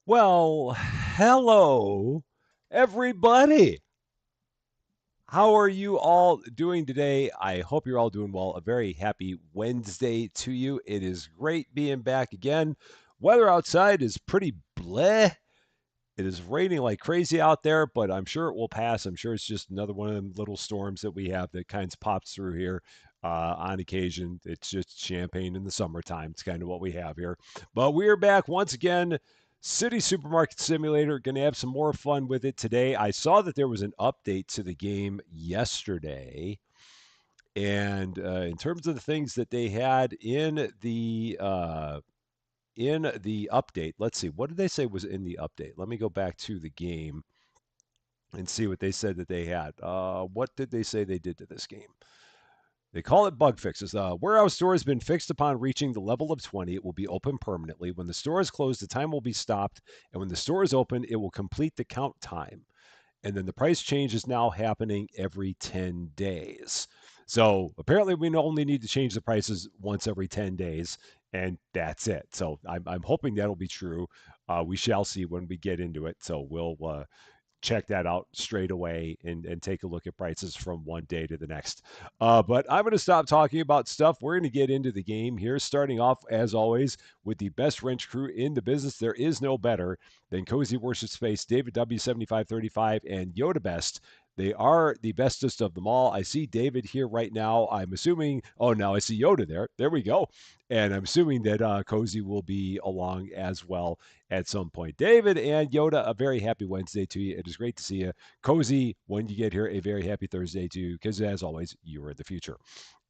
Well, hello, everybody. How are you all doing today? I hope you're all doing well. A very happy Wednesday to you. It is great being back again. Weather outside is pretty bleh. It is raining like crazy out there, but I'm sure it will pass. I'm sure it's just another one of them little storms that we have that kind of pops through here on occasion. It's just Champaign in the summertime. It's kind of what we have here. But we are back once again. City Supermarket Simulator. Going to have some more fun with it today. I saw that there was an update to the game yesterday. And in terms of the things that they had in the update. Let's see. What did they say was in the update? Let me go back to the game and see what they said that they had. What did they say they did to this game? They call it bug fixes. Warehouse store has been fixed upon reaching the level of 20. It will be open permanently. When the store is closed, the time will be stopped. And when the store is open, it will complete the count time. And then the price change is now happening every 10 days. So apparently, we only need to change the prices once every 10 days, and that's it. So I'm hoping that'll be true. We shall see when we get into it. So we'll check that out straight away and take a look at prices from one day to the next. But I'm going to stop talking about stuff. We're going to get into the game here, starting off, as always, with the best wrench crew in the business. There is no better than Cozy Worship Space, David W7535, and Yoda Best. They are the bestest of them all. I see David here right now. I'm assuming, oh, now I see Yoda there. There we go. And I'm assuming that Cozy will be along as well at some point. David and Yoda, a very happy Wednesday to you. It is great to see you. Cozy, when you get here, a very happy Thursday to you, because as always, you are the future.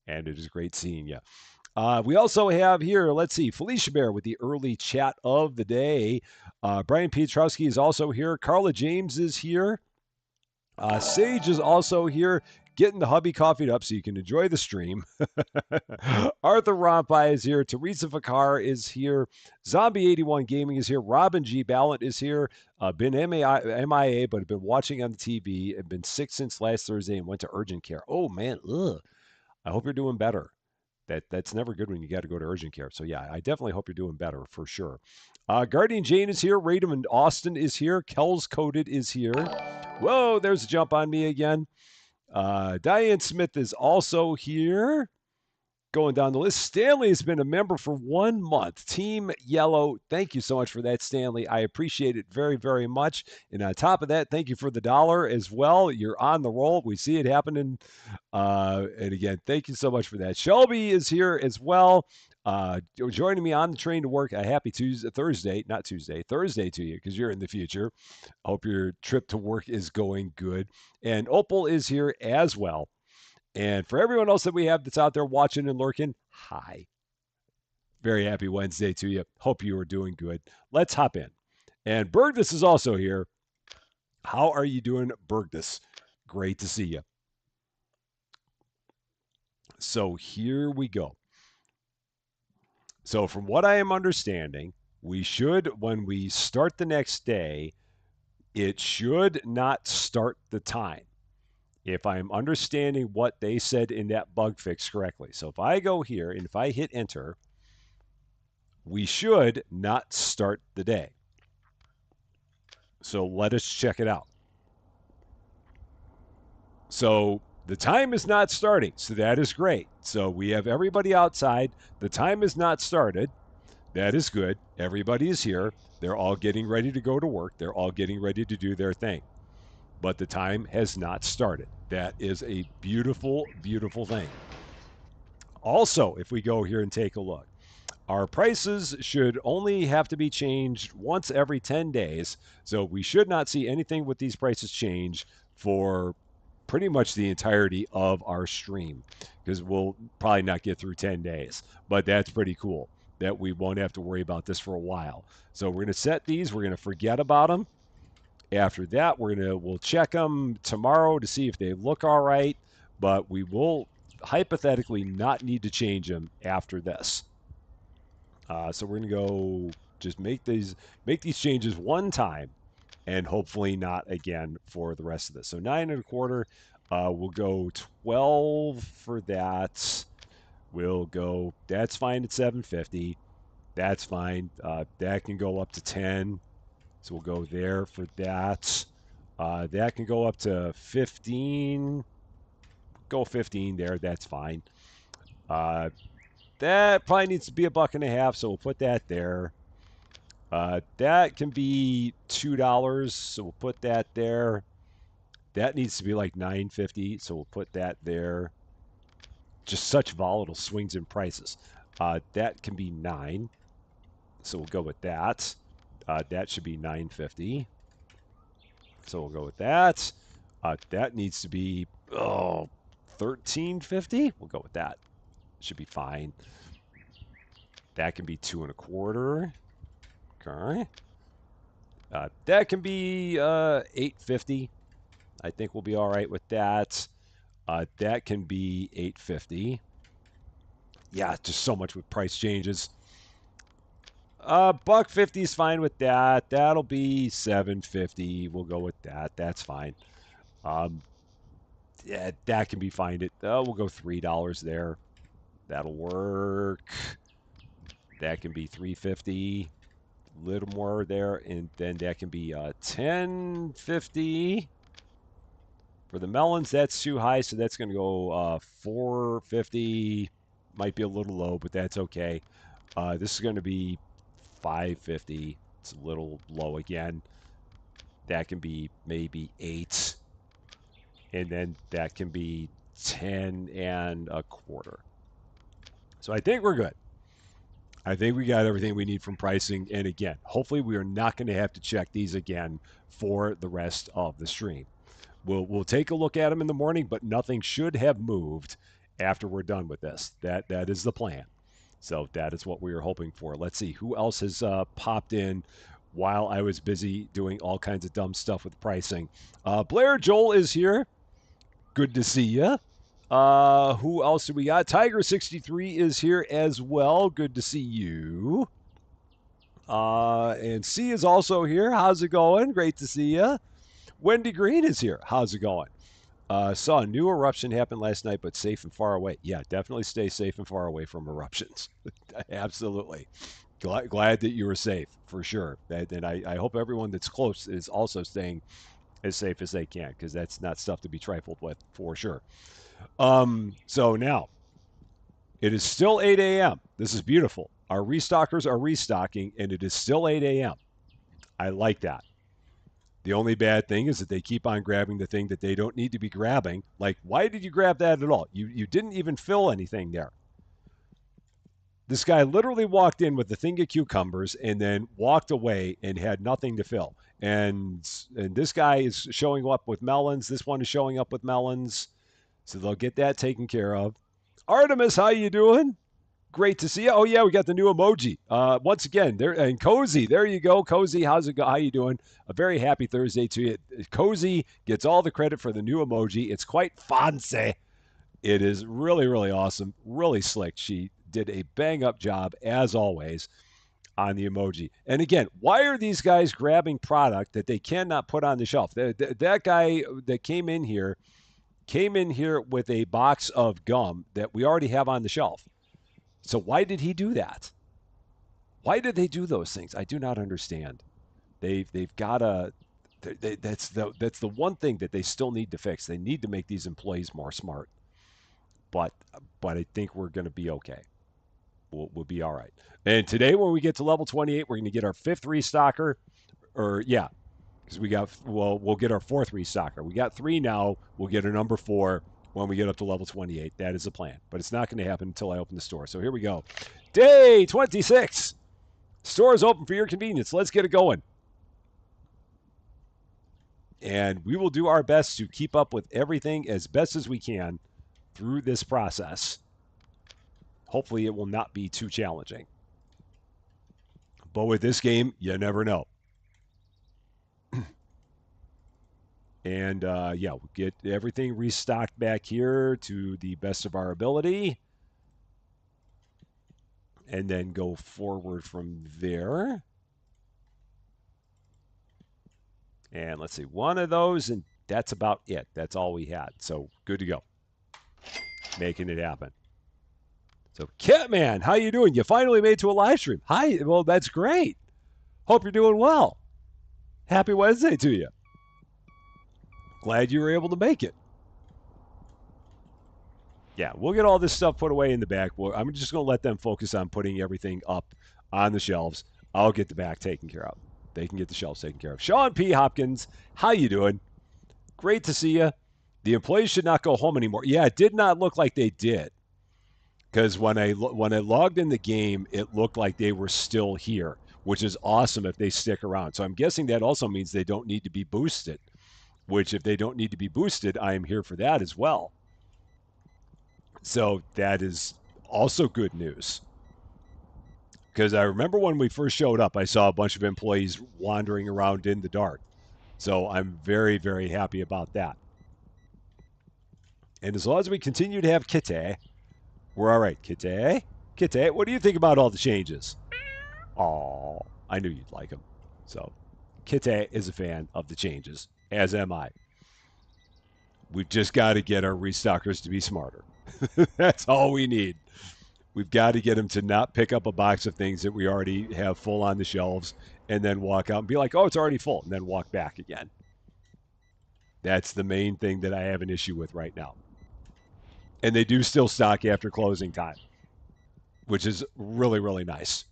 And it is great seeing you. We also have here, let's see, Felicia Bear with the early chat of the day. Brian Pietrowski is also here. Carla James is here. Sage is also here getting the hubby coffeed up so you can enjoy the stream. Arthur Rompai is here. Teresa Fakar is here. Zombie81 Gaming is here. Robin G. Ballant is here. Been MIA, but have been watching on the TV and been sick since last Thursday and went to urgent care. Oh, man. Ugh. I hope you're doing better. That's never good when you got to go to urgent care. So, yeah, I definitely hope you're doing better for sure. Guardian Jane is here. Raymond Austin is here. Kells Coded is here. Whoa, there's a jump on me again. Diane Smith is also here. Going down the list, Stanley has been a member for 1 month. Team Yellow, thank you so much for that, Stanley. I appreciate it very, very much. And on top of that, thank you for the dollar as well. You're on the roll. We see it happening. And again, thank you so much for that. Shelby is here as well. Joining me on the train to work. A happy Thursday to you because you're in the future. I hope your trip to work is going good. And Opal is here as well. And for everyone else that we have that's out there watching and lurking, hi. Very happy Wednesday to you. Hope you are doing good. Let's hop in. And Bergdus is also here. How are you doing, Bergdus? Great to see you. So here we go. So, from what I am understanding, we should, when we start the next day, it should not start the time, if I'm understanding what they said in that bug fix correctly. So if I go here and if I hit enter, we should not start the day. So let us check it out. So the time is not starting. So that is great. So we have everybody outside. The time is not started. That is good. Everybody is here. They're all getting ready to go to work. They're all getting ready to do their thing. But the time has not started. That is a beautiful, beautiful thing. Also, if we go here and take a look, our prices should only have to be changed once every 10 days. So we should not see anything with these prices change for pretty much the entirety of our stream because we'll probably not get through 10 days. But that's pretty cool that we won't have to worry about this for a while. So we're going to set these. We're going to forget about them. After that, we'll check them tomorrow to see if they look all right, but we will hypothetically not need to change them after this. So we're gonna go just make these changes one time, and hopefully not again for the rest of this. So 9.25. We'll go 12 for that. We'll go. That's fine at 750. That's fine. That can go up to 10. So we'll go there for that. That can go up to 15. Go 15 there. That's fine. That probably needs to be $1.50, so we'll put that there. That can be $2, so we'll put that there. That needs to be like $9.50, so we'll put that there. Just such volatile swings in prices. That can be 9, so we'll go with that. That should be $9.50, so we'll go with that. That needs to be $13.50. We'll go with that. Should be fine. That can be 2.25. Okay. That can be $8.50. I think we'll be all right with that. That can be $8.50. Yeah, just so much with price changes. $1.50 is fine with that. That'll be $7.50. We'll go with that. That's fine. Yeah, that can be fine. We'll go $3 there. That'll work. That can be $3.50. A little more there, and then that can be $10.50. For the melons, that's too high, so that's going to go $4.50. Might be a little low, but that's okay. This is going to be $5.50. It's a little low again. That can be maybe $8. And then that can be $10.25. So I think we're good. I think we got everything we need from pricing. And again, hopefully we are not going to have to check these again for the rest of the stream. We'll take a look at them in the morning, but nothing should have moved after we're done with this. That is the plan. So that is what we are hoping for. Let's see who else has popped in while I was busy doing all kinds of dumb stuff with pricing. Blair Joel is here. Good to see you. Who else do we got? Tiger63 is here as well. Good to see you. And C is also here. How's it going? Great to see you. Wendy Green is here. How's it going? Saw a new eruption happen last night, but safe and far away. Yeah, definitely stay safe and far away from eruptions. Absolutely. Glad that you were safe, for sure. And I hope everyone that's close is also staying as safe as they can, because that's not stuff to be trifled with, for sure. So now, it is still 8 a.m. This is beautiful. Our restockers are restocking, and it is still 8 a.m. I like that. The only bad thing is that they keep on grabbing the thing that they don't need to be grabbing. Like, why did you grab that at all? You didn't even fill anything there. This guy literally walked in with the thing of cucumbers and then walked away and had nothing to fill. And this guy is showing up with melons. This one is showing up with melons. So they'll get that taken care of. Artemis, how you doing? Great to see you. Oh yeah, we got the new emoji. Once again, there and Cozy. There you go, Cozy. How's it go? How you doing? A very happy Thursday to you. Cozy gets all the credit for the new emoji. It's quite fancy. It is really, really awesome. Really slick. She did a bang up job as always on the emoji. And again, why are these guys grabbing product that they cannot put on the shelf? That guy that came in here with a box of gum that we already have on the shelf. So why did he do that? Why did they do those things? I do not understand. They've got to. That's the one thing that they still need to fix. They need to make these employees more smart. But I think we're going to be okay. We'll be all right. And today, when we get to level 28, we're going to get our 5th restocker. Or yeah, because we'll get our 4th restocker. We got 3 now. We'll get a number 4 when we get up to level 28. That is the plan. But it's not going to happen until I open the store. So here we go. Day 26. Store is open for your convenience. Let's get it going. And we will do our best to keep up with everything as best as we can through this process. Hopefully it will not be too challenging. But with this game, you never know. And yeah, we'll get everything restocked back here to the best of our ability. And then go forward from there. And let's see, one of those, and that's about it. That's all we had. So good to go. Making it happen. So Catman, how you doing? You finally made it to a live stream. Hi, well, that's great. Hope you're doing well. Happy Wednesday to you. Glad you were able to make it. Yeah, we'll get all this stuff put away in the back. I'm just going to let them focus on putting everything up on the shelves. I'll get the back taken care of. They can get the shelves taken care of. Sean P. Hopkins, how you doing? Great to see you. The employees should not go home anymore. Yeah, it did not look like they did because when I logged in the game, it looked like they were still here, which is awesome if they stick around. So I'm guessing that also means they don't need to be boosted. Which, if they don't need to be boosted, I am here for that as well. So that is also good news. Because I remember when we first showed up, I saw a bunch of employees wandering around in the dark. So I'm very, very happy about that. And as long as we continue to have Kitty, we're all right. Kitty, Kitty, what do you think about all the changes? Oh, I knew you'd like them. So Kitty is a fan of the changes, as am I. We've just got to get our restockers to be smarter. That's all we need. We've got to get them to not pick up a box of things that we already have full on the shelves and then walk out and be like, oh, it's already full, and then walk back again. That's the main thing that I have an issue with right now. And they do still stock after closing time, which is really, really nice.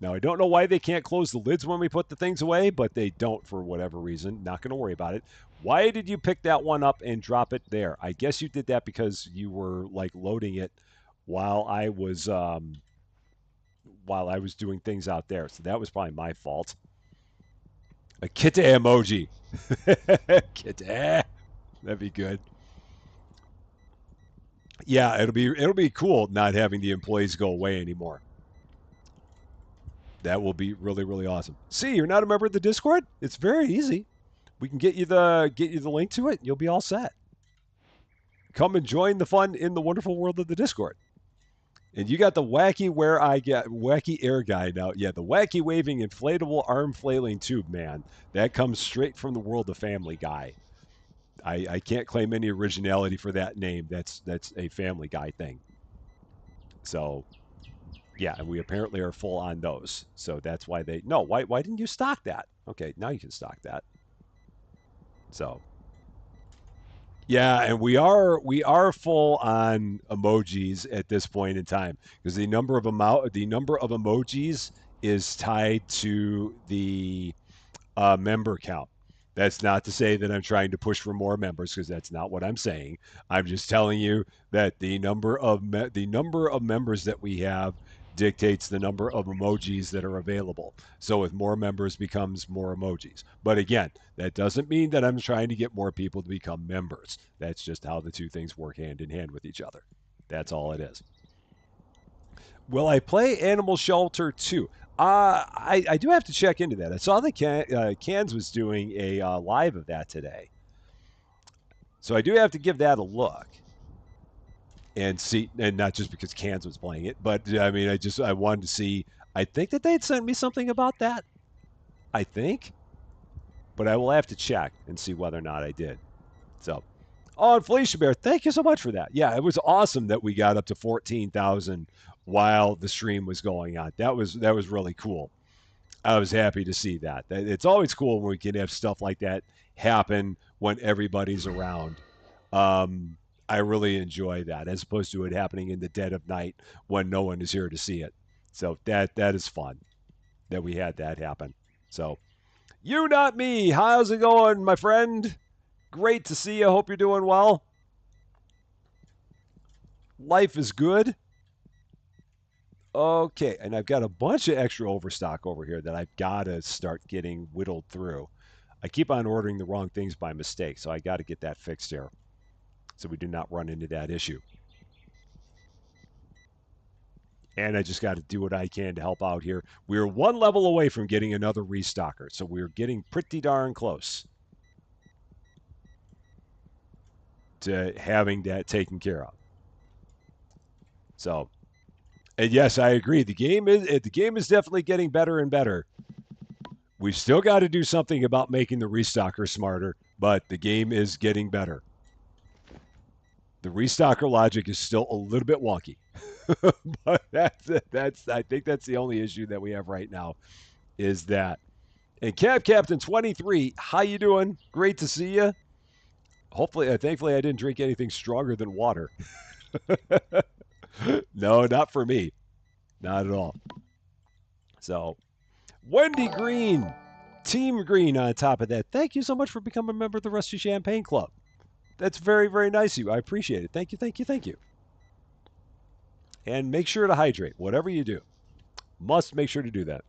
Now, I don't know why they can't close the lids when we put the things away, but they don't for whatever reason. Not going to worry about it. Why did you pick that one up and drop it there? I guess you did that because you were like loading it while I was doing things out there. So that was probably my fault. A kitty emoji. Kitty. That'd be good. Yeah, it'll be cool not having the employees go away anymore. That will be really, really awesome. See, you're not a member of the Discord? It's very easy. We can get you the link to it. You'll be all set. Come and join the fun in the wonderful world of the Discord. And you got the wacky air guy now. Yeah, the wacky waving inflatable arm flailing tube, man. That comes straight from the world of Family Guy. I can't claim any originality for that name. That's a Family Guy thing. So yeah, and we apparently are full on those. So that's why they no. Why didn't you stock that? Okay, now you can stock that. So yeah, and we are full on emojis at this point in time because the number of emojis is tied to the member count. That's not to say that I'm trying to push for more members because that's not what I'm saying. I'm just telling you that the number of members that we have dictates the number of emojis that are available. So with more members becomes more emojis. But again, that doesn't mean that I'm trying to get more people to become members. That's just how the two things work hand in hand with each other. That's all it is. Will I play Animal Shelter 2? I do have to check into that. I saw that Cans was doing a live of that today. So I do have to give that a look and see, and not just because Cans was playing it, but I mean, I wanted to see. I think that they'd sent me something about that. I think, but I will have to check and see whether or not I did. So, oh, and Felicia Bear, thank you so much for that. Yeah, it was awesome that we got up to 14,000 while the stream was going on. That was really cool. I was happy to see that. It's always cool when we can have stuff like that happen when everybody's around. Um, I really enjoy that, as opposed to it happening in the dead of night when no one is here to see it. So that is fun that we had that happen. So you, not me. How's it going, my friend? Great to see you. Hope you're doing well. Life is good. Okay, and I've got a bunch of extra overstock over here that I've got to start getting whittled through. I keep on ordering the wrong things by mistake, so I got to get that fixed here so we do not run into that issue. And I just got to do what I can to help out here. We're one level away from getting another restocker, so we're getting pretty darn close to having that taken care of. So, and yes, I agree. The game is definitely getting better and better. We've still got to do something about making the restocker smarter, but the game is getting better. The restocker logic is still a little bit wonky, but that's I think that's the only issue that we have right now is that. And Captain 23, how you doing? Great to see you. Hopefully, thankfully, I didn't drink anything stronger than water. No, not for me. Not at all. So, Wendy Green, Team Green on top of that. Thank you so much for becoming a member of the Rusty Champagne Club. That's very, very nice of you. I appreciate it. Thank you, thank you, thank you. And make sure to hydrate, whatever you do. Must make sure to do that.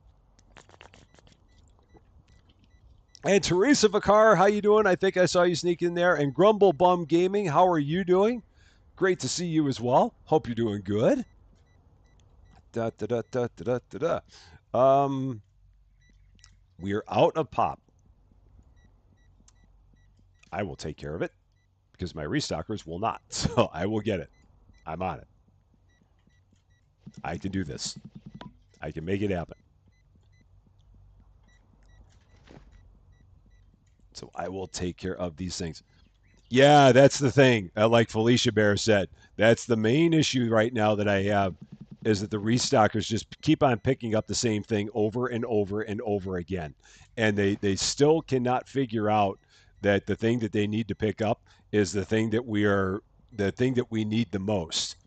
And Teresa Vicar, how you doing? I think I saw you sneak in there. And Grumble Bum Gaming, how are you doing? Great to see you as well. Hope you're doing good. Da, da, da, da, da, da, da. We are out of pop. I will take care of it because my restockers will not. So I will get it. I'm on it. I can do this. I can make it happen. So I will take care of these things. Yeah, that's the thing. Like Felicia Bear said, that's the main issue right now that I have is that the restockers just keep on picking up the same thing over and over and over again. And they still cannot figure out that the thing that they need to pick up is the thing that we need the most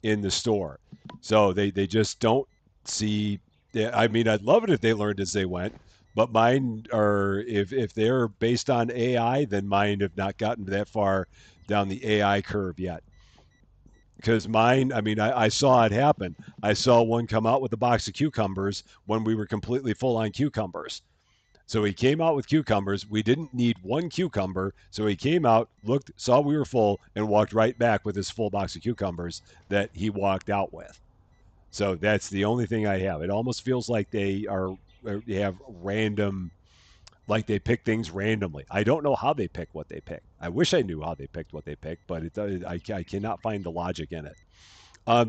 in the store. So they just don't see. I mean, I'd love it if they learned as they went, but mine are if they're based on AI, then mine have not gotten that far down the AI curve yet. Because mine, I mean, I saw it happen. I saw one come out with a box of cucumbers when we were completely full on cucumbers. So he came out with cucumbers. We didn't need one cucumber. So he came out, looked, saw we were full, and walked right back with his full box of cucumbers that he walked out with. So that's the only thing I have. It almost feels like they have random, like they pick things randomly. I don't know how they pick what they pick. I wish I knew how they picked what they picked, but I cannot find the logic in it.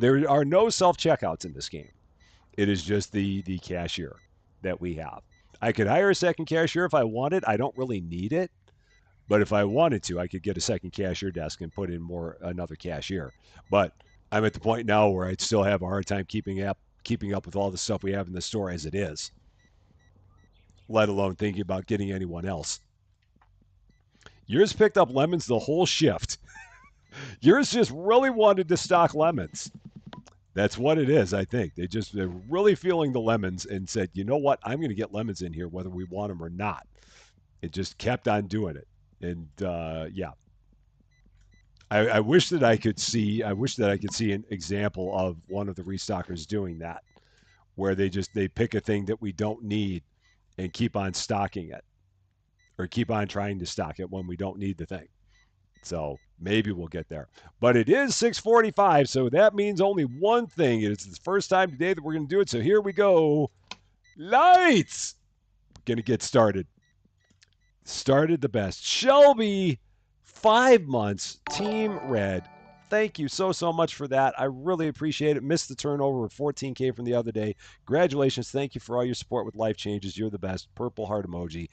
There are no self checkouts in this game. It is just the cashier that we have. I could hire a second cashier if I wanted. I don't really need it, but if I wanted to, I could get a second cashier desk and put in another cashier. But I'm at the point now where I still have a hard time keeping up with all the stuff we have in the store as it is, let alone thinking about getting anyone else. Yours picked up lemons the whole shift. Yours just really wanted to stock lemons. That's what it is, I think. They're really feeling the lemons and said, you know what? I'm going to get lemons in here whether we want them or not. It just kept on doing it. And yeah. I wish that I could see an example of one of the restockers doing that, where they pick a thing that we don't need and keep on stocking it. Or keep on trying to stock it when we don't need the thing. So maybe we'll get there. But it is 6:45, so that means only one thing. It's the first time today that we're going to do it. So here we go. Lights! Going to get started. Started the best. Shelby, 5 months, Team Red. Thank you so much for that. I really appreciate it. Missed the turnover of 14K from the other day. Congratulations. Thank you for all your support with life changes. You're the best. Purple heart emoji.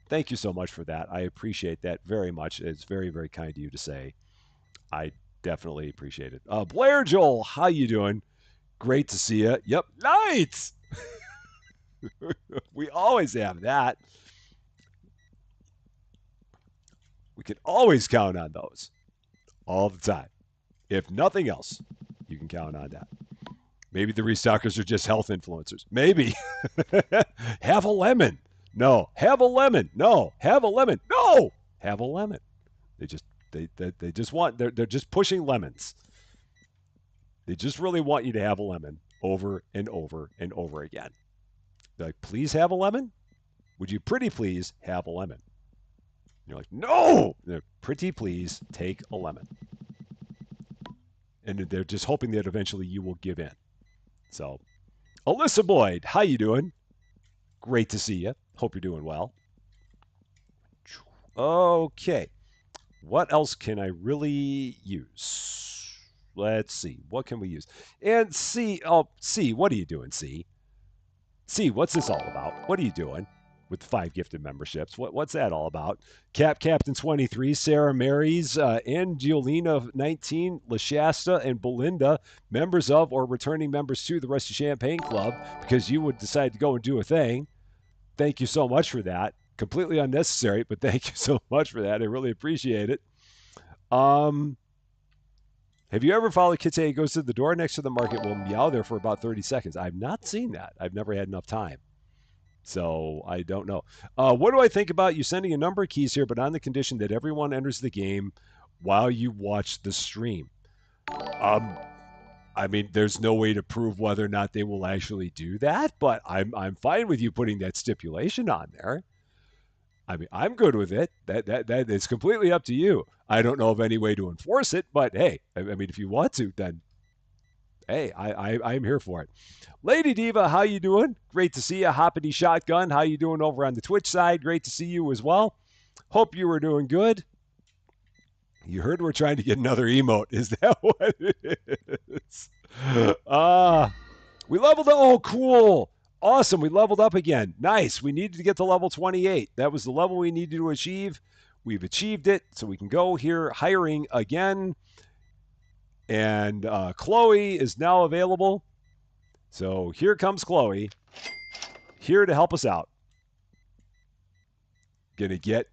Thank you so much for that. I appreciate that very much. It's very, very kind of you to say. I definitely appreciate it. Blair Joel, how you doing? Great to see you. Yep, lights. We always have that. We can always count on those all the time. If nothing else, you can count on that. Maybe the restockers are just health influencers. Maybe. Have a lemon. No. Have a lemon. No. Have a lemon. No. Have a lemon. They just want they're just pushing lemons. They just really want you to have a lemon over and over and over again. They're like, please have a lemon? Would you pretty please have a lemon? You're like, no. They're pretty please take a lemon. And they're just hoping that eventually you will give in. So, Alyssa Boyd, how you doing? Great to see you. Hope you're doing well. Okay. What else can I really use? Let's see. What can we use? And C, what are you doing, C? C, what's this all about? What are you doing with 5 gifted memberships? What's that all about? Captain 23, Sarah Marys, Angelina 19, LaShasta, and Belinda, members of or returning members to the Rusty Champagne Club, because you would decide to go and do a thing. Thank you so much for that. Completely unnecessary, but thank you so much for that. I really appreciate it. Um, have you ever followed Kite? He goes to the door next to the market, will meow there for about 30 seconds. I've not seen that. I've never had enough time. So I don't know. What do I think about you sending a number of keys here, but on the condition that everyone enters the game while you watch the stream? Um, I mean, there's no way to prove whether or not they will actually do that, but I'm fine with you putting that stipulation on there. I mean, I'm good with it. That is completely up to you. I don't know of any way to enforce it, but hey, I mean, if you want to, then hey, I'm here for it. Lady Diva, how you doing? Great to see you. Hoppity Shotgun, how you doing over on the Twitch side? Great to see you as well. Hope you were doing good. You heard we're trying to get another emote. Is that what it is? Uh, we leveled up. Oh, cool. Awesome. We leveled up again. Nice. We needed to get to level 28. That was the level we needed to achieve. We've achieved it. So we can go here hiring again. And Chloe is now available. So here comes Chloe, here to help us out. Gonna get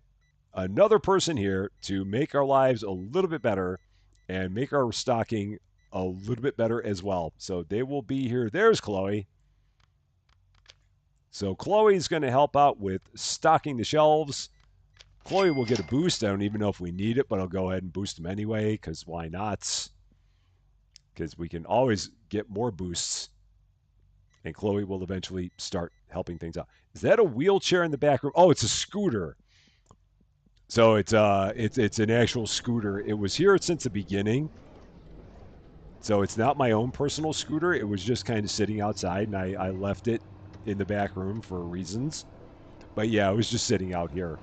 another person here to make our lives a little bit better and make our stocking a little bit better as well. So they will be here. There's Chloe. So Chloe's going to help out with stocking the shelves. Chloe will get a boost. I don't even know if we need it, but I'll go ahead and boost them anyway, because why not? Because we can always get more boosts. And Chloe will eventually start helping things out. Is that a wheelchair in the back room? Oh, it's a scooter. So it's an actual scooter. It was here since the beginning. So it's not my own personal scooter. It was just kind of sitting outside, and I left it in the back room for reasons. But yeah, it was just sitting out here.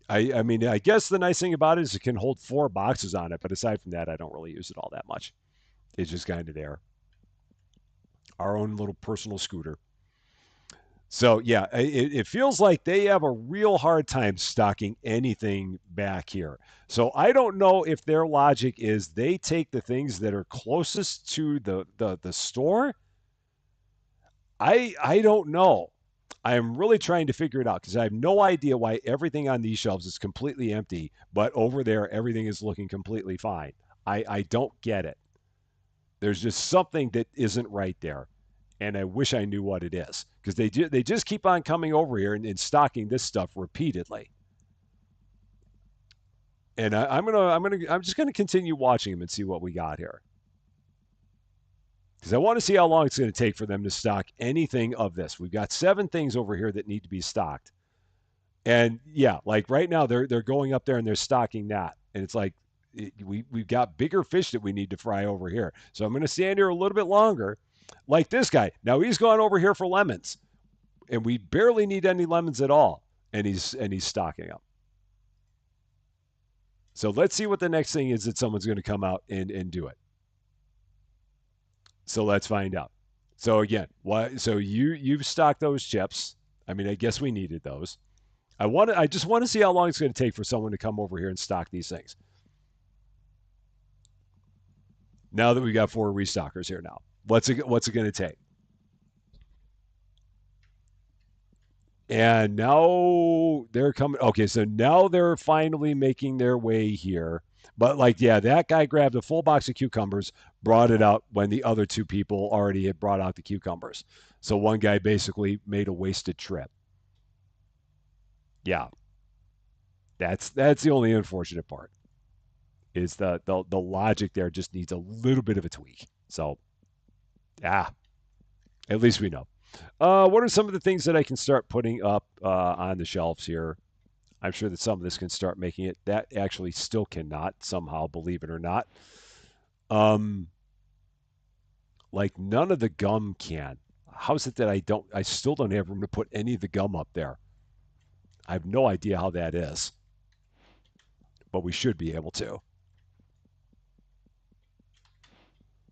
I mean, I guess the nice thing about it is it can hold 4 boxes on it. But aside from that, I don't really use it all that much. It's just kind of there. Our own little personal scooter. So yeah, it feels like they have a real hard time stocking anything back here. So I don't know if their logic is they take the things that are closest to the store. I don't know. I am really trying to figure it out because I have no idea why everything on these shelves is completely empty, but over there everything is looking completely fine. I don't get it. There's just something that isn't right there, and I wish I knew what it is because they just keep on coming over here and stocking this stuff repeatedly. And I'm just gonna continue watching them and see what we got here because I want to see how long it's going to take for them to stock anything of this. We've got 7 things over here that need to be stocked, and yeah, like right now they're going up there and they're stocking that, and it's like we've got bigger fish that we need to fry over here. So I'm going to stand here a little bit longer, like this guy. Now he's gone over here for lemons, and we barely need any lemons at all, and he's stocking up. So let's see what the next thing is that someone's going to come out and do it. So let's find out. So again, why? So you've stocked those chips. I mean, I guess we needed those. I just want to see how long it's going to take for someone to come over here and stock these things. Now that we got 4 restockers here now, what's it going to take? And now they're coming. Okay, so now they're finally making their way here. But like, yeah, that guy grabbed a full box of cucumbers, brought it out when the other 2 people already had brought out the cucumbers. So one guy basically made a wasted trip. Yeah, that's the only unfortunate part is the logic there just needs a little bit of a tweak. So, ah, at least we know. What are some of the things that I can start putting up on the shelves here? I'm sure that some of this can start making it. That actually still cannot somehow, believe it or not. Um, like none of the gum can. How's it that I still don't have room to put any of the gum up there? I have no idea how that is, but we should be able to.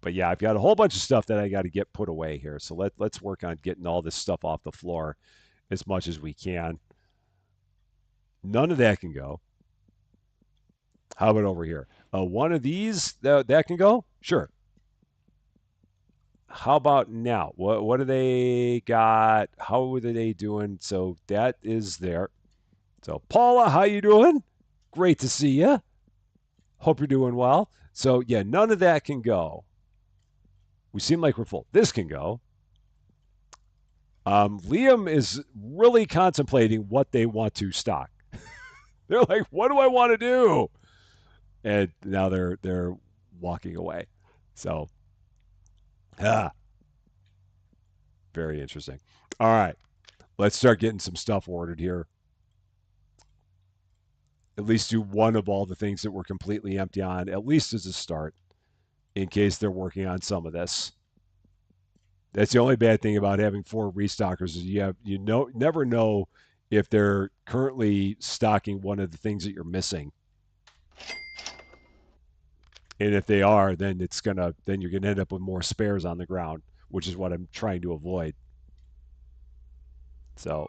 But yeah, I've got a whole bunch of stuff that I got to get put away here. So let's work on getting all this stuff off the floor as much as we can. None of that can go. How about over here? One of these that can go? Sure. how about now? What do they got? How are they doing? So that is there. So Paula, how you doing? Great to see you. Hope you're doing well. So yeah, none of that can go. We seem like we're full. This can go. Liam is really contemplating what they want to stock. They're like, what do I want to do? And now they're walking away. So ah, very interesting. All right, let's start getting some stuff ordered here. At least do one of all the things that we're completely empty on, at least as a start, in case they're working on some of this. That's the only bad thing about having four restockers is never know if they're currently stocking one of the things that you're missing. And if they are, then you're gonna end up with more spares on the ground, which is what I'm trying to avoid. So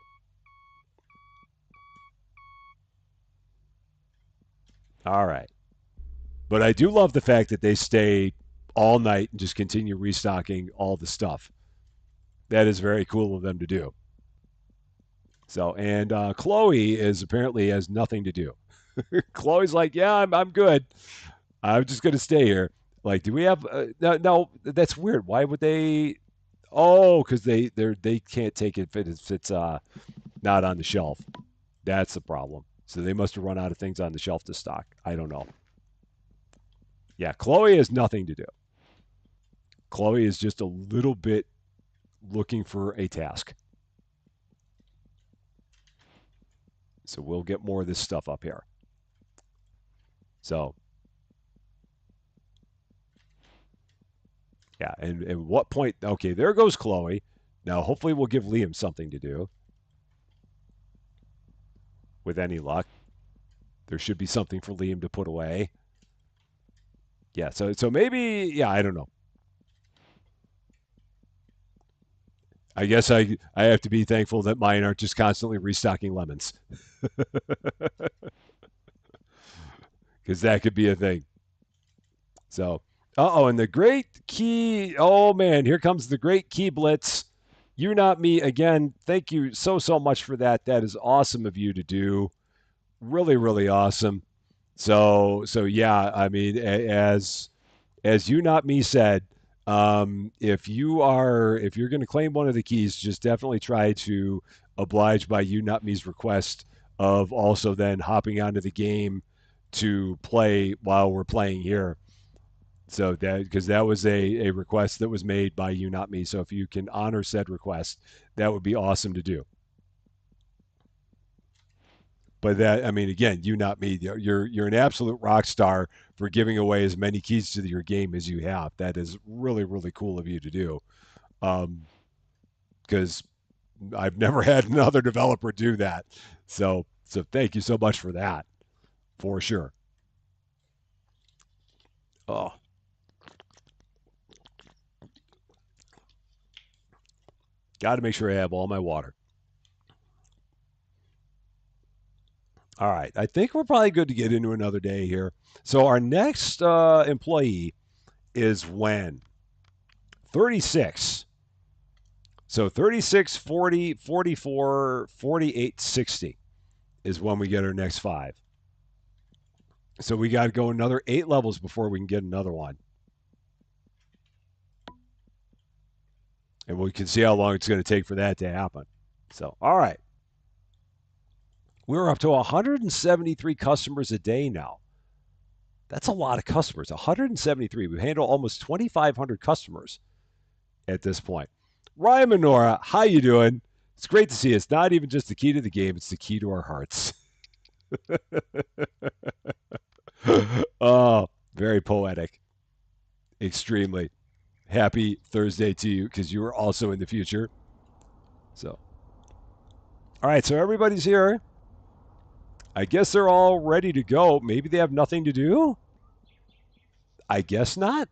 all right. But I do love the fact that they stay all night and just continue restocking all the stuff. That is very cool of them to do. So, and Chloe is apparently has nothing to do. Chloe's like, yeah, I'm good. I'm just gonna stay here. Like, do we have? No, no, that's weird. Why would they? Oh, because they can't take it if it's not on the shelf. That's the problem. So they must have run out of things on the shelf to stock. I don't know. Yeah, Chloe has nothing to do. Chloe is just a little bit looking for a task. So we'll get more of this stuff up here. So yeah, and what point? Okay, there goes Chloe. Now hopefully we'll give Liam something to do. With any luck, there should be something for Liam to put away. Yeah, so maybe I don't know. I guess I have to be thankful that mine aren't just constantly restocking lemons because that could be a thing. So, and the great key. Oh man, here comes the great key blitz. You not me again. Thank you so much for that. That is awesome of you to do. Really really awesome. So yeah, I mean as you not me said, if you're going to claim one of the keys, just definitely try to oblige by you not me's request of also then hopping onto the game to play while we're playing here. So that because that was a request that was made by you not me. So if you can honor said request, that would be awesome to do. But that I mean, again, you not me. You're an absolute rock star for giving away as many keys to your game as you have. That is really really cool of you to do. Because I've never had another developer do that. So thank you so much for that, for sure. Oh, got to make sure I have all my water. All right, I think we're probably good to get into another day here. So our next employee is when 36. So 36, 40, 44, 48, 60 is when we get our next five. So we got to go another 8 levels before we can get another one. And we can see how long it's going to take for that to happen. So, all right. We're up to 173 customers a day now. That's a lot of customers. 173. We handle almost 2,500 customers at this point. Ryan Minora, how you doing? It's great to see you. It's not even just the key to the game; it's the key to our hearts. Oh, very poetic. Extremely. Happy Thursday to you because you are also in the future. So, all right. So everybody's here. I guess they're all ready to go. Maybe they have nothing to do. I guess not.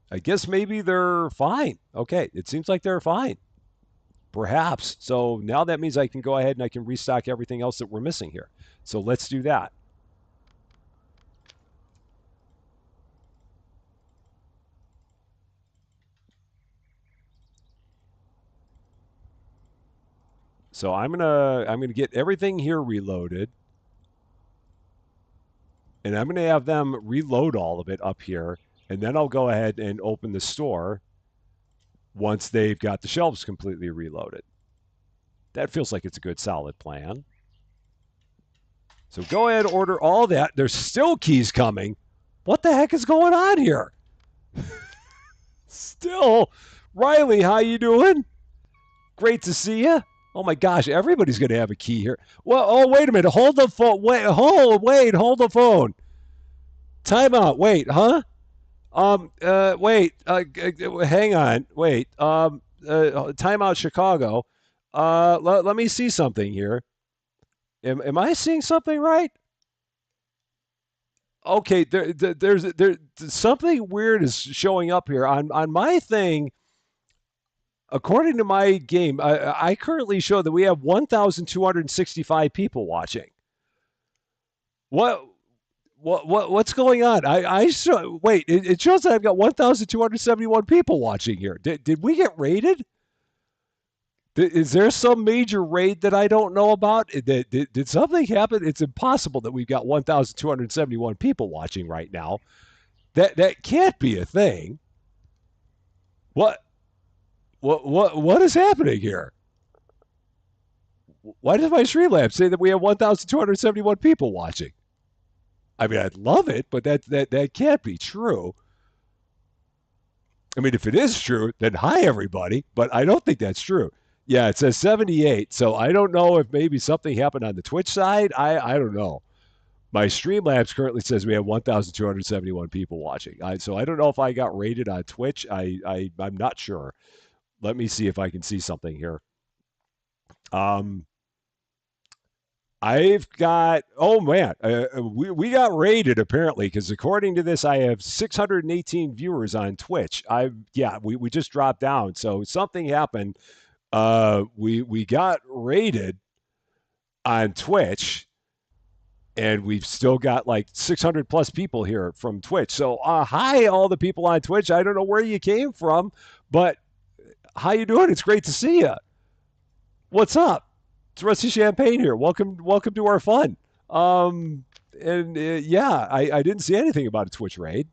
I guess maybe they're fine. Okay. It seems like they're fine. Perhaps. So now that means I can go ahead and I can restock everything else that we're missing here. So let's do that. So I'm gonna get everything here reloaded, and I'm gonna have them reload all of it up here, and then I'll go ahead and open the store once they've got the shelves completely reloaded. That feels like it's a good solid plan. So go ahead, order all that. There's still keys coming. What the heck is going on here? Still, Riley, how you doing? Great to see you. Oh my gosh, everybody's going to have a key here. Well, oh wait a minute. Hold the phone. Hold the phone. Time out. Wait, huh? Wait. Hang on. Wait. Time out, Chicago. Let me see something here. Am I seeing something right? Okay, there's something weird is showing up here on my thing. According to my game, I currently show that we have 1,265 people watching. What what's going on? I show, wait. It shows that I've got 1,271 people watching here. Did we get raided? Is there some major raid that I don't know about? Did something happen? It's impossible that we've got 1,271 people watching right now. That can't be a thing. What what is happening here? Why does my Streamlabs say that we have 1,271 people watching? I mean, I'd love it, but that can't be true. I mean, if it is true, then hi everybody. But I don't think that's true. Yeah, it says 78. So I don't know if maybe something happened on the Twitch side. I don't know. My Streamlabs currently says we have 1,271 people watching. So I don't know if I got rated on Twitch. I'm not sure. Let me see if I can see something here. I've got, oh man, we got raided apparently because according to this, I have 618 viewers on Twitch. We just dropped down, so something happened. We got raided on Twitch, and we've still got like 600 plus people here from Twitch. So hi, all the people on Twitch. I don't know where you came from, but how you doing? It's great to see you. What's up? It's Rusty Champaign here. Welcome to our fun. And yeah, I didn't see anything about a Twitch raid,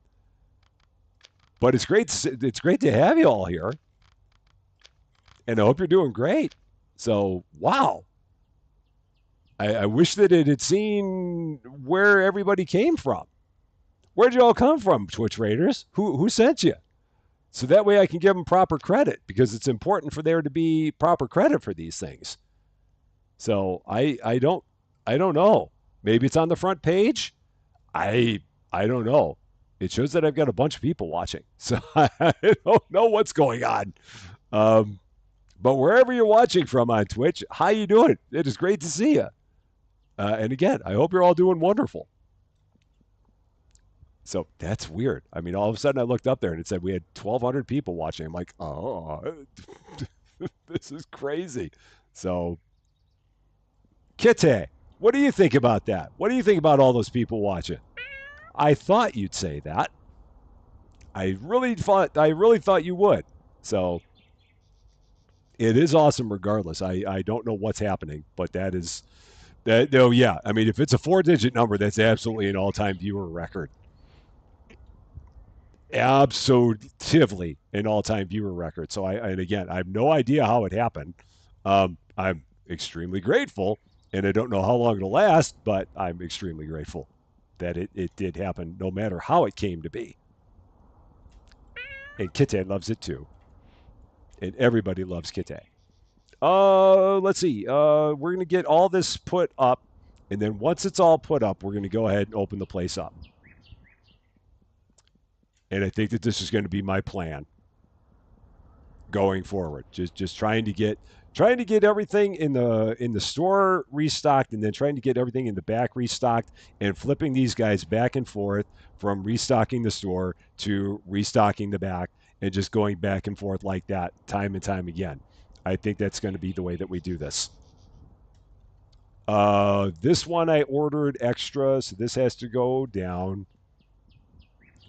but it's great to have you all here, and I hope you're doing great. So wow, I wish that it had seen where everybody came from. Where'd you all come from, Twitch raiders? Who sent you? So that way I can give them proper credit because it's important for there to be proper credit for these things. So I don't know. Maybe it's on the front page. I don't know. It shows that I've got a bunch of people watching, so I don't know what's going on. Um, but wherever you're watching from on Twitch, how you doing? It is great to see you. And again, I hope you're all doing wonderful. So that's weird. I mean, all of a sudden I looked up there and it said we had 1,200 people watching. I'm like, oh, this is crazy. So Kitty, what do you think about that? What do you think about all those people watching? I thought you'd say that. I really thought you would. So it is awesome regardless. I don't know what's happening, but that is that oh yeah. I mean, if it's a 4-digit number, that's absolutely an all-time viewer record. Absolutely an all-time viewer record. So and again, I have no idea how it happened. I'm extremely grateful, and I don't know how long it'll last, but I'm extremely grateful that it did happen, no matter how it came to be. And Kite loves it too, and everybody loves Kite. Let's see. We're gonna get all this put up, and then once it's all put up, we're gonna go ahead and open the place up. And I think that this is going to be my plan going forward. Just trying to get everything in the store restocked, and then trying to get everything in the back restocked, and flipping these guys back and forth from restocking the store to restocking the back, and just going back and forth like that time and time again. I think that's going to be the way that we do this. This one I ordered extra, so this has to go down.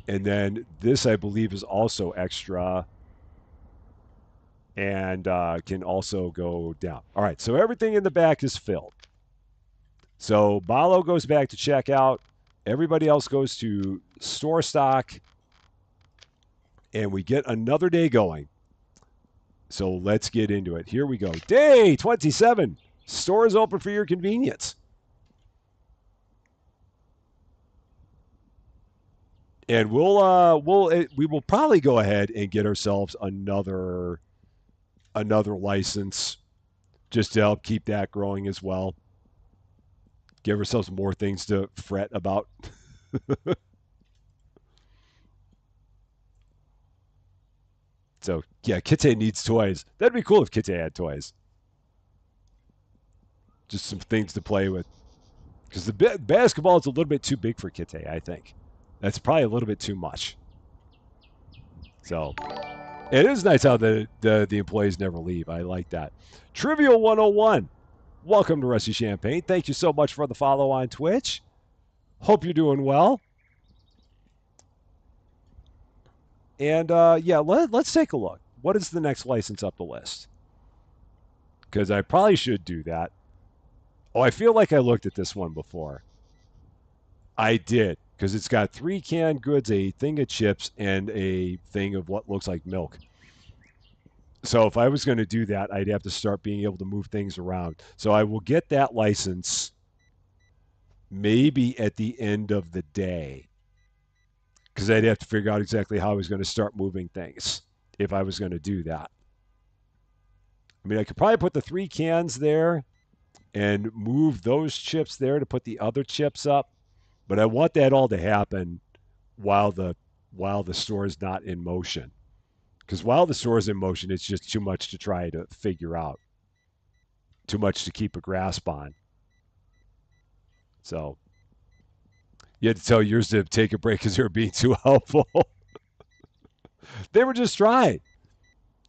And then this, I believe, is also extra. and can also go down. All right, so everything in the back is filled. So Balo goes back to checkout. Everybody else goes to store stock, and we get another day going. So let's get into it. Here we go. Day 27. Stores open for your convenience. And we will probably go ahead and get ourselves another license just to help keep that growing as well. Give ourselves more things to fret about. So yeah, Kite needs toys. That'd be cool if Kite had toys. Just some things to play with. Because the basketball is a little bit too big for Kite, I think. That's probably a little bit too much. So it is nice how the employees never leave. I like that. Trivial 101. Welcome to Rusty Champagne. Thank you so much for the follow on Twitch. Hope you're doing well. And yeah, let's take a look. What is the next license up the list? Because I probably should do that. Oh, I feel like I looked at this one before. I did, because it's got 3 canned goods, a thing of chips, and a thing of what looks like milk. So if I was going to do that, I'd have to start being able to move things around. So I will get that license maybe at the end of the day, because I'd have to figure out exactly how I was going to start moving things if I was going to do that. I mean, I could probably put the 3 cans there and move those chips there to put the other chips up, but I want that all to happen while the store is not in motion. Because while the store is in motion, it's just too much to try to figure out, too much to keep a grasp on. So you had to tell yours to take a break because they were being too helpful. They were just trying.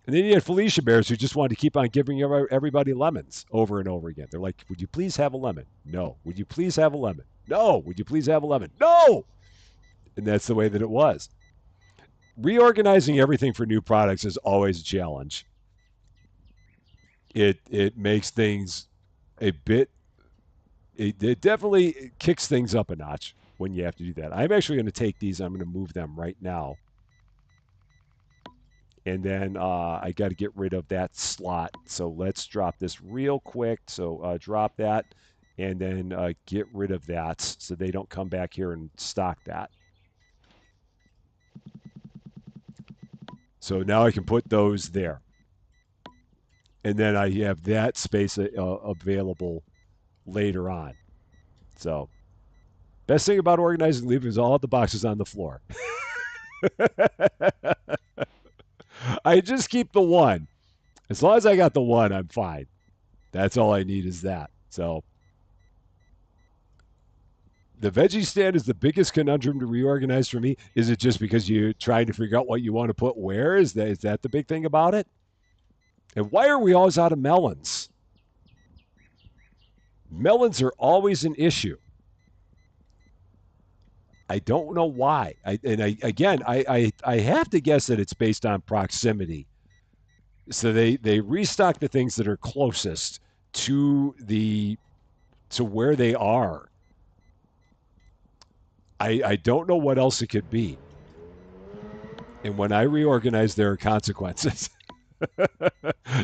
And then you had Felicia Bears who just wanted to keep on giving everybody lemons over and over again. They're like, would you please have a lemon? No. Would you please have a lemon? No. Would you please have a lemon? No. And that's the way that it was. Reorganizing everything for new products is always a challenge. It makes things a bit, it definitely kicks things up a notch when you have to do that. I'm actually going to take these, I'm going to move them right now. And then I got to get rid of that slot. So let's drop this real quick. So drop that and then get rid of that so they don't come back here and stock that. So now I can put those there. And then I have that space available later on. So best thing about organizing leave is all the boxes on the floor. I just keep the one. As long as I got the one, I'm fine. That's all I need is that. So the veggie stand is the biggest conundrum to reorganize for me. Is it just because you're trying to figure out what you want to put where? Is that the big thing about it? And why are we always out of melons? Melons are always an issue. I don't know why. I have to guess that it's based on proximity. So they restock the things that are closest to where they are. I don't know what else it could be. And when I reorganize, there are consequences.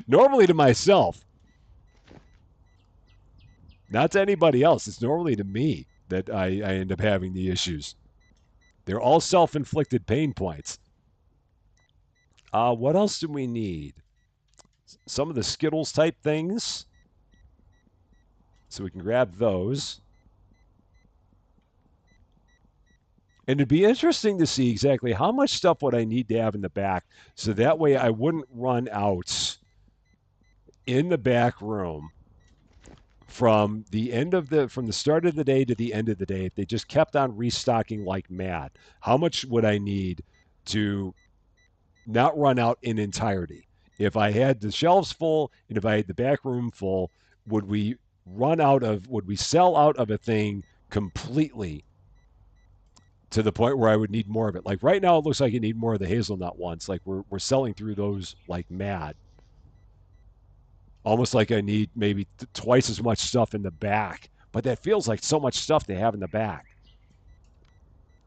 Normally to myself. Not to anybody else. It's normally to me that I end up having the issues. They're all self-inflicted pain points. What else do we need? Some of the Skittles type things. So we can grab those. And it'd be interesting to see exactly how much stuff would I need to have in the back, so that way I wouldn't run out in the back room from the start of the day to the end of the day. If they just kept on restocking like mad, how much would I need to not run out in entirety? If I had the shelves full and if I had the back room full, would we sell out of a thing completely to the point where I would need more of it? Like right now, it looks like I need more of the hazelnut ones. Like we're selling through those like mad. Almost like I need maybe twice as much stuff in the back, but that feels like so much stuff they have in the back.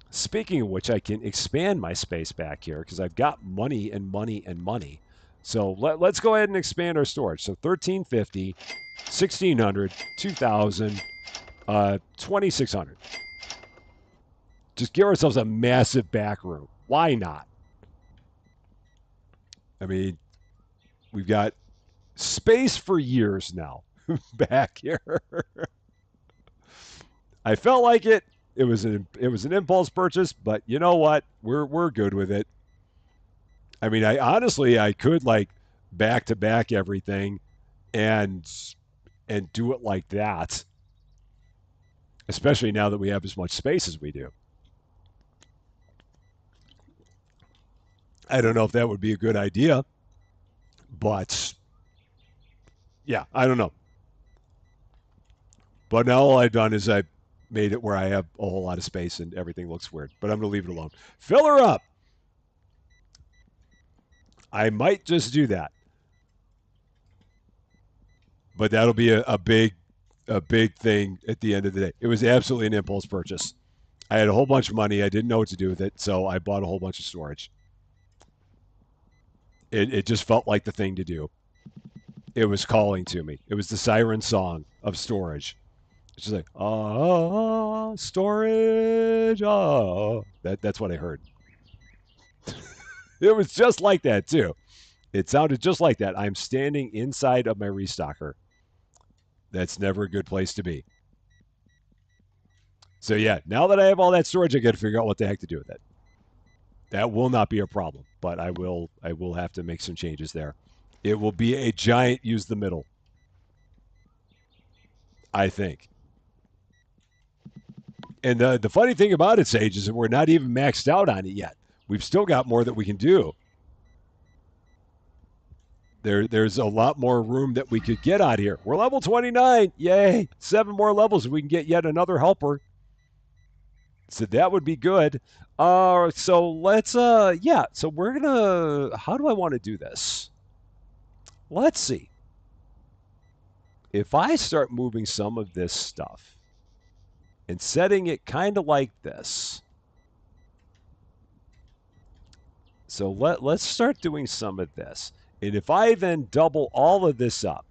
Speaking of which, I can expand my space back here because I've got money and money and money. So let's go ahead and expand our storage. So 1350, 1600, 2000, 2600. Just give ourselves a massive back room. Why not? I mean, we've got space for years now back here. I felt like it. It was an impulse purchase, but you know what? We're good with it. I mean, I honestly I could like back to back everything and do it like that, especially now that we have as much space as we do. I don't know if that would be a good idea, but yeah, I don't know. But now all I've done is I made it where I have a whole lot of space and everything looks weird. But I'm going to leave it alone. Fill her up. I might just do that, but that'll be a big thing at the end of the day. It was absolutely an impulse purchase. I had a whole bunch of money. I didn't know what to do with it, so I bought a whole bunch of storage. It just felt like the thing to do. It was calling to me. It was the siren song of storage. It's just like, storage. That's what I heard. It was just like that too. It sounded just like that. I'm standing inside of my restocker. That's never a good place to be. So yeah, now that I have all that storage, I got to figure out what the heck to do with it. That will not be a problem, but I will have to make some changes there. It will be a giant use the middle, I think. And the funny thing about it, Sage, is that we're not even maxed out on it yet. We've still got more that we can do. There's a lot more room that we could get out here. We're level 29. Yay. 7 more levels. We can get yet another helper. So that would be good. So let's yeah, so we're gonna how do I want to do this? Let's see. If I start moving some of this stuff and setting it kind of like this. So let's start doing some of this. And if I then double all of this up,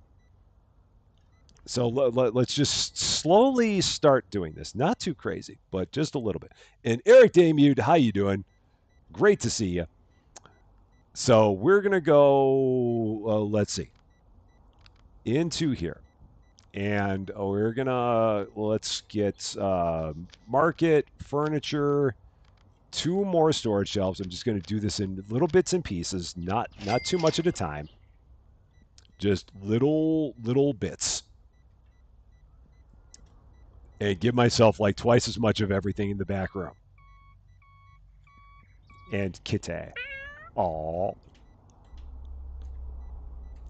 so let's just slowly start doing this. Not too crazy, but just a little bit. And Eric Damute, how you doing? Great to see you. So we're gonna go. Let's see, into here, and we're gonna let's get market furniture. 2 more storage shelves. I'm just going to do this in little bits and pieces, not too much at a time. Just little bits. And give myself like twice as much of everything in the back room. And kitty. Aw.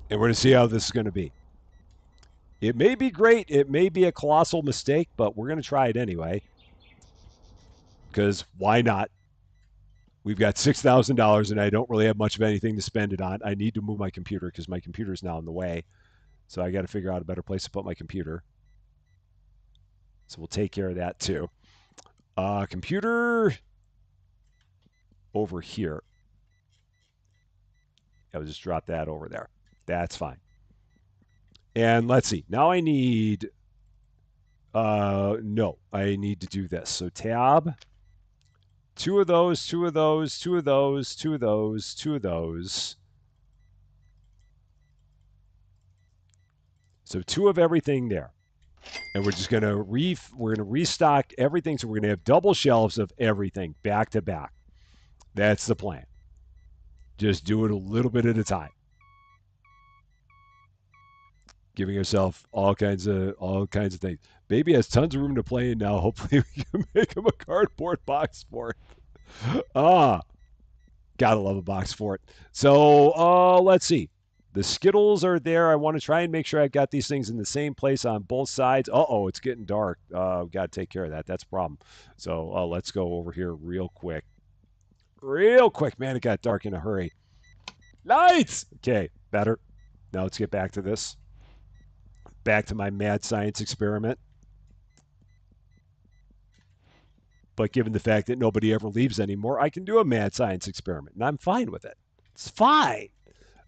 And we're going to see how this is going to be. It may be great. It may be a colossal mistake, but we're going to try it anyway. Because why not? We've got $6,000 and I don't really have much of anything to spend it on. I need to move my computer because my computer is now in the way. So I got to figure out a better place to put my computer. So we'll take care of that too. Computer over here. I'll just drop that over there. That's fine. And let's see. Now I need, no, I need to do this. So tab, 2 of those, 2 of those, 2 of those, 2 of those, 2 of those. So 2 of everything there. And we're just going to restock everything. So we're going to have double shelves of everything back to back. That's the plan. Just do it a little bit at a time. Giving yourself all kinds of things. Baby has tons of room to play in now. Hopefully we can make him a cardboard box fort. Gotta love a box fort. So let's see. The Skittles are there. I want to try and make sure I've got these things in the same place on both sides. Uh-oh, it's getting dark. Got to take care of that. That's a problem. So let's go over here real quick. Real quick, man. It got dark in a hurry. Lights! Okay, better. Now let's get back to this. Back to my mad science experiment. But given the fact that nobody ever leaves anymore, I can do a mad science experiment, and I'm fine with it. It's fine.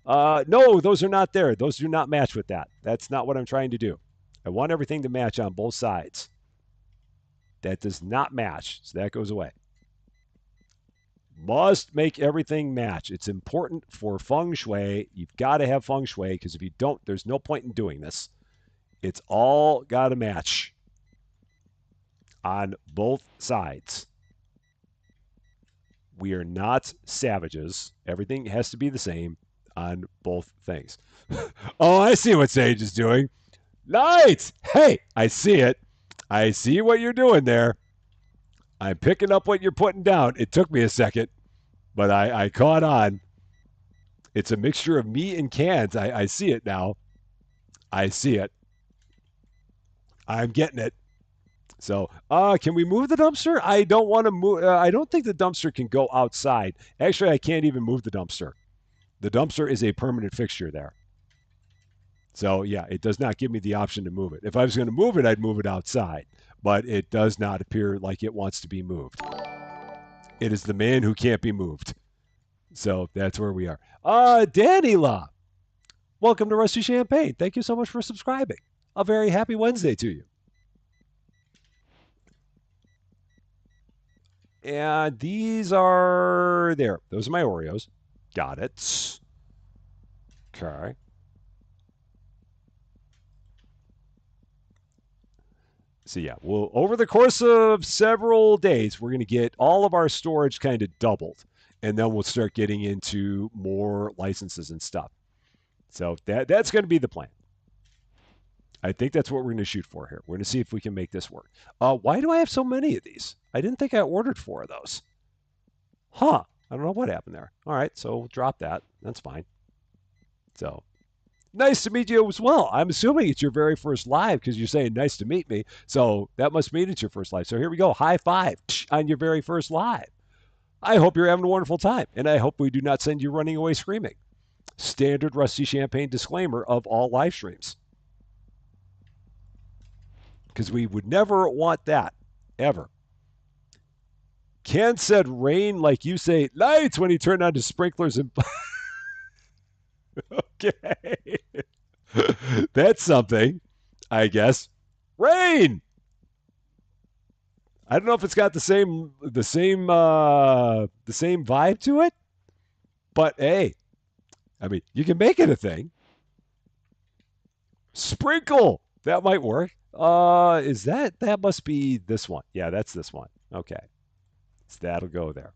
No, those are not there. Those do not match with that. That's not what I'm trying to do. I want everything to match on both sides. That does not match, so that goes away. Must make everything match. It's important for feng shui. You've got to have feng shui because if you don't, there's no point in doing this. It's all got to match on both sides. We are not savages. Everything has to be the same on both things. Oh, I see what Sage is doing. Lights! Hey, I see it. I see what you're doing there. I'm picking up what you're putting down. It took me a second, but I caught on. It's a mixture of meat and cans. I see it now. I see it. I'm getting it. So, can we move the dumpster? I don't want to move. I don't think the dumpster can go outside. Actually, I can't even move the dumpster. The dumpster is a permanent fixture there. So, yeah, it does not give me the option to move it. If I was going to move it, I'd move it outside. But it does not appear like it wants to be moved. It is the man who can't be moved. So that's where we are. Danny La, welcome to Rusty Champaign. Thank you so much for subscribing. A very happy Wednesday to you. And these are there. Those are my Oreos. Got it. Okay. So yeah, well, over the course of several days, we're going to get all of our storage kind of doubled, and then we'll start getting into more licenses and stuff. So that's going to be the plan. I think that's what we're going to shoot for here. We're going to see if we can make this work. Why do I have so many of these? I didn't think I ordered 4 of those. Huh. I don't know what happened there. All right, so we'll drop that. That's fine. So nice to meet you as well. I'm assuming it's your very first live because you're saying nice to meet me. So that must mean it's your first live. So here we go. High five on your very first live. I hope you're having a wonderful time, and I hope we do not send you running away screaming. Standard Rusty Champaign disclaimer of all live streams. Because we would never want that, ever. Ken said rain like you say lights when he turned on the sprinklers and... Okay. That's something, I guess. Rain. I don't know if it's got the same vibe to it, but hey, I mean, you can make it a thing. Sprinkle. That might work. Is that must be this one? Yeah, that's this one. Okay. So that'll go there.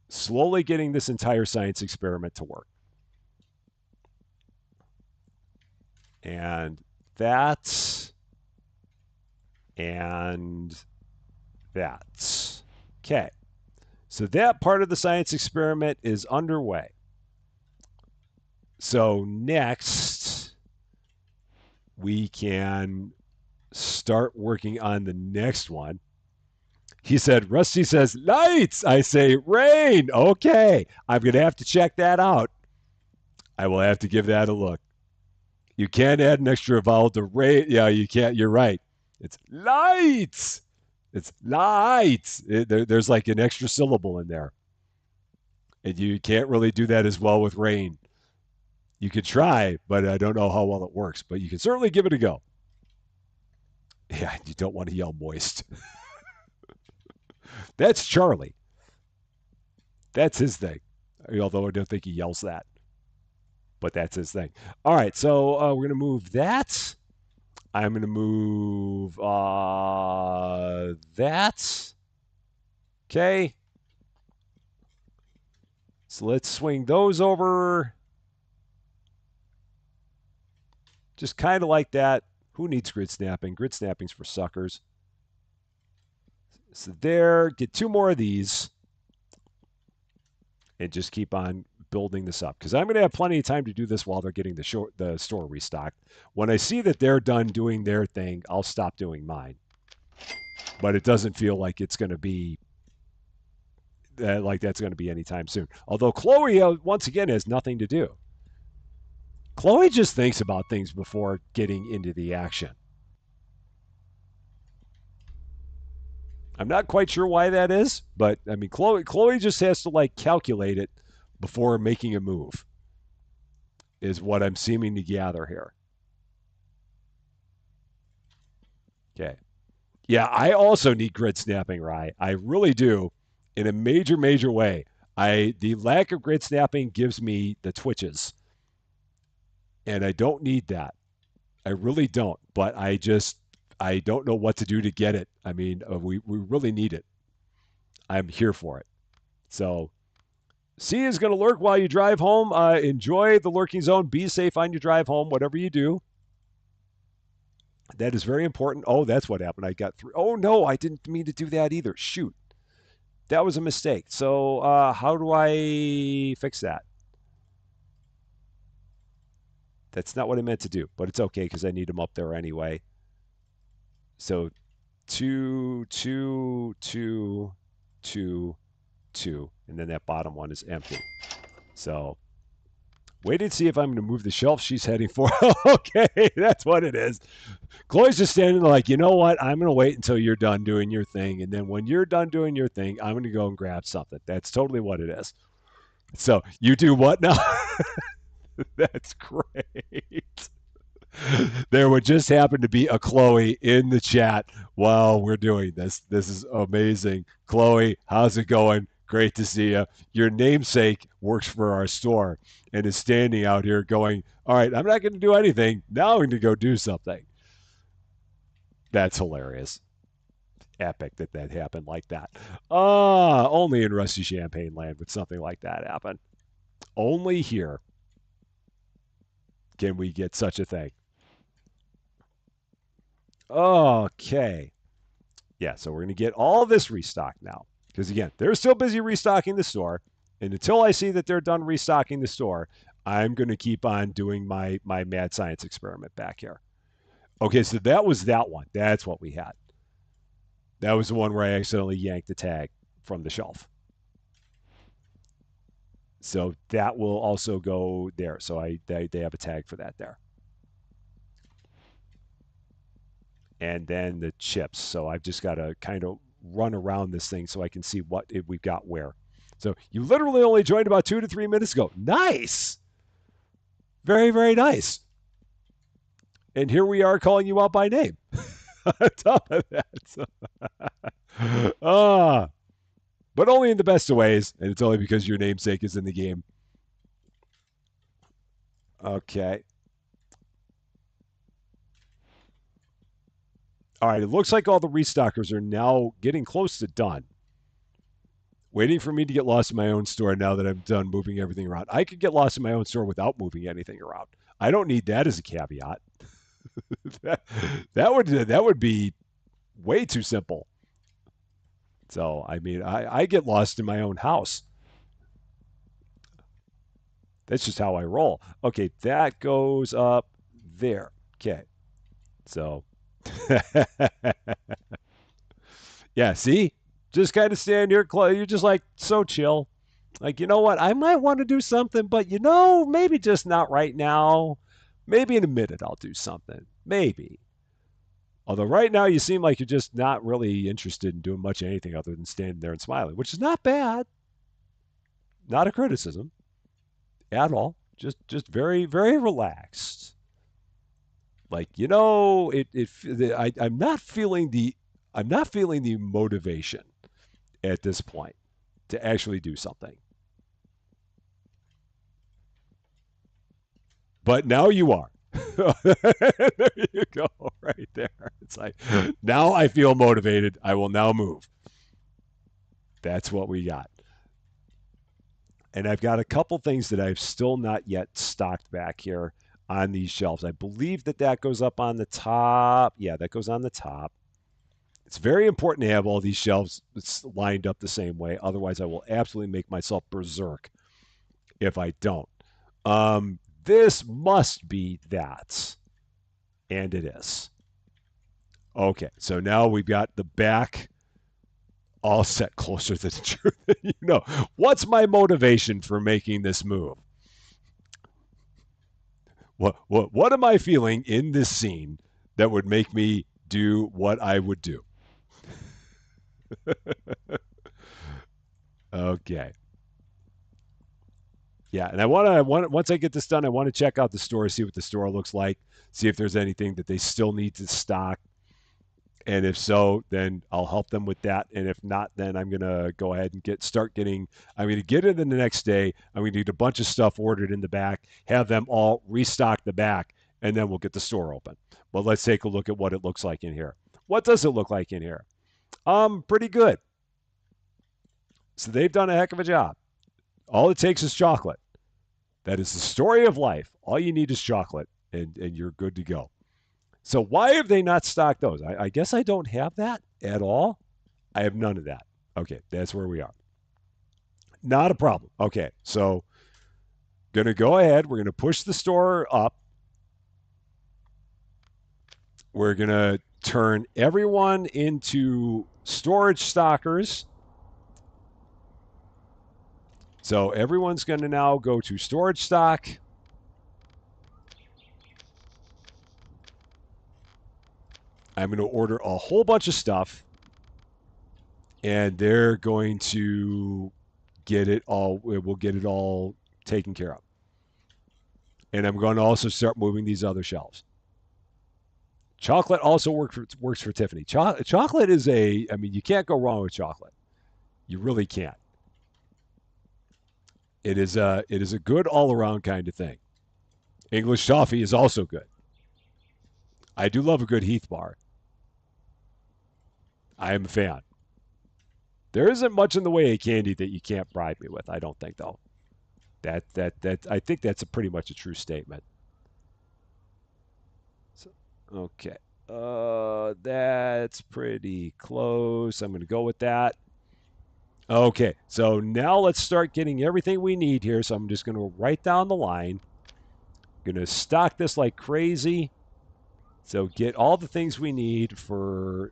Slowly getting this entire science experiment to work. And that. And that. Okay. So that part of the science experiment is underway. So next, we can start working on the next one. He said, Rusty says, lights. I say, rain. Okay. I'm going to have to check that out. I will have to give that a look. You can't add an extra vowel to rain. Yeah, you can't. You're right. It's lights. It's lights. There's like an extra syllable in there. And you can't really do that as well with rain. You could try, but I don't know how well it works. But you can certainly give it a go. Yeah, you don't want to yell moist. That's Charlie. That's his thing. Although I don't think he yells that. But that's his thing. All right, so we're going to move that. I'm going to move that. Okay. So let's swing those over. Just kind of like that. Who needs grid snapping? Grid snapping's for suckers. So there, get 2 more of these. And just keep on building this up. Because I'm going to have plenty of time to do this while they're getting the store restocked. When I see that they're done doing their thing, I'll stop doing mine. But it doesn't feel like it's going to be like that's going to be anytime soon. Although Chloe, once again, has nothing to do. Chloe just thinks about things before getting into the action. I'm not quite sure why that is, but I mean, Chloe just has to like calculate it before making a move, is what I'm seeming to gather here. Okay. Yeah, I also need grid snapping, Rye. I really do, in a major, major way. The lack of grid snapping gives me the twitches, and I don't need that. I really don't. But I don't know what to do to get it. I mean, we really need it. I'm here for it. So C is going to lurk while you drive home. Enjoy the lurking zone. Be safe on your drive home, whatever you do. That is very important. Oh, that's what happened. I got through. Oh, no, I didn't mean to do that either. Shoot. That was a mistake. So, how do I fix that? That's not what I meant to do, but it's okay because I need them up there anyway. So, two, two, two, two, two, and then that bottom one is empty. So, wait and see if I'm going to move the shelf she's heading for. Okay, that's what it is. Chloe's just standing there like, you know what? I'm going to wait until you're done doing your thing. And then when you're done doing your thing, I'm going to go and grab something. That's totally what it is. So you do what now? That's great. There would just happen to be a Chloe in the chat while we're doing this. This is amazing. Chloe, how's it going? Great to see you. Your namesake works for our store and is standing out here going, all right, I'm not going to do anything. Now I'm going to go do something. That's hilarious. Epic that happened like that. Only in Rusty Champaign land would something like that happen. Only here can we get such a thing. Okay. Yeah, so we're going to get all this restocked now. Because again, they're still busy restocking the store. And until I see that they're done restocking the store, I'm going to keep on doing my mad science experiment back here. Okay, so that was that one. That's what we had. That was the one where I accidentally yanked the tag from the shelf. So that will also go there. So they have a tag for that there. And then the chips. So I've just got to kind of run around this thing so I can see what we've got where. So you literally only joined about 2 to 3 minutes ago. Nice. Very, very nice. And here we are calling you out by name. On top of that. So, but only in the best of ways. And it's only because your namesake is in the game. Okay. All right. It looks like all the restockers are now getting close to done. Waiting for me to get lost in my own store now that I'm done moving everything around. I could get lost in my own store without moving anything around. I don't need that as a caveat. that would be way too simple. So I mean, I get lost in my own house. That's just how I roll. Okay, that goes up there. Okay, so yeah, see, just kind of stand here, you're just like so chill. Like, you know what? I might want to do something, but maybe just not right now. Maybe in a minute I'll do something. Maybe. Although right now you seem like you're just not really interested in doing much of anything other than standing there and smiling, which is not bad. Not a criticism at all. Just very, very relaxed. Like, I'm not feeling the motivation at this point to actually do something. But now you are. There you go, right there. It's like, now I feel motivated. I will now move. That's what we got. And I've got a couple things that I've still not yet stocked back here on these shelves. I believe that goes up on the top. Yeah, that goes on the top. It's very important to have all these shelves lined up the same way. Otherwise, I will absolutely make myself berserk if I don't. This must be that. And it is. Okay, so now we've got the back all set closer to the truth. What's my motivation for making this move? What am I feeling in this scene that would make me do what I would do? Okay. Yeah, and once I get this done, I want to check out the store, see what the store looks like, see if there's anything that they still need to stock, and if so, then I'll help them with that. And if not, then I'm gonna go ahead and start getting. I'm gonna get it in the next day. I'm gonna get a bunch of stuff ordered in the back, have them all restock the back, and then we'll get the store open. But let's take a look at what it looks like in here. What does it look like in here? Pretty good. So they've done a heck of a job. All it takes is chocolate. That is the story of life. All you need is chocolate, and you're good to go. So why have they not stocked those? I guess I don't have that at all. I have none of that. Okay, that's where we are. Not a problem. Okay, so gonna go ahead. We're gonna push the store up. We're gonna turn everyone into storage stockers. So everyone's gonna now go to storage stock. I'm going to order a whole bunch of stuff, and they're going to get it all. We'll get it all taken care of. And I'm going to also start moving these other shelves. Chocolate also works for Tiffany. Chocolate is I mean, you can't go wrong with chocolate. You really can't. It is a good all around kind of thing. English toffee is also good. I do love a good Heath bar. I am a fan. There isn't much in the way of candy that you can't bribe me with. I don't think though. That I think that's a pretty much a true statement. So, okay. That's pretty close. I'm going to go with that. Okay, so now let's start getting everything we need here. So I'm just going to write down the line. Going to stock this like crazy. So get all the things we need for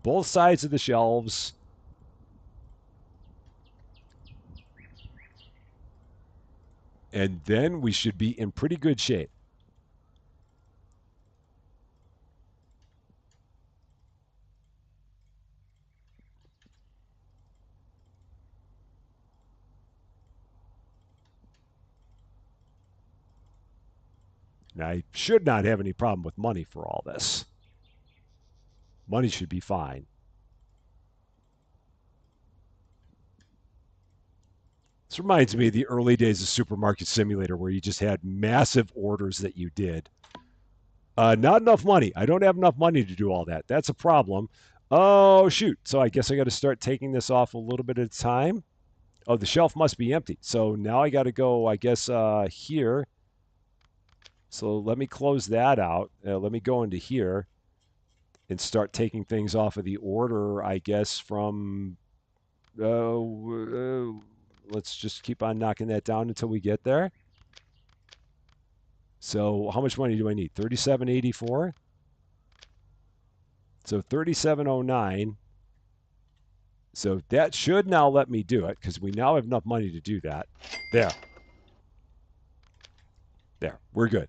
both sides of the shelves. And then we should be in pretty good shape. And I should not have any problem with money for all this. Money should be fine. This reminds me of the early days of Supermarket Simulator where you just had massive orders that you did. Not enough money. I don't have enough money to do all that. That's a problem. Oh, shoot. So I guess I got to start taking this off a little bit at a time. Oh, the shelf must be empty. So now I got to go, I guess, here. So let me close that out. Let me go into here and start taking things off of the order, I guess, from. Let's just keep on knocking that down until we get there. So how much money do I need? 37.84. So 37.09. So that should now let me do it because we now have enough money to do that. There. There. We're good.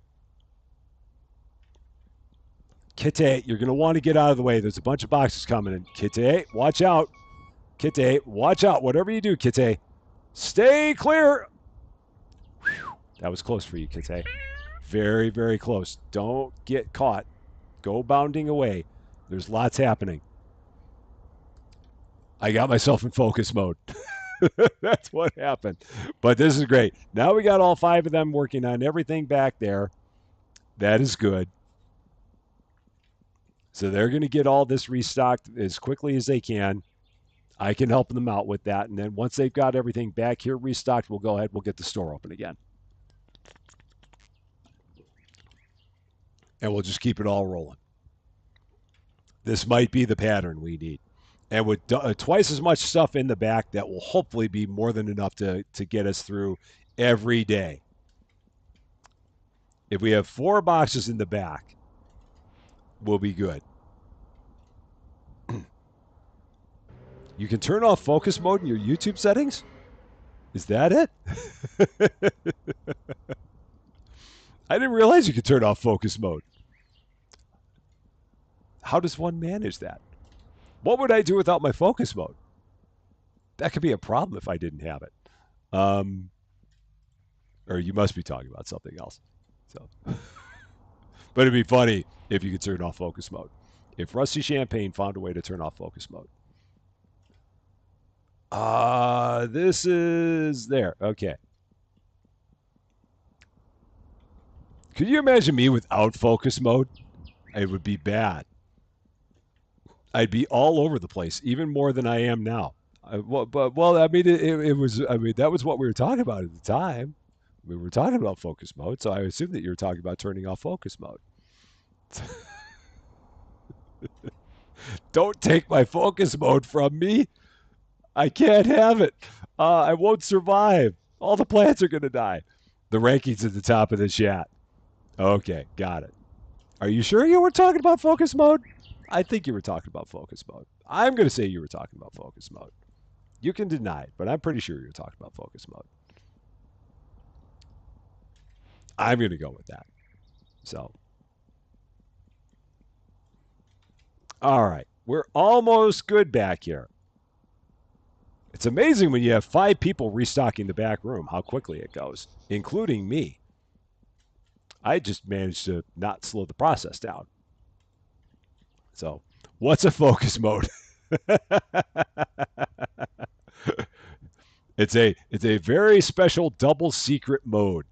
Kitty, you're going to want to get out of the way. There's a bunch of boxes coming in. Kitty, watch out. Kitty, watch out. Whatever you do, Kitty, stay clear. Whew. That was close for you, Kitty. Very, very close. Don't get caught. Go bounding away. There's lots happening. I got myself in focus mode. That's what happened. But this is great. Now we got all 5 of them working on everything back there. That is good. So they're going to get all this restocked as quickly as they can. I can help them out with that. And then once they've got everything back here restocked, we'll go ahead. We'll get the store open again. And we'll just keep it all rolling. This might be the pattern we need. And with twice as much stuff in the back, that will hopefully be more than enough to get us through every day. If we have 4 boxes in the back, we'll be good. You can turn off focus mode in your YouTube settings? Is that it? I didn't realize you could turn off focus mode. How does one manage that? What would I do without my focus mode? That could be a problem if I didn't have it. Um, or you must be talking about something else. So, but it'd be funny if you could turn off focus mode. If Rusty Champagne found a way to turn off focus mode. This is there. Okay. Could you imagine me without focus mode? It would be bad. I'd be all over the place, even more than I am now. I mean, it was. I mean, that was what we were talking about at the time. We were talking about focus mode, so I assume that you were talking about turning off focus mode. Don't take my focus mode from me. I can't have it. I won't survive. All the plants are going to die. The rankings at the top of the chat. Okay, got it. Are you sure you were talking about focus mode? I think you were talking about focus mode. I'm going to say you were talking about focus mode. You can deny it, but I'm pretty sure you're talking about focus mode. I'm going to go with that. So, all right. We're almost good back here. It's amazing when you have 5 people restocking the back room, how quickly it goes, including me. I just managed to not slow the process down. So, what's a focus mode? It's a very special double secret mode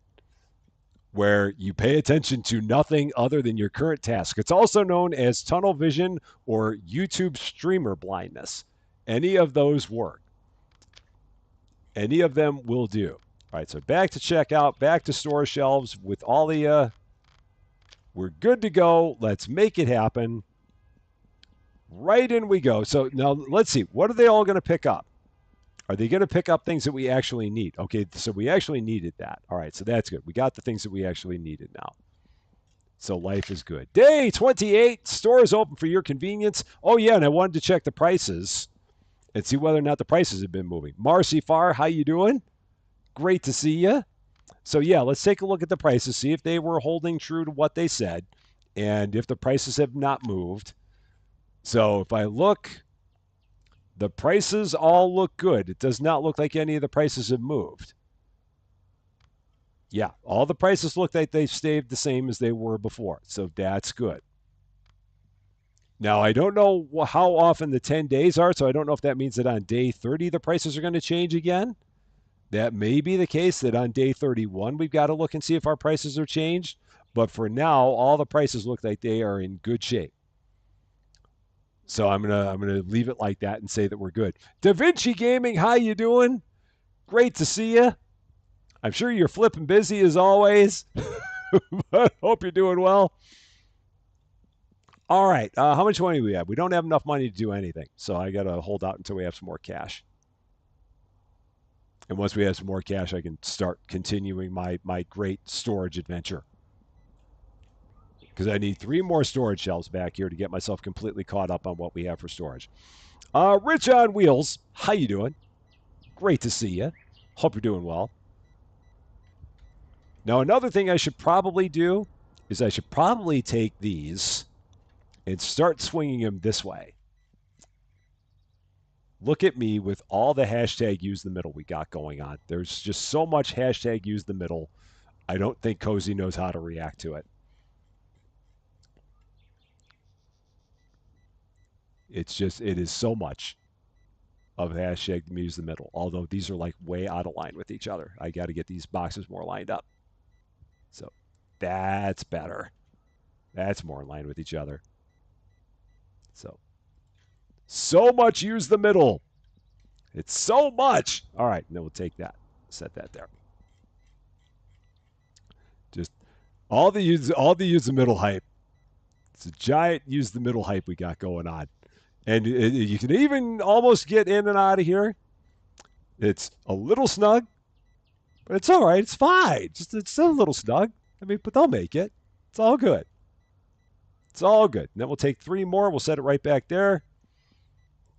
where you pay attention to nothing other than your current task. It's also known as tunnel vision or YouTube streamer blindness. Any of those work. Any of them will do. All right, so back to checkout, back to store shelves with all the, we're good to go. Let's make it happen. Right in we go. So now let's see, what are they all going to pick up? Are they going to pick up things that we actually need? Okay, so we actually needed that. All right, so that's good. We got the things that we actually needed now. So life is good. Day 28, store is open for your convenience. Oh, yeah, and I wanted to check the prices and see whether or not the prices have been moving. Marcy Farr, how you doing? Great to see you. So, yeah, let's take a look at the prices, see if they were holding true to what they said, and if the prices have not moved. So if I look, the prices all look good. It does not look like any of the prices have moved. Yeah, all the prices look like they've stayed the same as they were before. So that's good. Now, I don't know how often the 10 days are, so I don't know if that means that on day 30 the prices are going to change again. That may be the case that on day 31 we've got to look and see if our prices are changed. But for now, all the prices look like they are in good shape. So I'm gonna leave it like that and say that we're good. Da Vinci Gaming, how you doing? Great to see you. I'm sure you're flipping busy as always, but hope you're doing well. All right, how much money do we have? We don't have enough money to do anything, so I got to hold out until we have some more cash. And once we have some more cash, I can start continuing my great storage adventure. Because I need 3 more storage shelves back here to get myself completely caught up on what we have for storage. Rich on Wheels, how you doing? Great to see you. Hope you're doing well. Now, another thing I should probably do is I should probably take these and start swinging them this way. Look at me with all the hashtag use the middle we got going on. There's just so much hashtag use the middle. I don't think Cozy knows how to react to it. It is so much of hashtag use the middle. Although these are like way out of line with each other. I got to get these boxes more lined up. So that's better. That's more in line with each other. So much use the middle. It's so much. All right, then we'll take that. Set that there. Just all the use the middle hype. It's a giant use the middle hype we got going on. And you can even almost get in and out of here. It's a little snug, but it's all right. It's fine. It's still a little snug. I mean, but they'll make it. It's all good. It's all good. And then we'll take 3 more. We'll set it right back there.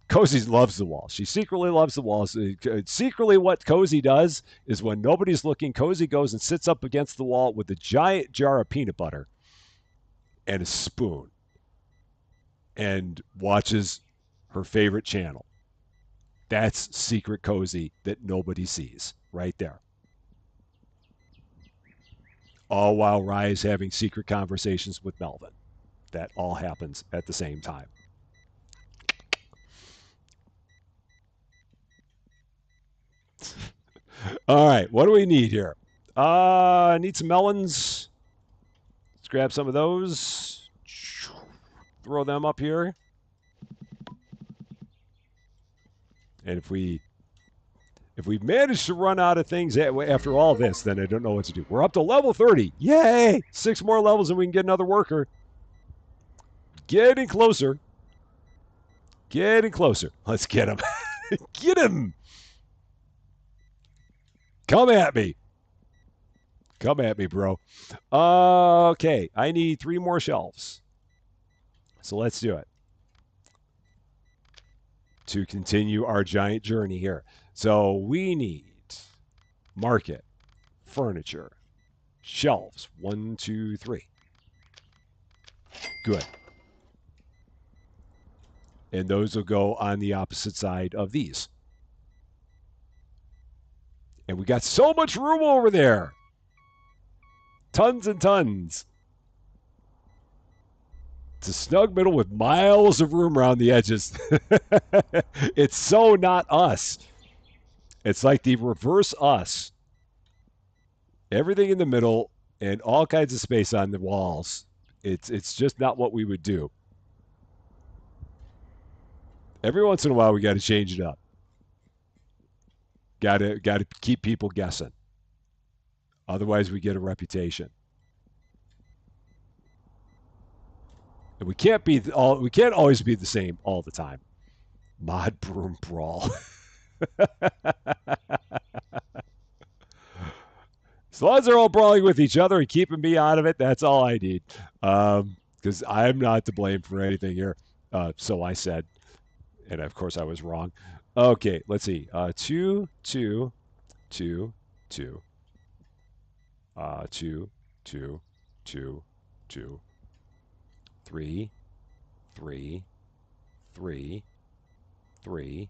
Cozy loves the walls. She secretly loves the walls. Secretly, what Cozy does is when nobody's looking, Cozy goes and sits up against the wall with a giant jar of peanut butter and a spoon and watches her favorite channel. That's secret Cozy that nobody sees right there. All while Rye is having secret conversations with Melvin. That all happens at the same time. All right, what do we need here? I need some melons. Let's grab some of those. Throw them up here. And if we manage to run out of things after all this, then I don't know what to do. We're up to level 30. Yay! 6 more levels and we can get another worker. Getting closer. Getting closer. Let's get him. Get him. Come at me. Come at me, bro. Okay, I need 3 more shelves. So let's do it. To continue our giant journey here. So we need market, furniture, shelves. 1, 2, 3. Good. And those will go on the opposite side of these. And we got so much room over there. Tons and tons. It's a snug middle with miles of room around the edges. It's so not us. It's like the reverse us. Everything in the middle and all kinds of space on the walls. It's just not what we would do. Every once in a while we got to change it up. Got to keep people guessing. Otherwise we get a reputation. And we can't always be the same all the time. Mod broom brawl. As long as they're all brawling with each other and keeping me out of it, that's all I need. Because I'm not to blame for anything here. So I said, and of course I was wrong. Okay, let's see. 2, 2, 2, 2. 2, 2, 2, 2. 3, 3, 3, 3,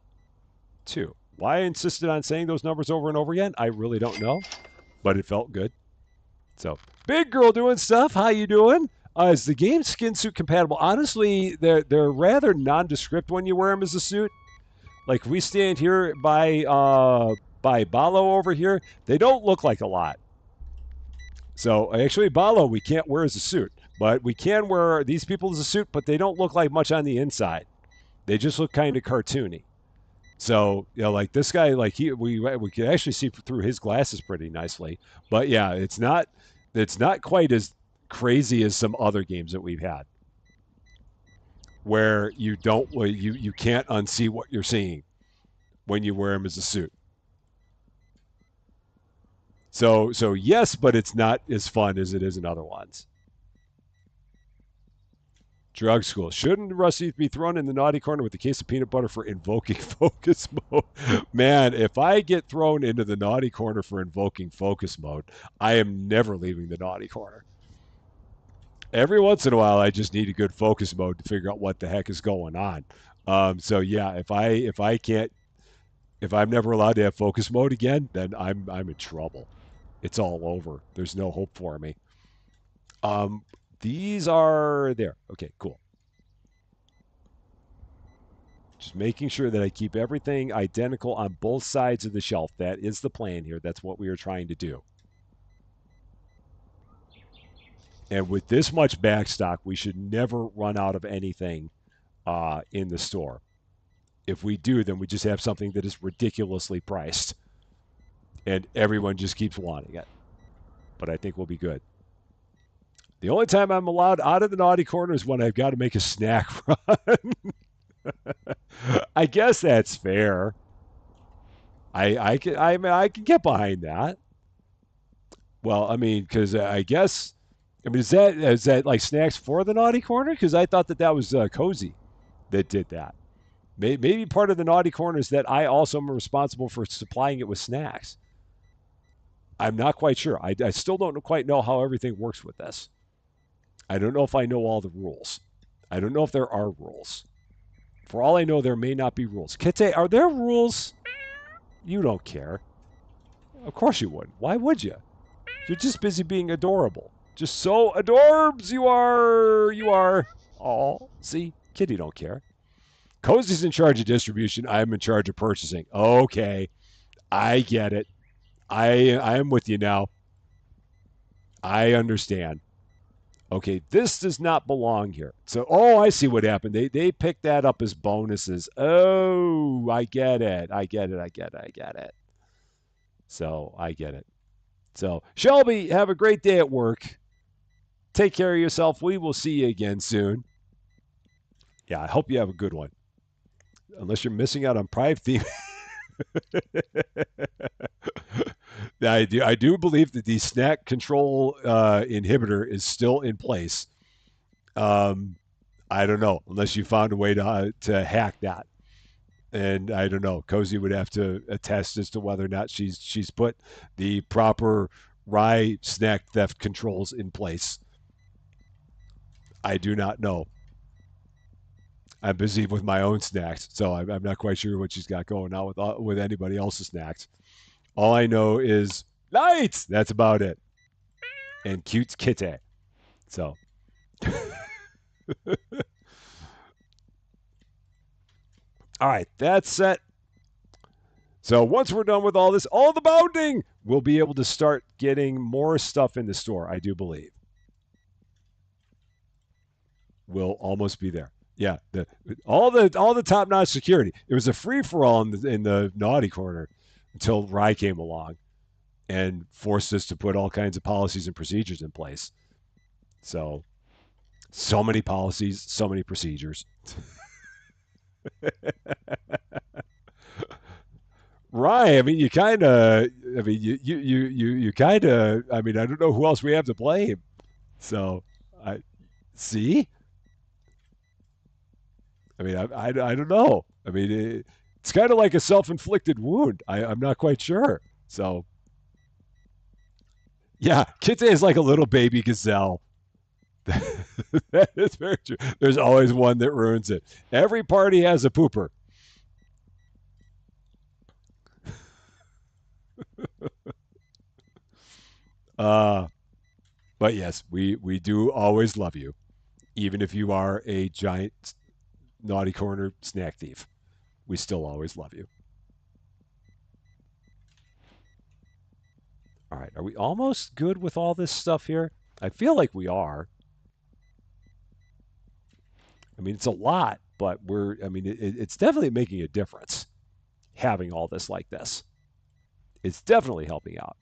2. Why I insisted on saying those numbers over and over again, I really don't know, but it felt good. So, big girl doing stuff. How you doing? Is the game skin suit compatible? Honestly, they're rather nondescript when you wear them as a suit. Like we stand here by Balo over here, they don't look like a lot. So actually, Balo we can't wear as a suit. But we can wear these people as a suit, but they don't look like much on the inside. They just look kind of cartoony. So, like this guy, like we can actually see through his glasses pretty nicely. But yeah, it's not quite as crazy as some other games that we've had, where you can't unsee what you're seeing when you wear him as a suit. So yes, but it's not as fun as it is in other ones. Drug school. Shouldn't Rusty be thrown in the naughty corner with a case of peanut butter for invoking focus mode? Man, if I get thrown into the naughty corner for invoking focus mode, I am never leaving the naughty corner. Every once in a while, I just need a good focus mode to figure out what the heck is going on. So yeah, if I'm never allowed to have focus mode again, then I'm in trouble. It's all over. There's no hope for me. These are there. Okay, cool. Just making sure that I keep everything identical on both sides of the shelf. That is the plan here. That's what we are trying to do. And with this much backstock, we should never run out of anything in the store. If we do, then we just have something that is ridiculously priced. And everyone just keeps wanting it. But I think we'll be good. The only time I'm allowed out of the naughty corner is when I've got to make a snack run. I guess that's fair. I can get behind that. Well, I mean, because I guess, I mean, is that like snacks for the naughty corner? Because I thought that was Cozy that did that. Maybe part of the naughty corner is that I also am responsible for supplying it with snacks. I'm not quite sure. I still don't quite know how everything works with this. I don't know if I know all the rules. I don't know if there are rules. For all I know, there may not be rules. Kite, are there rules? You don't care. Of course you wouldn't. Why would you? You're just busy being adorable. Just so adorbs you are. You are. Oh, see? Kitty don't care. Cozy's in charge of distribution. I'm in charge of purchasing. Okay. I get it. I am with you now. I understand. Okay, this does not belong here. So, oh, I see what happened. They picked that up as bonuses. Oh, I get it. I get it. I get it. I get it. So, I get it. So, Shelby, have a great day at work. Take care of yourself. We will see you again soon. Yeah, I hope you have a good one. Unless you're missing out on private theme. I do believe that the snack control inhibitor is still in place. Um, I don't know unless you found a way to hack that, and I don't know. Cozy would have to attest as to whether or not she's put the proper rye snack theft controls in place. I do not know. I'm busy with my own snacks, so I'm not quite sure what she's got going on with anybody else's snacks. All I know is lights. That's about it. And cute kitty. So, all right, that's set. So once we're done with all this, all the bounding, we'll be able to start getting more stuff in the store. I do believe we'll almost be there. Yeah, all the top notch security. It was a free for all in the naughty corner until Rye came along and forced us to put all kinds of policies and procedures in place. So many policies, so many procedures. Right. I mean, you kind of. I mean, you kind of. I mean, I don't know who else we have to blame. So, I see. I mean, I don't know. I mean, it's kind of like a self-inflicted wound. I'm not quite sure. So, yeah, Kite is like a little baby gazelle. That is very true. There's always one that ruins it. Every party has a pooper. Uh, but yes, we do always love you, even if you are a giant naughty corner snack thief. We still always love you. All right, are we almost good with all this stuff here? I feel like we are. I mean, it's a lot, but I mean, it's definitely making a difference having all this like this. It's definitely helping out.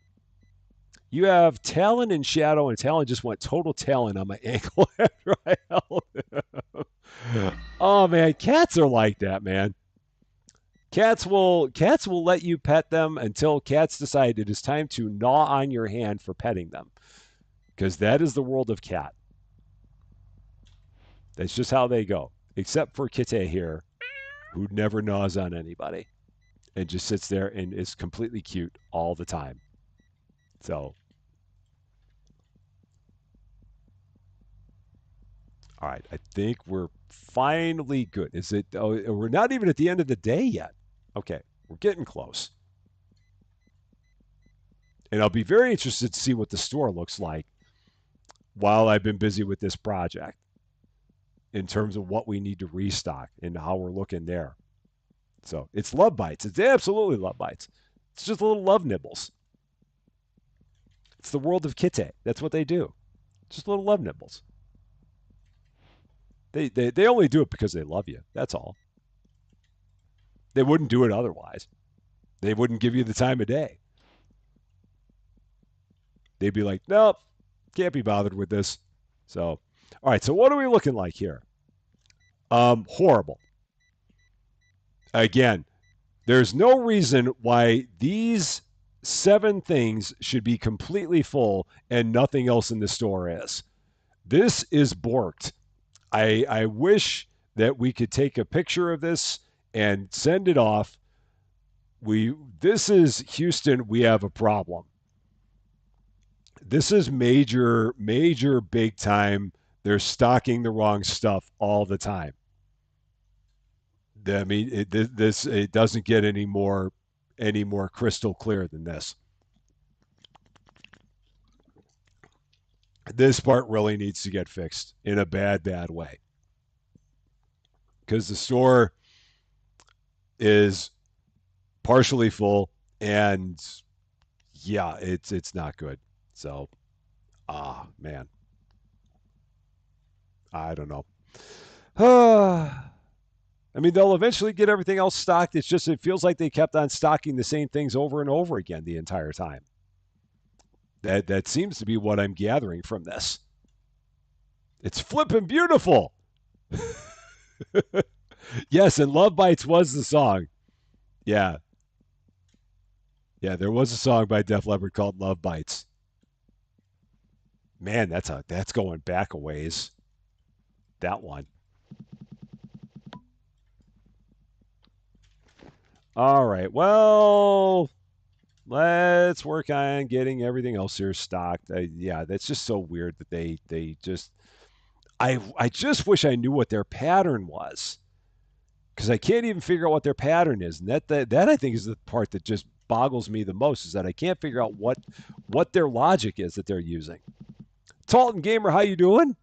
You have Talon and Shadow, and Talon just went total Talon on my ankle after I held him. Oh man, cats are like that, man. Cats will let you pet them until cats decide it is time to gnaw on your hand for petting them, because that is the world of cat. That's just how they go. Except for Kite here, who never gnaws on anybody and just sits there and is completely cute all the time. So, all right, I think we're finally good. Is it? Oh, we're not even at the end of the day yet. Okay, we're getting close. And I'll be very interested to see what the store looks like while I've been busy with this project in terms of what we need to restock and how we're looking there. So it's love bites. It's absolutely love bites. It's just little love nibbles. It's the world of Kite. That's what they do. Just little love nibbles. They only do it because they love you. That's all. They wouldn't do it otherwise. They wouldn't give you the time of day. They'd be like, nope, can't be bothered with this. So, all right. So what are we looking like here? Horrible. Again, there's no reason why these 7 things should be completely full and nothing else in the store is. This is borked. I wish that we could take a picture of this and send it off. We This is Houston. We have a problem. This is major, major, big time. They're stocking the wrong stuff all the time. I mean, it doesn't get any more crystal clear than this. This part really needs to get fixed in a bad, bad way because the store is partially full, and yeah, it's not good. So, man, I don't know. I mean, they'll eventually get everything else stocked. It's just it feels like they kept on stocking the same things over and over again the entire time. That seems to be what I'm gathering from this. It's flipping beautiful. Yes, and Love Bites was the song. Yeah, yeah, there was a song by Def Leppard called Love Bites. Man, that's going back a ways. That one. All right. Well, let's work on getting everything else here stocked. Yeah, that's just so weird that they just I just wish I knew what their pattern was because I can't even figure out what their pattern is, and that I think is the part that just boggles me the most is that I can't figure out what their logic is that they're using. Talton Gamer, how you doing?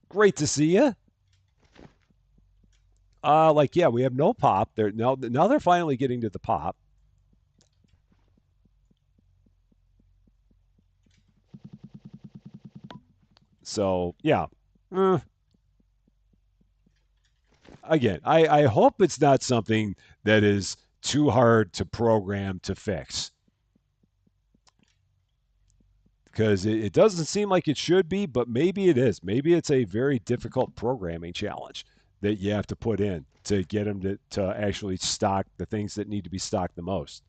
Great to see you. Like yeah, we have no pop. Now they're finally getting to the pop. So yeah. Uh, Again, I hope it's not something that is too hard to program to fix because it doesn't seem like it should be, but maybe it is. Maybe it's a very difficult programming challenge that you have to put in to get them to actually stock the things that need to be stocked the most.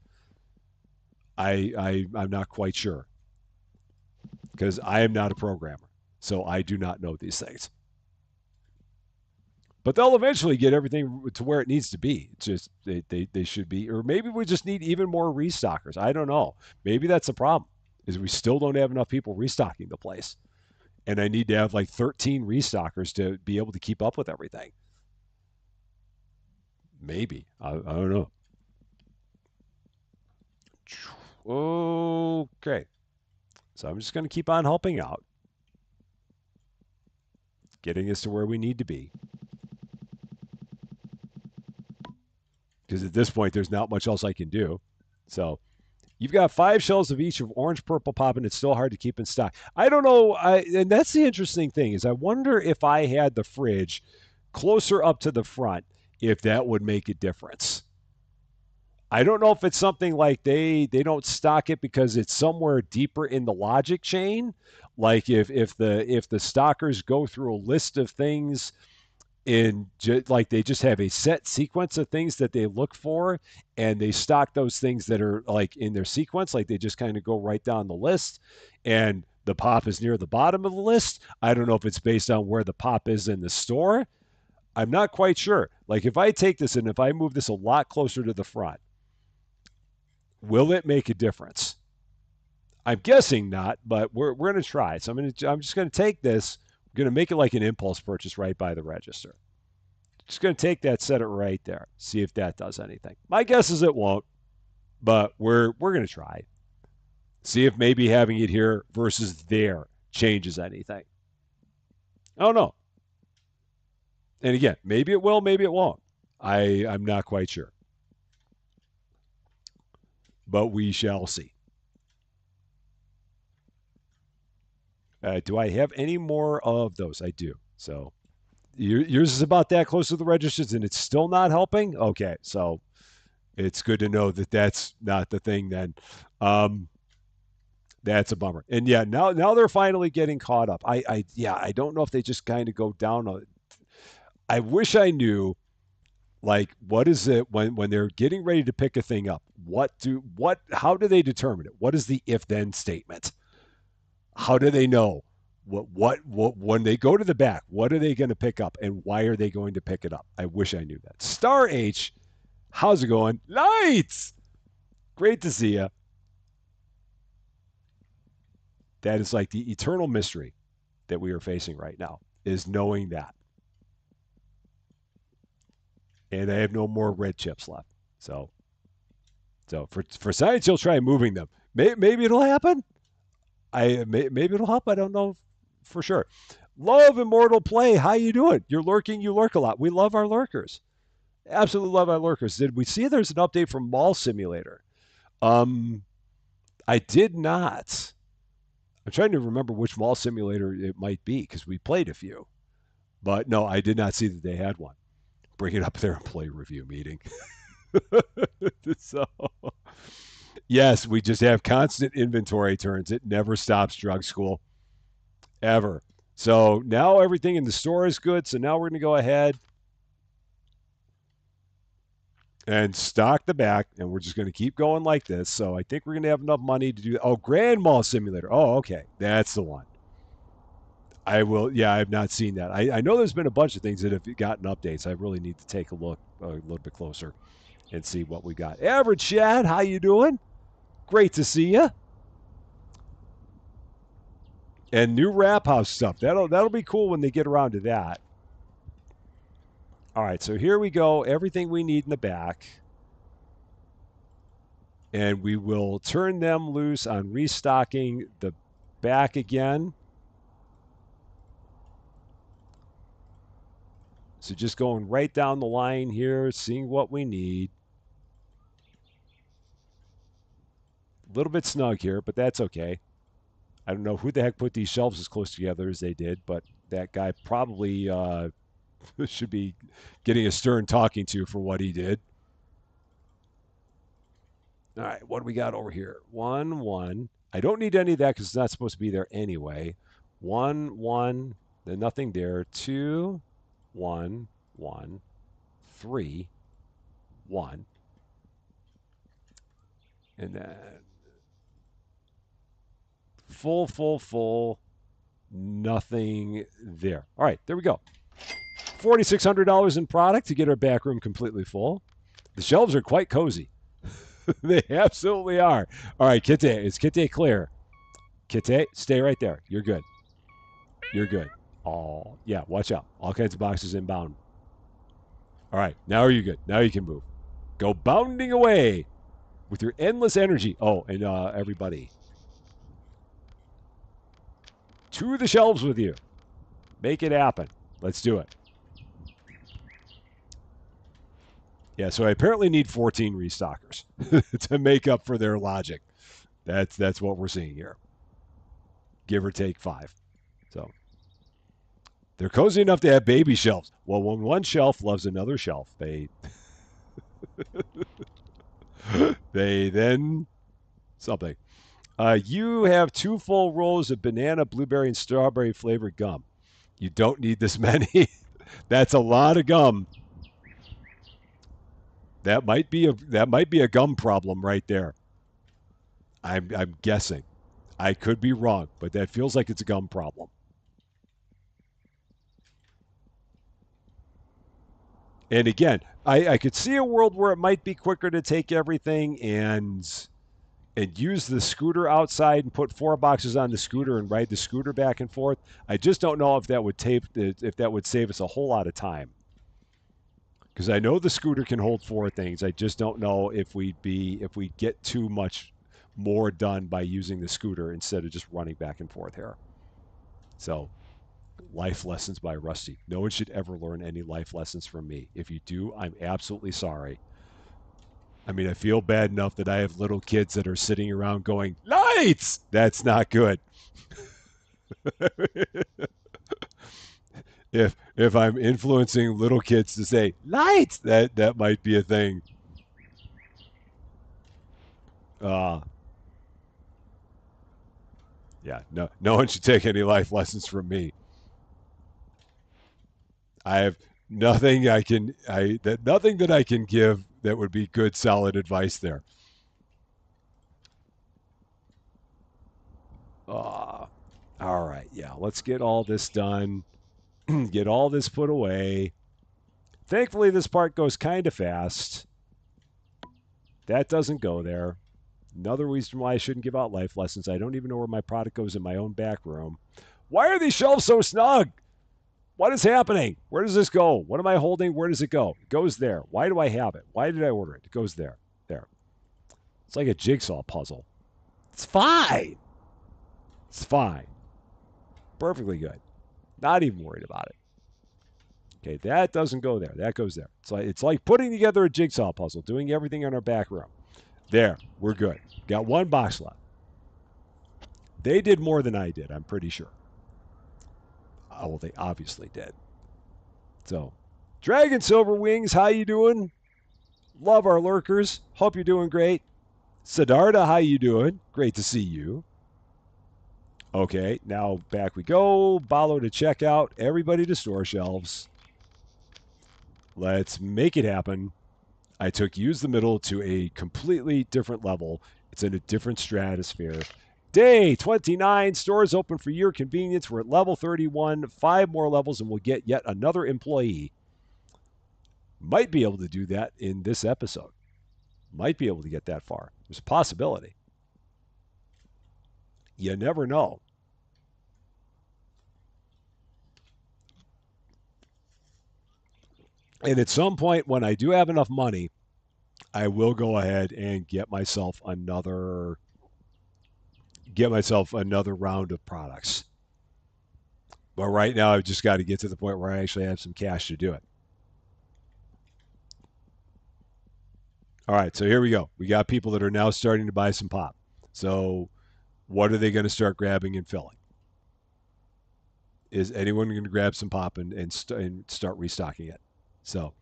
I'm not quite sure because I am not a programmer, so I do not know these things. But they'll eventually get everything to where it needs to be. It's just they should be, or maybe we just need even more restockers. I don't know. Maybe that's the problem. Is we still don't have enough people restocking the place, and I need to have like 13 restockers to be able to keep up with everything. Maybe I don't know. Okay, so I'm just going to keep on helping out, getting us to where we need to be. Because at this point, there's not much else I can do. So you've got 5 shells of each of orange, purple pop, and it's still hard to keep in stock. I don't know. And that's the interesting thing is I wonder if I had the fridge closer up to the front, if that would make a difference. I don't know if it's something like they don't stock it because it's somewhere deeper in the logic chain. Like if the stockers go through a list of things like they just have a set sequence of things that they look for and they stock those things that are like in their sequence like they just kind of go right down the list and the pop is near the bottom of the list. I don't know if it's based on where the pop is in the store. I'm not quite sure. Like if I take this and if I move this a lot closer to the front, will it make a difference? I'm guessing not, but we're going to try. So I'm just going to take this. I'm going to make it like an impulse purchase right by the register. Just going to take that, set it right there, see if that does anything. My guess is it won't, but we're going to try. See if maybe having it here versus there changes anything. I don't know. And again, maybe it will, maybe it won't. I'm not quite sure, but we shall see. Do I have any more of those? I do. So yours is about that close to the registers, and it's still not helping. Okay, so it's good to know that that's not the thing then. Um, that's a bummer. And yeah, now they're finally getting caught up. Yeah, I don't know if they just kind of go down. I wish I knew like what is it when they're getting ready to pick a thing up. How do they determine it? What is the if then statement? How do they know what when they go to the back? What are they going to pick up and why are they going to pick it up? I wish I knew that. Star H How's it going? Lights! Great to see you. That is like the eternal mystery that we are facing right now, is knowing that. And I have no more red chips left. So, for science, you'll try moving them. Maybe it'll happen. Maybe it'll help. I don't know for sure. Love Immortal Play. How you doing? You're lurking. You lurk a lot. We love our lurkers. Absolutely love our lurkers. Did we see there's an update from Mall Simulator? Um, I did not. I'm trying to remember which Mall Simulator it might be because we played a few. But no, I did not see that they had one. Bring it up their employee review meeting. So, yes, we just have constant inventory turns. It never stops, drug school, ever. So now everything in the store is good. So now we're going to go ahead and stock the back, and we're just going to keep going like this. So I think we're going to have enough money to do. Oh, Grand Mall Simulator. Oh, okay, that's the one. I will. Yeah, I have not seen that. I know there's been a bunch of things that have gotten updates. I really need to take a look a little bit closer and see what we got. Average Shad, how you doing? Great to see you. And new Wrap House stuff. That'll be cool when they get around to that. All right, so here we go. Everything we need in the back. And we will turn them loose on restocking the back again. So just going right down the line here, seeing what we need. A little bit snug here, but that's okay. I don't know who the heck put these shelves as close together as they did, but that guy probably should be getting a stern talking to for what he did. All right, what do we got over here? 1, 1. I don't need any of that because it's not supposed to be there anyway. 1, 1. Then nothing there. 2, 1, 1. 3, 1. And then full, full, full. Nothing there. All right, there we go. $4,600 in product to get our back room completely full. The shelves are quite cozy. They absolutely are. All right, Kite. Is Kite clear? Kite, stay right there. You're good. You're good. Oh, yeah, watch out. All kinds of boxes inbound. All right, now are you good? Now you can move. Go bounding away with your endless energy. Oh, and everybody. To the shelves with you. Make it happen. Let's do it. Yeah, so I apparently need 14 restockers to make up for their logic. That's what we're seeing here. Give or take 5. So they're cozy enough to have baby shelves. Well, when one shelf loves another shelf, they they then something. You have 2 full rolls of banana, blueberry, and strawberry flavored gum. You don't need this many. That's a lot of gum. That might be a gum problem right there. I'm guessing. I could be wrong, but that feels like it's a gum problem. And again, I could see a world where it might be quicker to take everything and use the scooter outside and put 4 boxes on the scooter and ride the scooter back and forth. I just don't know if that would save us a whole lot of time. Because I know the scooter can hold 4 things. I just don't know if we get too much more done by using the scooter instead of just running back and forth here. So, life lessons by Rusty. No one should ever learn any life lessons from me. If you do, I'm absolutely sorry. I mean, I feel bad enough that I have little kids that are sitting around going, "Lights!" That's not good. if I'm influencing little kids to say lights, that might be a thing. Uh yeah, no one should take any life lessons from me. I have nothing that I can give that would be good solid advice there. All right, yeah, let's get all this done. Get all this put away. Thankfully, this part goes kind of fast. That doesn't go there. Another reason why I shouldn't give out life lessons. I don't even know where my product goes in my own back room. Why are these shelves so snug? What is happening? Where does this go? What am I holding? Where does it go? It goes there. Why do I have it? Why did I order it? It goes there. There. It's like a jigsaw puzzle. It's fine. It's fine. Perfectly good. Not even worried about it. Okay, that doesn't go there. That goes there. It's like putting together a jigsaw puzzle, doing everything in our back room. There, we're good. Got one box left. They did more than I did, I'm pretty sure. Oh, well, they obviously did. So, Dragon Silver Wings, how you doing? Love our lurkers. Hope you're doing great. Siddhartha, how you doing? Great to see you. Okay, now back we go. Balo to checkout. Everybody to store shelves. Let's make it happen. I took use the middle to a completely different level. It's in a different stratosphere. Day 29, stores open for your convenience. We're at level 31, 5 more levels, and we'll get yet another employee. Might be able to do that in this episode. Might be able to get that far. There's a possibility. You never know. And at some point, when I do have enough money, I will go ahead and get myself another round of products. But right now, I've just got to get to the point where I actually have some cash to do it. All right, so here we go. We got people that are now starting to buy some pop. So what are they going to start grabbing and filling? Is anyone going to grab some pop and start restocking it? So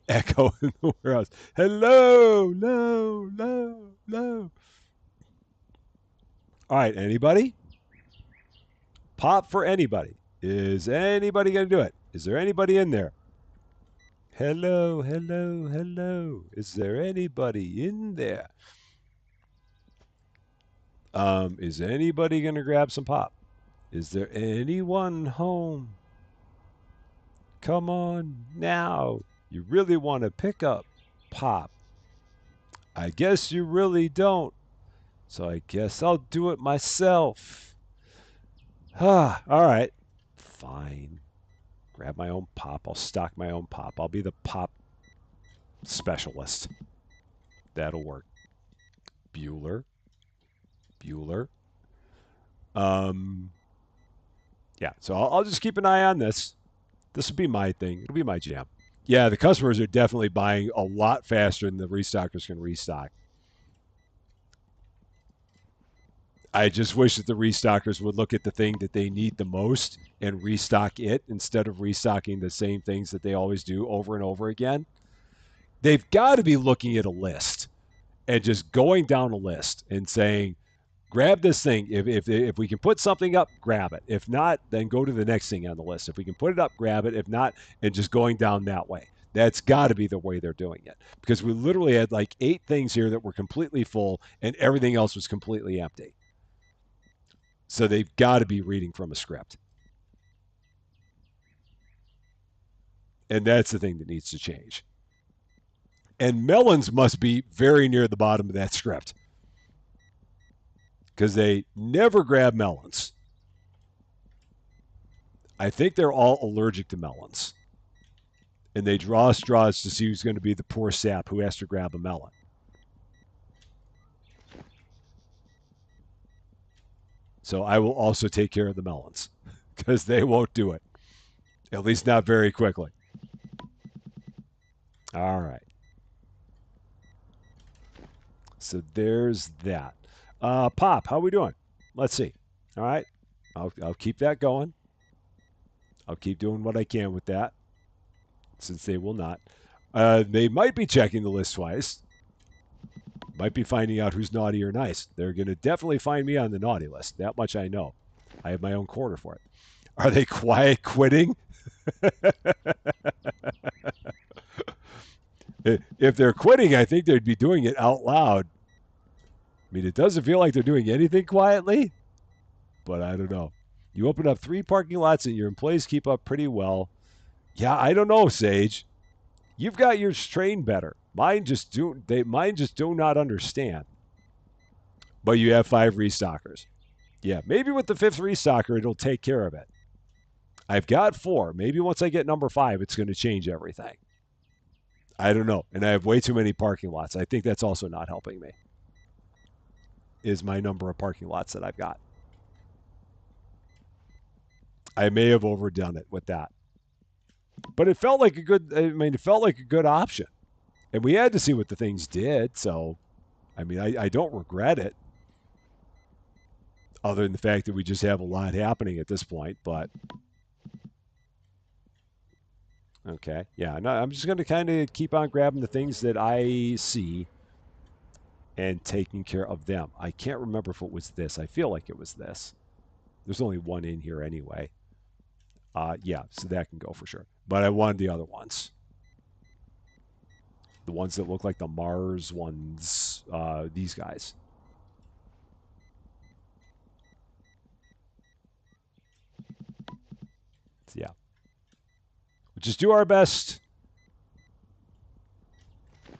echo in the warehouse. Hello, no, no, no. All right, anybody? Pop for anybody. Is anybody going to do it? Is there anybody in there? Hello, hello, hello. Is there anybody in there? Is anybody going to grab some pop? Is there anyone home? Come on now. You really want to pick up pop. I guess you really don't. So I guess I'll do it myself. All right. Fine. Grab my own pop. I'll stock my own pop. I'll be the pop specialist. That'll work. Bueller. Yeah, so I'll just keep an eye on this. This will be my thing. It'll be my jam. Yeah, the customers are definitely buying a lot faster than the restockers can restock. I just wish that the restockers would look at the thing that they need the most and restock it instead of restocking the same things that they always do over and over again. They've got to be looking at a list and just going down a list and saying, grab this thing. If we can put something up, grab it. If not, then go to the next thing on the list. If we can put it up, grab it. If not, and just going down that way. That's got to be the way they're doing it. Because we literally had like 8 things here that were completely full and everything else was completely empty. So they've got to be reading from a script. And that's the thing that needs to change. And melons must be very near the bottom of that script. Because they never grab melons. I think they're all allergic to melons. And they draw straws to see who's going to be the poor sap who has to grab a melon. So I will also take care of the melons because they won't do it. At least not very quickly. All right. So there's that. Pop, how are we doing? Let's see. All right. I'll keep that going. I'll keep doing what I can with that since they will not. They might be checking the list twice. Might be finding out who's naughty or nice. They're going to definitely find me on the naughty list. That much I know. I have my own corner for it. Are they quiet quitting? If they're quitting, I think they'd be doing it out loud. I mean, it doesn't feel like they're doing anything quietly, but I don't know. You open up 3 parking lots and your employees keep up pretty well. Yeah, I don't know, Sage. You've got yours trained better. Mine just do not understand. But you have 5 restockers. Yeah, maybe with the 5th restocker it'll take care of it. I've got 4. Maybe once I get number 5, it's going to change everything. I don't know. And I have way too many parking lots. I think that's also not helping me. Is my number of parking lots that I've got. I may have overdone it with that. But it felt like it felt like a good option. And we had to see what the things did, so I don't regret it. Other than the fact that we just have a lot happening at this point, but okay. Yeah, no, I'm just going to kind of keep on grabbing the things that I see and taking care of them. I can't remember if it was this. I feel like it was this. There's only one in here anyway. Yeah, so that can go for sure. But I wanted the other ones. The ones that look like the Mars ones, these guys. Yeah. We'll just do our best.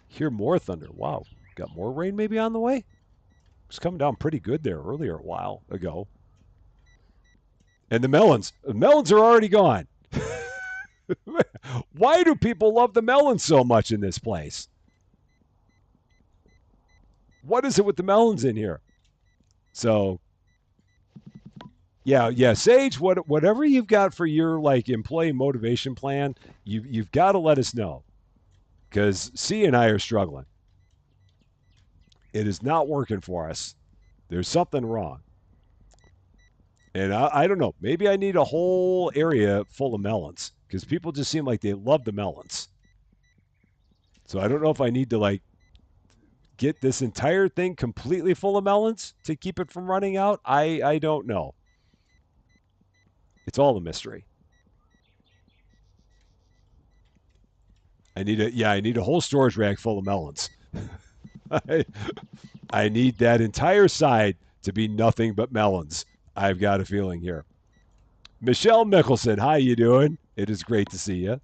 Hear more thunder. Wow. Got more rain maybe on the way? It's coming down pretty good there earlier a while ago. And the melons are already gone. Why do people love the melons so much in this place? What is it with the melons in here? So, yeah, Sage, whatever you've got for your like employee motivation plan, you've got to let us know, because C and I are struggling. It is not working for us. There's something wrong. And I don't know. Maybe I need a whole area full of melons, because people just seem like they love the melons. So I don't know if I need to like get this entire thing completely full of melons to keep it from running out. I don't know. It's all a mystery. I need a whole storage rack full of melons. I need that entire side to be nothing but melons. I've got a feeling here. Michelle Mickelson, how you doing? It is great to see you.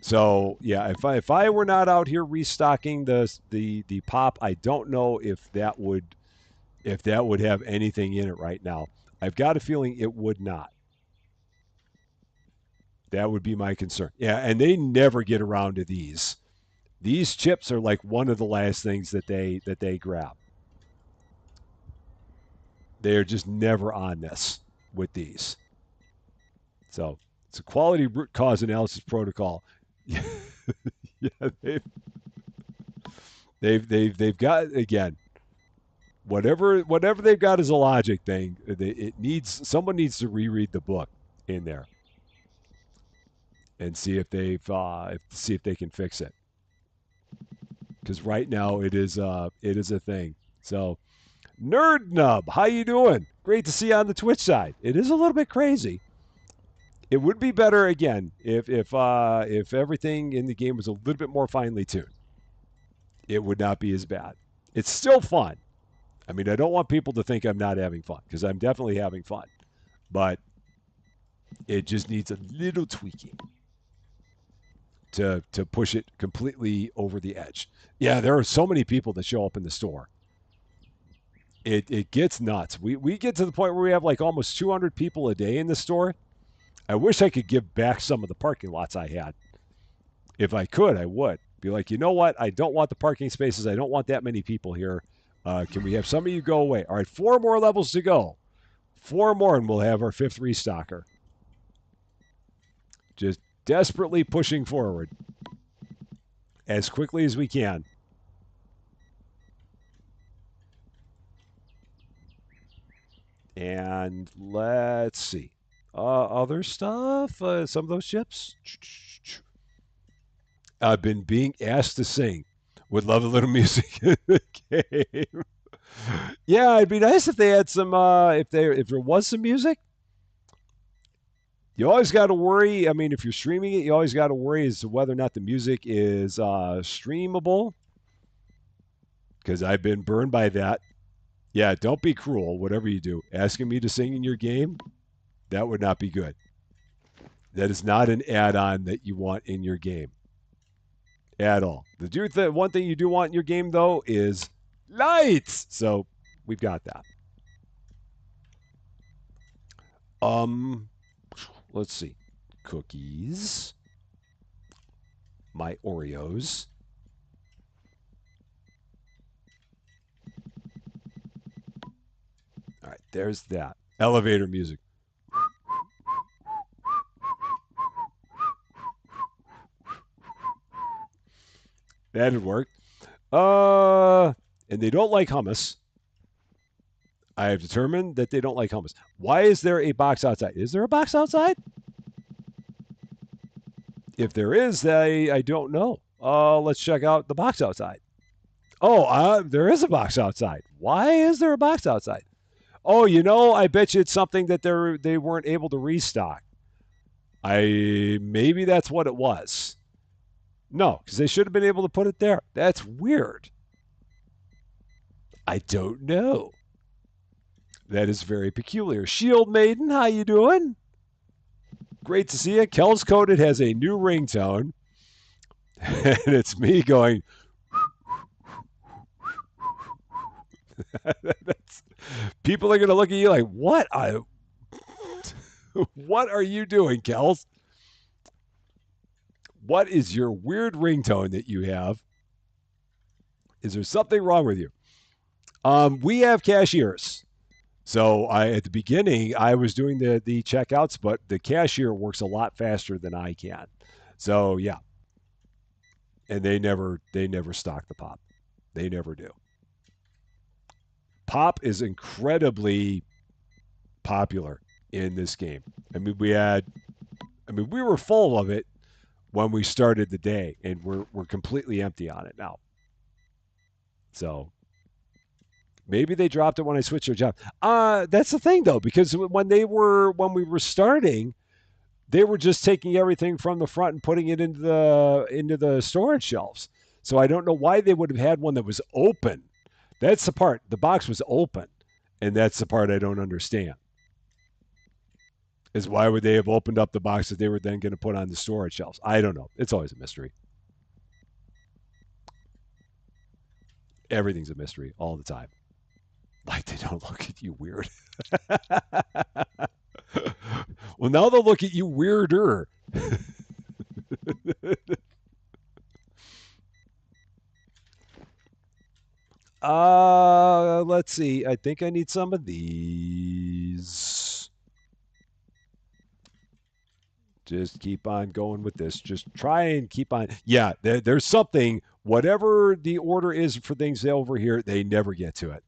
So yeah, if I were not out here restocking the pop, I don't know if that would have anything in it right now. I've got a feeling it would not. That would be my concern. Yeah, and they never get around to these. These chips are like one of the last things that they grab. They are just never on this with these. So it's a quality root cause analysis protocol. Yeah, they've got, again, whatever they've got is a logic thing. Someone needs to reread the book in there and see if they can fix it. Because right now it is a thing. So, Nerd Nub, how you doing? Great to see you on the Twitch side. It is a little bit crazy. It would be better again if everything in the game was a little bit more finely tuned. It would not be as bad. It's still fun. I mean, I don't want people to think I'm not having fun, because I'm definitely having fun. But it just needs a little tweaking to push it completely over the edge. Yeah, there are so many people that show up in the store. It gets nuts. We get to the point where we have like almost 200 people a day in the store. I wish I could give back some of the parking lots I had. If I could, I would. Be like, you know what? I don't want the parking spaces. I don't want that many people here. Can we have some of you go away? All right, 4 more levels to go. 4 more and we'll have our 5th restocker. Just desperately pushing forward as quickly as we can. And let's see. Other stuff, some of those chips. I've been being asked to sing. Would love a little music in the game. Yeah, it'd be nice if they had some. If there was some music. You always got to worry. I mean, if you're streaming it, you always got to worry as to whether or not the music is streamable. Because I've been burned by that. Yeah, don't be cruel. Whatever you do, asking me to sing in your game, that would not be good. That is not an add-on that you want in your game at all. The one thing you do want in your game though is lights. So we've got that. Um, let's see. Cookies. My Oreos. All right, there's that. Elevator music. That'd work. Uh, and they don't like hummus. I have determined that they don't like hummus. Why is there a box outside? Is there a box outside? If there is, I don't know. Let's check out the box outside. Oh, there is a box outside. Why is there a box outside? Oh, I bet you it's something that they weren't able to restock. Maybe that's what it was. No, because they should have been able to put it there. That's weird. I don't know. That is very peculiar. Shield Maiden, how you doing? Great to see you. Kel's Coded has a new ringtone, and it's me going. People are going to look at you like, what? What are you doing, Kels? What is your weird ringtone that you have? Is there something wrong with you? We have cashiers. So at the beginning, I was doing the checkouts, but the cashier works a lot faster than I can. So yeah, and they never stock the pop. They never do. Pop is incredibly popular in this game. I mean, we were full of it when we started the day, and we're completely empty on it now. So maybe they dropped it when I switched their job. That's the thing though, because when we were starting, they were just taking everything from the front and putting it into the storage shelves. So I don't know why they would have had one that was open. That's the part. The box was open, and that's the part I don't understand. Is why would they have opened up the box that they were then going to put on the storage shelves? I don't know. It's always a mystery. Everything's a mystery all the time. Like they don't look at you weird. Well, now they'll look at you weirder. Let's see. I think I need some of these. Just keep on going with this. Just try and keep on. Yeah, there's something. Whatever the order is for things over here, they never get to it.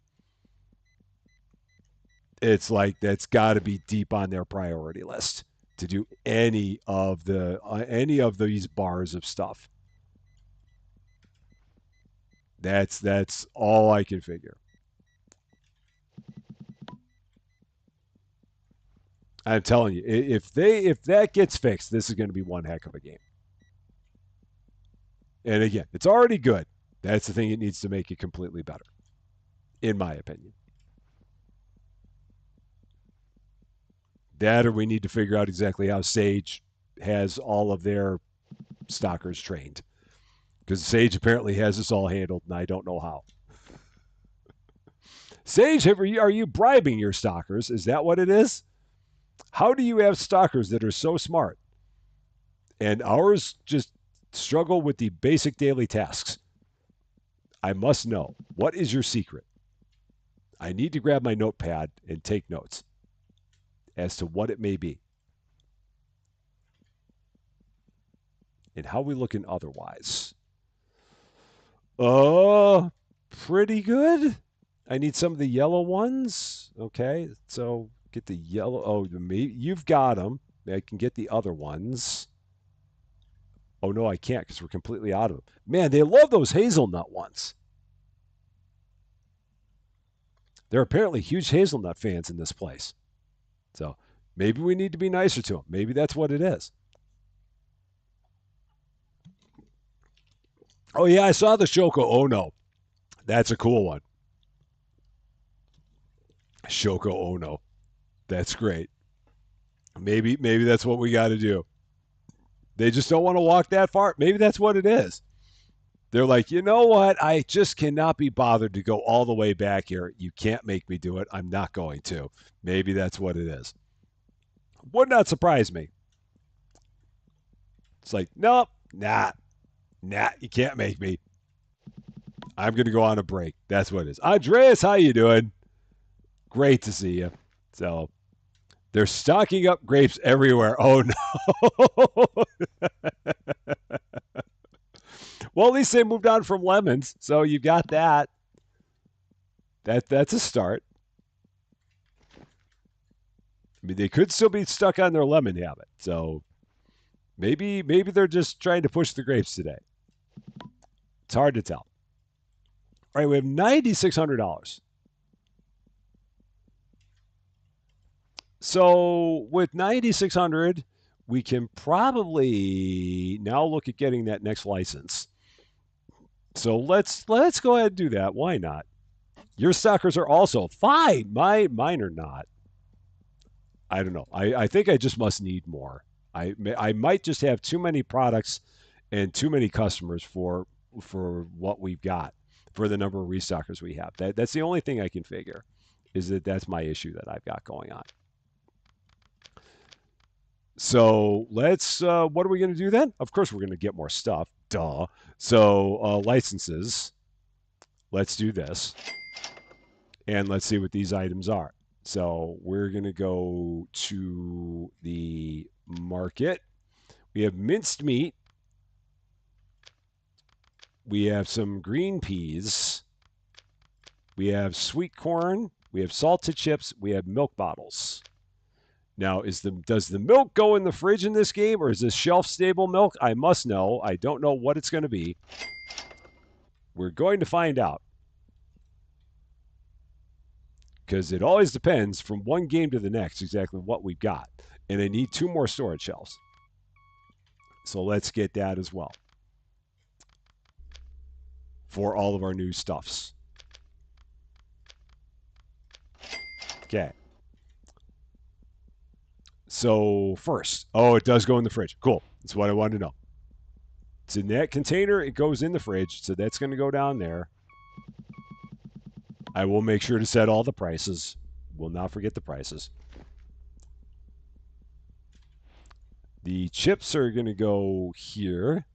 It's like that's got to be deep on their priority list to do any of these bars of stuff. That's all I can figure. I'm telling you, if that gets fixed, this is going to be one heck of a game. And again, it's already good. That's the thing it needs to make it completely better, in my opinion. That or we need to figure out exactly how Sage has all of their stalkers trained. Because Sage apparently has this all handled, and I don't know how. Sage, are you bribing your stalkers? Is that what it is? How do you have stalkers that are so smart and ours just struggle with the basic daily tasks? I must know. What is your secret? I need to grab my notepad and take notes as to what it may be and how we looking otherwise. Oh, pretty good. I need some of the yellow ones. Okay, so get the yellow. Oh, you've got them. I can get the other ones. Oh no, I can't because we're completely out of them. Man, they love those hazelnut ones. There are apparently huge hazelnut fans in this place. So maybe we need to be nicer to them. Maybe that's what it is. Oh yeah, I saw the Shoko Ono. That's a cool one. Shoko Ono. That's great. Maybe that's what we got to do. They just don't want to walk that far. Maybe that's what it is. They're like, you know what? I just cannot be bothered to go all the way back here. You can't make me do it. I'm not going to. Maybe that's what it is. Would not surprise me. It's like, nope, nah, you can't make me. I'm going to go on a break. That's what it is. Andreas, how you doing? Great to see you. So they're stocking up grapes everywhere. Oh no. Well, at least they moved on from lemons, so you got that. That's a start. I mean, they could still be stuck on their lemon habit. So maybe they're just trying to push the grapes today. It's hard to tell. All right, we have $9,600. So with 9,600, we can probably now look at getting that next license. So let's go ahead and do that. Why not? Your stockers are also fine. Mine are not. I don't know. I think I just must need more. I might just have too many products and too many customers for what we've got, for the number of restockers we have. That's the only thing I can figure, is that's my issue that I've got going on. So let's. What are we going to do then? Of course, we're going to get more stuff. Duh. So licenses. Let's do this, and let's see what these items are. So we're going to go to the market. We have minced meat. We have some green peas. We have sweet corn. We have salted chips. We have milk bottles. Now, does the milk go in the fridge in this game, or is this shelf-stable milk? I must know. I don't know what it's going to be. We're going to find out. Because it always depends from one game to the next exactly what we've got. And I need 2 more storage shelves. So let's get that as well for all of our new stuffs. Okay. So first, it does go in the fridge. Cool. That's what I wanted to know. It's in that container. It goes in the fridge. So that's going to go down there. I will make sure to set all the prices. Will not forget the prices. The chips are going to go here.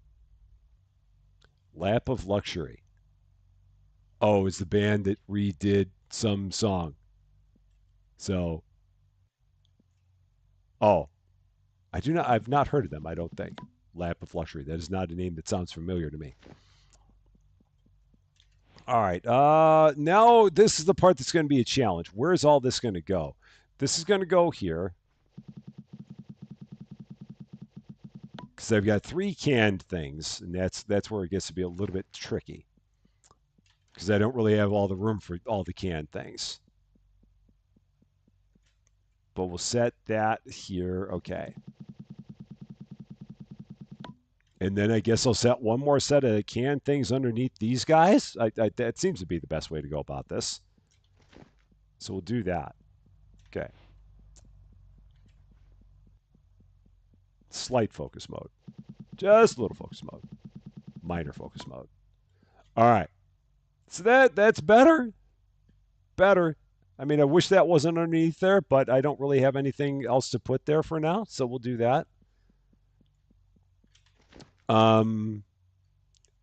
Lap of Luxury. Oh, it's the band that redid some song. So, I've not heard of them, I don't think. Lap of Luxury. That is not a name that sounds familiar to me. All right. Now this is the part that's going to be a challenge. Where is all this going to go? This is going to go here. Because I've got 3 canned things, and that's where it gets to be a little bit tricky. Because I don't really have all the room for all the canned things. But we'll set that here. Okay. And then I guess I'll set one more set of canned things underneath these guys. That seems to be the best way to go about this. So we'll do that. Okay. Slight focus mode. Just a little focus mode. Minor focus mode. All right. So that's better. Better. I mean, I wish that wasn't underneath there, but I don't really have anything else to put there for now. So we'll do that.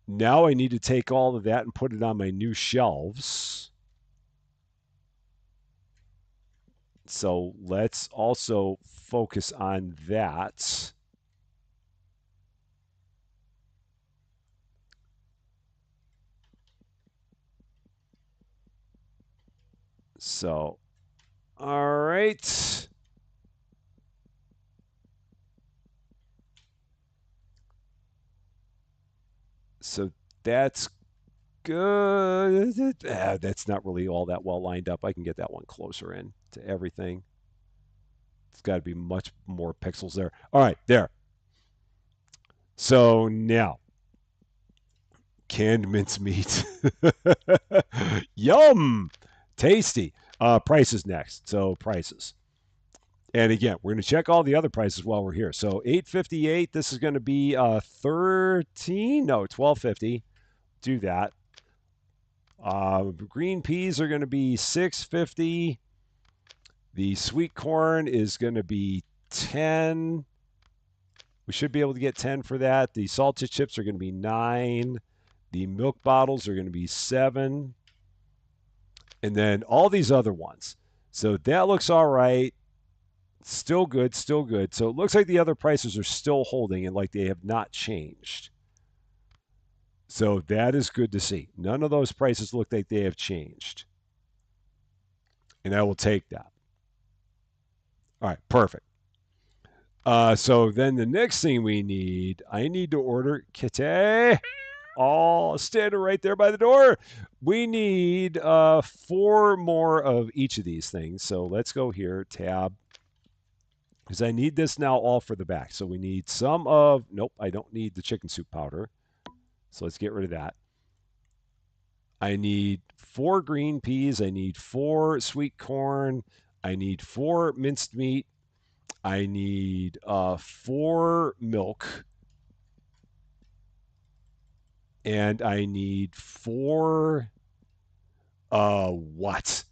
Now I need to take all of that and put it on my new shelves. So let's also focus on that. So, all right. So that's good. That's not really all that well lined up. I can get that one closer in to everything. It's got to be much more pixels there. All right, there. So now, canned mincemeat. Yum! Tasty. Prices next. So prices. And again, we're going to check all the other prices while we're here. So 858, this is going to be 13, no, 1250. Do that. Green peas are going to be 650. The sweet corn is going to be 10. We should be able to get 10 for that. The salted chips are going to be 9. The milk bottles are going to be 7. And then all these other ones. So that looks all right. Still good, still good. So it looks like the other prices are still holding and like they have not changed. So that is good to see. None of those prices look like they have changed. And I will take that. All right, perfect. So then the next thing we need, I need to order Kitty. Oh, standing right there by the door. We need 4 more of each of these things. So let's go here, tab, because I need this now all for the back. So we need some of, nope, I don't need the chicken soup powder. So let's get rid of that. I need 4 green peas. I need 4 sweet corn. I need 4 minced meat. I need 4 milk. And I need 4 what?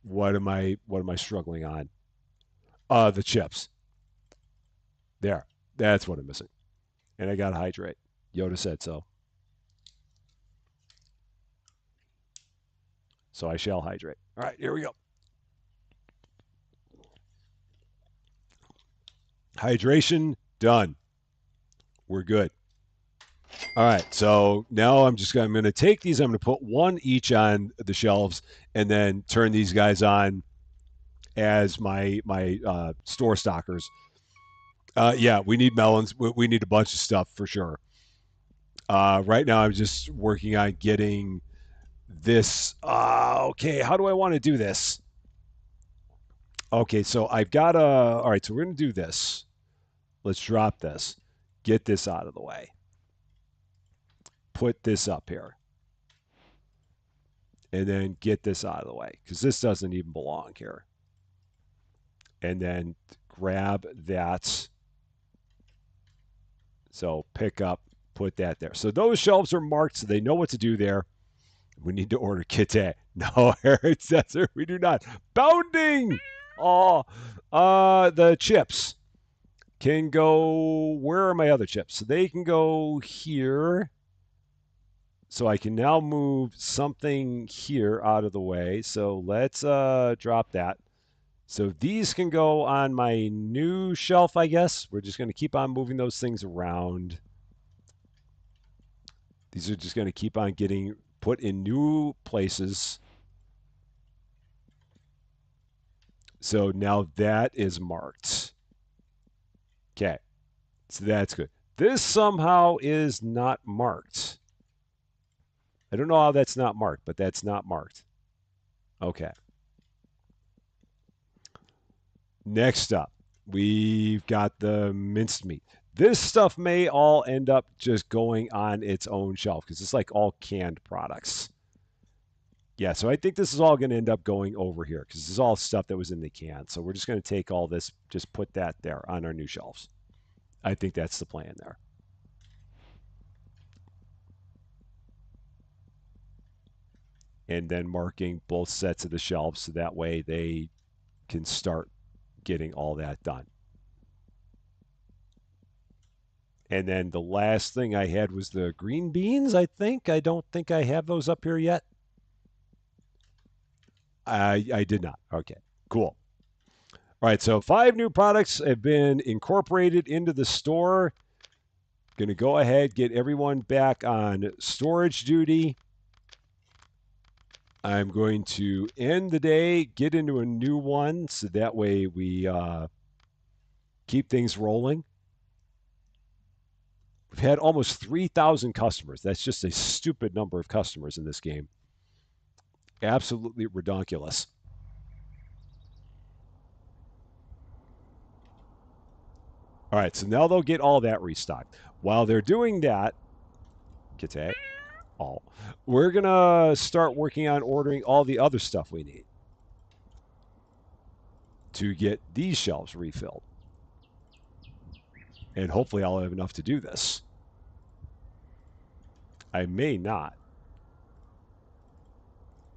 What am I struggling on? The chips. There. That's what I'm missing. And I got to hydrate. Yoda said so. So I shall hydrate. All right, here we go. Hydration done. We're good. All right, so now I'm going to take these. I'm going to put 1 each on the shelves, and then turn these guys on as my store stockers. Yeah, we need melons. We need a bunch of stuff for sure. Right now, I'm just working on getting this. Okay, how do I want to do this? Okay, so I've got a. All right, so we're going to do this. Let's drop this. Get this out of the way. Put this up here. And then get this out of the way because this doesn't even belong here. And then grab that. So pick up, put that there. So those shelves are marked so they know what to do there. We need to order Kit. No, Eric says we do not. Bounding! Oh, the chips can go. Where are my other chips? So they can go here. So I can now move something here out of the way. So let's drop that. So these can go on my new shelf, I guess. We're just going to keep on moving those things around. These are just going to keep on getting put in new places. So now that is marked. Okay. So that's good. This somehow is not marked. I don't know how that's not marked, but that's not marked. Okay. Next up, we've got the minced meat. This stuff may all end up just going on its own shelf because it's like all canned products. Yeah, so I think this is all going to end up going over here because this is all stuff that was in the can. So we're just going to take all this, just put that there on our new shelves. I think that's the plan there. And then marking both sets of the shelves so that way they can start getting all that done. And then the last thing I had was the green beans, I think. I don't think I have those up here yet. I did not. Okay, cool. All right, so 5 new products have been incorporated into the store. Going to go ahead, get everyone back on storage duty. I'm going to end the day, get into a new one, so that way we keep things rolling. We've had almost 3,000 customers. That's just a stupid number of customers in this game. Absolutely redonkulous. All right, so now they'll get all that restocked. While they're doing that, Kite, we're going to start working on ordering all the other stuff we need to get these shelves refilled. And hopefully I'll have enough to do this. I may not,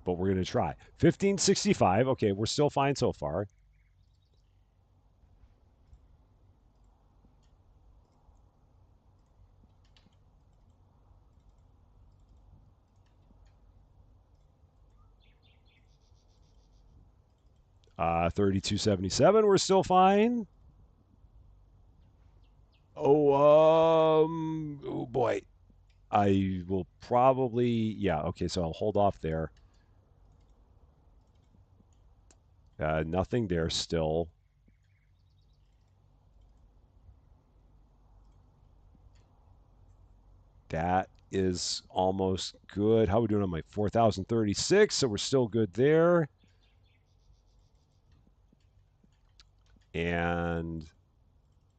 but we're going to try. 1565. Okay, we're still fine so far. . 3277, we're still fine. Oh boy. I will probably, yeah, okay, so I'll hold off there. Nothing there still. That is almost good. How are we doing on my 4036? So we're still good there. And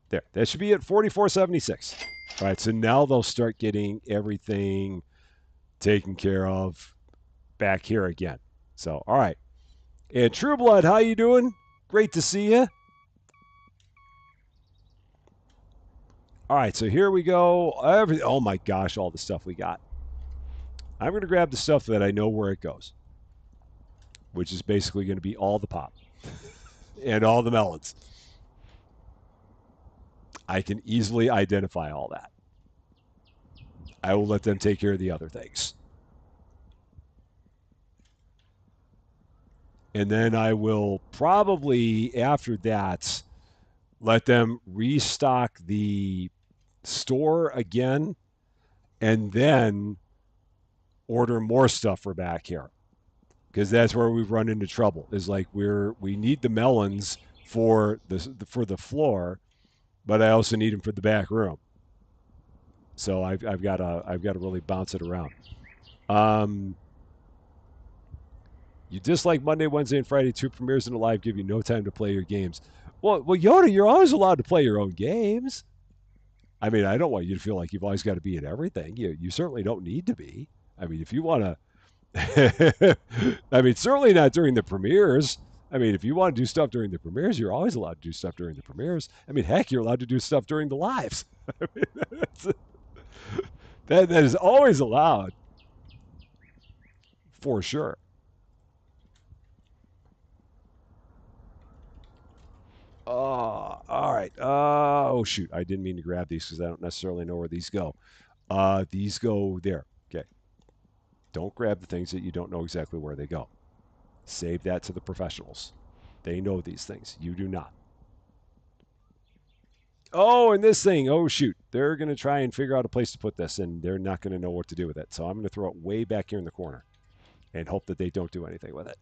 there, that should be at 4476. All right, so now they'll start getting everything taken care of back here again. So, all right. And True Blood, how you doing? Great to see you. All right, so here we go. Oh my gosh, all the stuff we got. I'm going to grab the stuff that I know where it goes, which is basically going to be all the pop and all the melons. I can easily identify all that. I will let them take care of the other things. And then I will probably, after that, let them restock the store again and then order more stuff for back here. Because that's where we've run into trouble. Is like we need the melons for the floor, but I also need them for the back room. So I've got to really bounce it around. You dislike Monday, Wednesday, and Friday 2 premieres in a live, give you no time to play your games. Well, Yoda, you're always allowed to play your own games. I mean, I don't want you to feel like you've always got to be at everything. You certainly don't need to be. I mean, if you want to. I mean, certainly not during the premieres. I mean, if you want to do stuff during the premieres, you're always allowed to do stuff during the premieres. I mean, heck, you're allowed to do stuff during the lives. I mean, that is always allowed, for sure. All right. Oh shoot, I didn't mean to grab these because I don't necessarily know where these go. These go there. Okay. Don't grab the things that you don't know exactly where they go. Save that to the professionals. They know these things. You do not. Oh, and this thing. Oh, shoot. They're going to try and figure out a place to put this, and they're not going to know what to do with it. So I'm going to throw it way back here in the corner and hope that they don't do anything with it.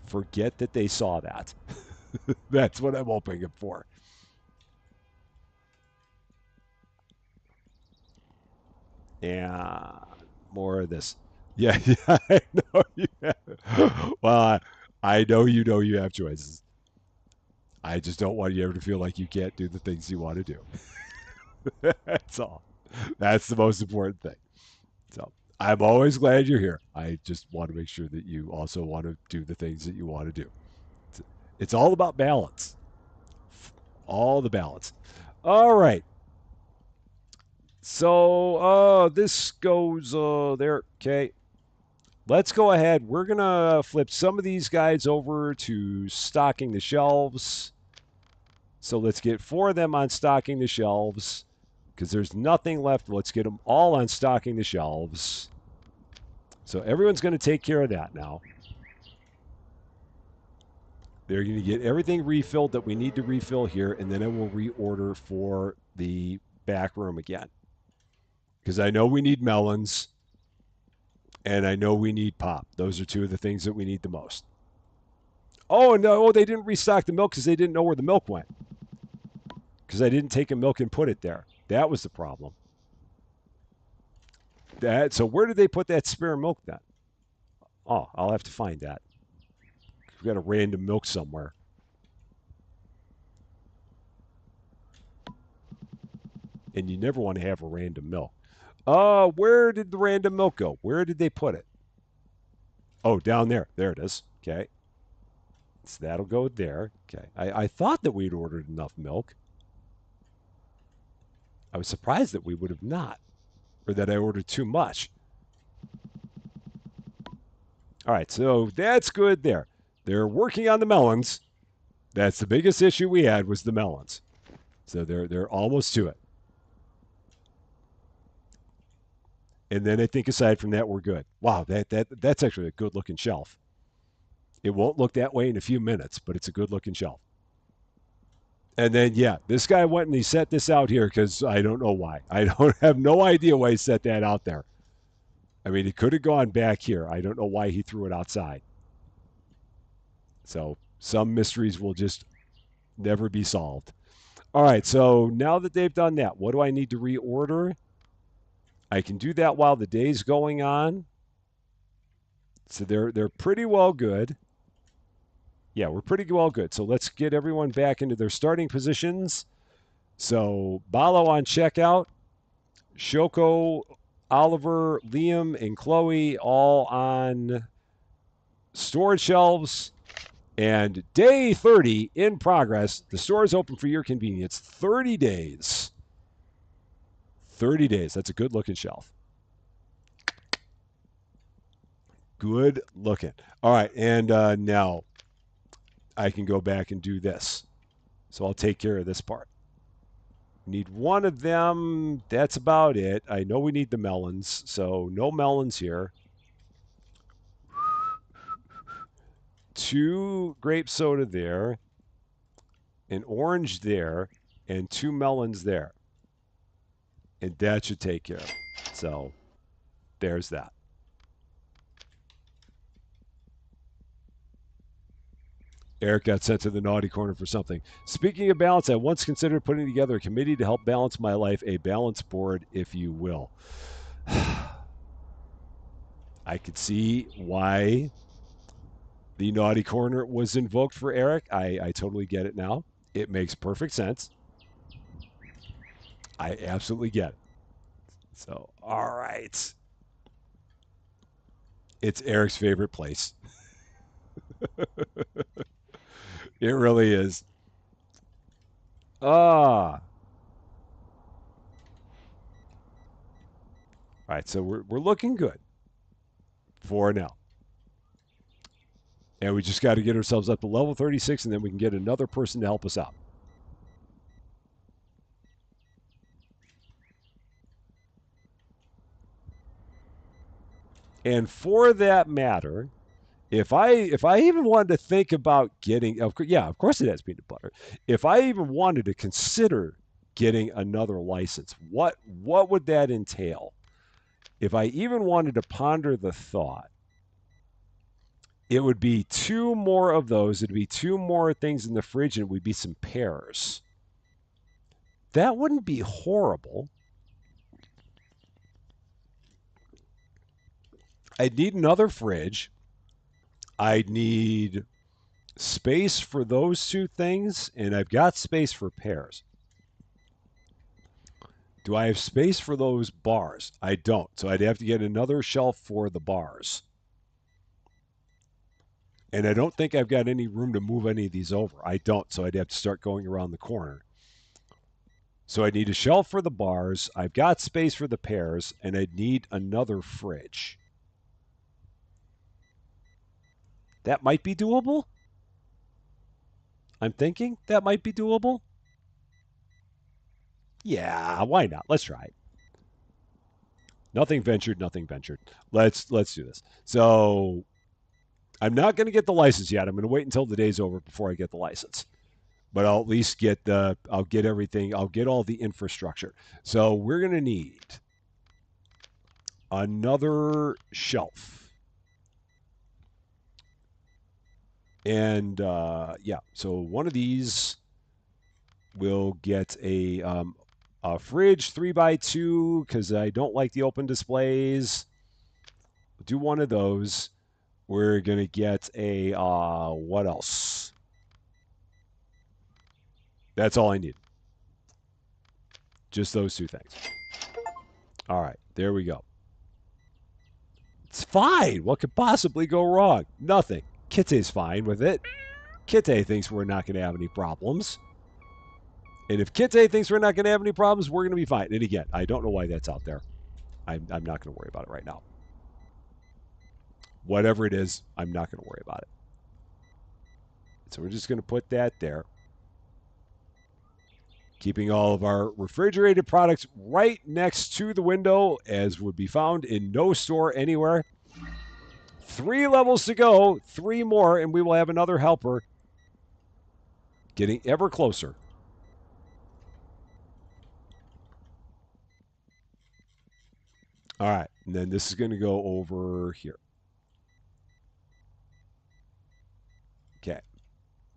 Forget that they saw that. That's what I'm hoping for. And more of this. Yeah, yeah, I know you have. Well, I know you have choices. I just don't want you ever to feel like you can't do the things you want to do. That's all. That's the most important thing. So I'm always glad you're here. I just want to make sure that you also want to do the things that you want to do. It's all about balance. All the balance. All right. So this goes there. Okay. Let's go ahead. We're going to flip some of these guys over to stocking the shelves. So let's get 4 of them on stocking the shelves because there's nothing left. Let's get them all on stocking the shelves. So everyone's going to take care of that now. They're going to get everything refilled that we need to refill here, and then I will reorder for the back room again. Because I know we need melons, and I know we need pop. Those are 2 of the things that we need the most. Oh, no, they didn't restock the milk because they didn't know where the milk went. Because I didn't take a milk and put it there. That was the problem. So where did they put that spare milk then? Oh, I'll have to find that. We've got a random milk somewhere. And you never want to have a random milk. Where did the random milk go? Where did they put it? Oh, down there. There it is. Okay. So that'll go there. Okay. I thought that we'd ordered enough milk. I was surprised that we would have not, or that I ordered too much. All right, so that's good there. They're working on the melons. That's the biggest issue we had was the melons. So they're almost to it. And then I think aside from that, we're good. Wow, that's actually a good looking shelf. It won't look that way in a few minutes, but it's a good looking shelf. And then yeah, this guy went and he set this out here because I don't know why. I don't have no idea why he set that out there. I mean, he could have gone back here. I don't know why he threw it outside. So some mysteries will just never be solved. All right, so now that they've done that, what do I need to reorder? I can do that while the day's going on. So they're pretty well good. Yeah, we're pretty well good. So let's get everyone back into their starting positions. So Balo on checkout, Shoko, Oliver, Liam, and Chloe all on storage shelves. And day 30 in progress. The store is open for your convenience. 30 days. 30 days. That's a good looking shelf. Good looking. All right. And now I can go back and do this. So I'll take care of this part. Need one of them. That's about it. I know we need the melons. So no melons here. 2 grape soda there. An orange there. And 2 melons there. And that should take care of it. So there's that. Eric got sent to the naughty corner for something. Speaking of balance, I once considered putting together a committee to help balance my life, a balance board, if you will. I could see why the naughty corner was invoked for Eric. I totally get it now. It makes perfect sense. I absolutely get it. So, all right. It's Eric's favorite place. It really is. Ah. All right, so we're looking good for now. And we just got to get ourselves up to level 36, and then we can get another person to help us out. And for that matter, if I even wanted to think about getting, of course it has peanut butter. If I even wanted to consider getting another license, what would that entail? If I even wanted to ponder the thought, it would be 2 more of those. It'd be 2 more things in the fridge, and it would be some pears. That wouldn't be horrible. I'd need another fridge. I'd need space for those 2 things, and I've got space for pears. Do I have space for those bars? I don't. So I'd have to get another shelf for the bars. And I don't think I've got any room to move any of these over. I don't. So I'd have to start going around the corner. So I need a shelf for the bars. I've got space for the pears, and I'd need another fridge. That might be doable. I'm thinking that might be doable. Yeah, why not? Let's try it. Nothing ventured, nothing ventured. Let's do this. So I'm not going to get the license yet. I'm going to wait until the day's over before I get the license. But I'll at least I'll get everything. I'll get all the infrastructure. So we're going to need another shelf. And yeah, so one of these will get a fridge 3x2 because I don't like the open displays. We'll do one of those. We're going to get a, what else? That's all I need. Just those 2 things. All right, there we go. It's fine. What could possibly go wrong? Nothing. Kitty's fine with it. Kite thinks we're not going to have any problems. And if Kite thinks we're not going to have any problems, we're going to be fine. And again, I don't know why that's out there. I'm not going to worry about it right now. Whatever it is, I'm not going to worry about it. So we're just going to put that there. Keeping all of our refrigerated products right next to the window, as would be found in no store anywhere. 3 levels to go, 3 more, and we will have another helper getting ever closer. All right, and then this is going to go over here. Okay.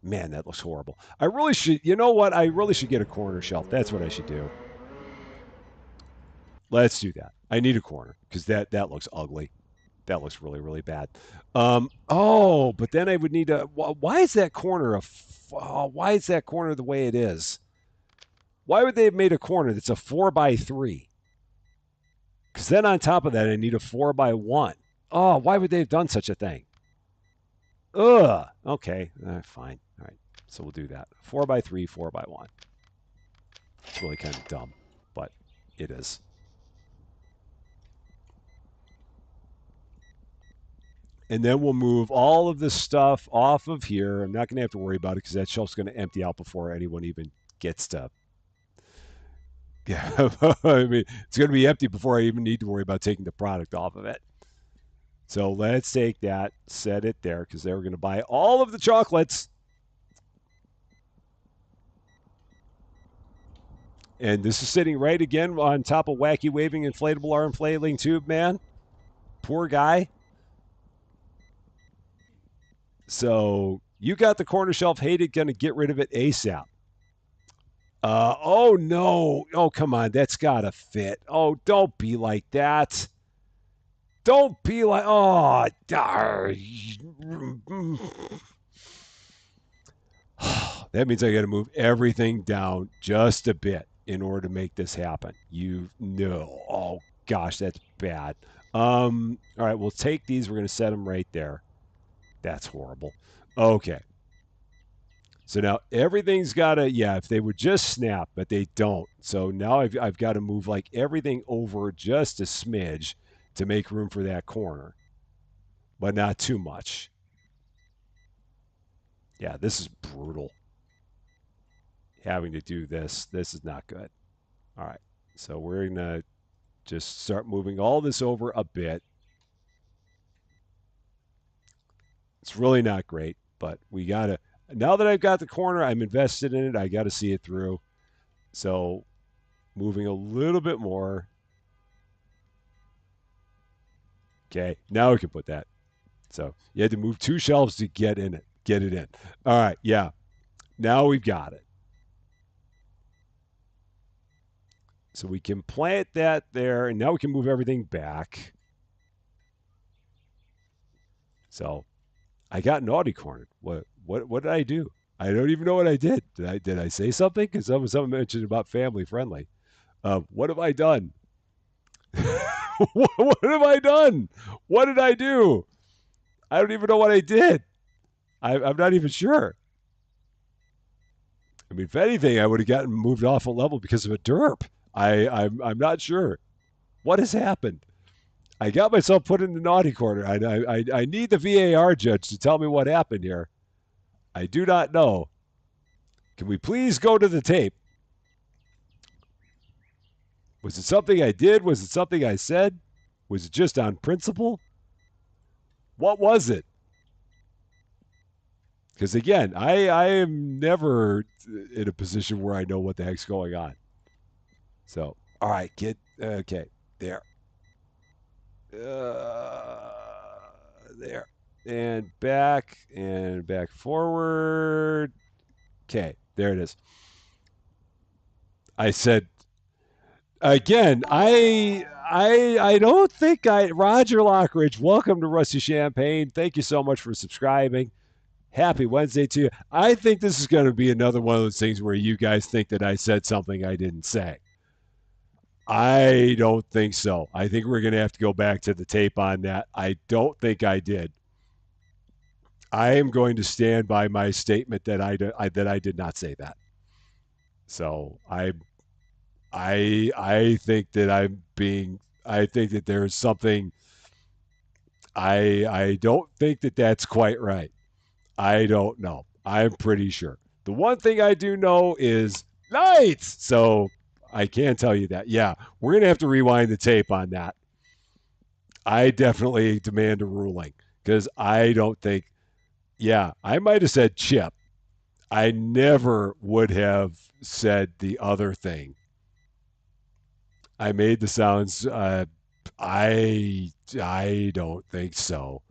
Man, that looks horrible. I really should, you know what? I really should get a corner shelf. That's what I should do. Let's do that. I need a corner because that looks ugly. That looks really, really bad. Oh, but then I would need a. Why is that corner why is that corner the way it is? Why would they have made a corner that's a 4x3? Because then on top of that, I need a 4x1. Oh, why would they have done such a thing? Ugh. Okay. Fine. All right. So we'll do that. 4x3, 4x1. It's really kind of dumb, but it is. And then we'll move all of this stuff off of here. I'm not going to have to worry about it because that shelf's going to empty out before anyone even gets to. Yeah, I mean, it's going to be empty before I even need to worry about taking the product off of it. So let's take that, set it there because they were going to buy all of the chocolates. And this is sitting right again on top of wacky waving inflatable arm flailing tube man. Poor guy. So you got the corner shelf hated, going to get rid of it ASAP. Oh no. Oh, come on. That's got to fit. Oh, don't be like that. Don't be like, oh, that means I got to move everything down just a bit in order to make this happen. You know, oh gosh, that's bad. All right, we'll take these. We're going to set them right there. That's horrible. Okay. So now everything's got to, yeah, if they would just snap, but they don't. So now I've got to move like everything over just a smidge to make room for that corner, but not too much. Yeah, this is brutal. Having to do this is not good. All right, so we're going to just start moving all this over a bit. It's really not great, but we got to, now that I've got the corner, I'm invested in it. I got to see it through. So moving a little bit more. Okay, now we can put that. So you had to move 2 shelves to get it in. All right, yeah. Now we've got it. So we can plant that there, and now we can move everything back. So I got naughty cornered. What did I do? I don't even know what I did. Did I say something? Because someone mentioned about family friendly. What have I done? What have I done? What did I do? I don't even know what I did. I'm not even sure. I mean, if anything, I would have gotten moved off a level because of a derp. I'm not sure. What has happened? I got myself put in the naughty corner. I need the VAR judge to tell me what happened here. I do not know. Can we please go to the tape? Was it something I did? Was it something I said? Was it just on principle? What was it? Because again, I am never in a position where I know what the heck's going on. So, all right, okay, there. There. And back forward. Okay, there it is. I said again, I don't think Roger Lockridge, welcome to Rusty Champaign. Thank you so much for subscribing. Happy Wednesday to you. I think this is going to be another one of those things where you guys think that I said something I didn't say. I don't think so. I think we're going to have to go back to the tape on that. I don't think I did. I am going to stand by my statement that that I did not say that. So I think that I'm being. I think that there's something. I don't think that that's quite right. I don't know. I'm pretty sure. The one thing I do know is lights. So I can tell you that. Yeah, we're gonna have to rewind the tape on that. I definitely demand a ruling because I don't think. Yeah, I might have said chip. I never would have said the other thing. I made the sounds. I don't think so.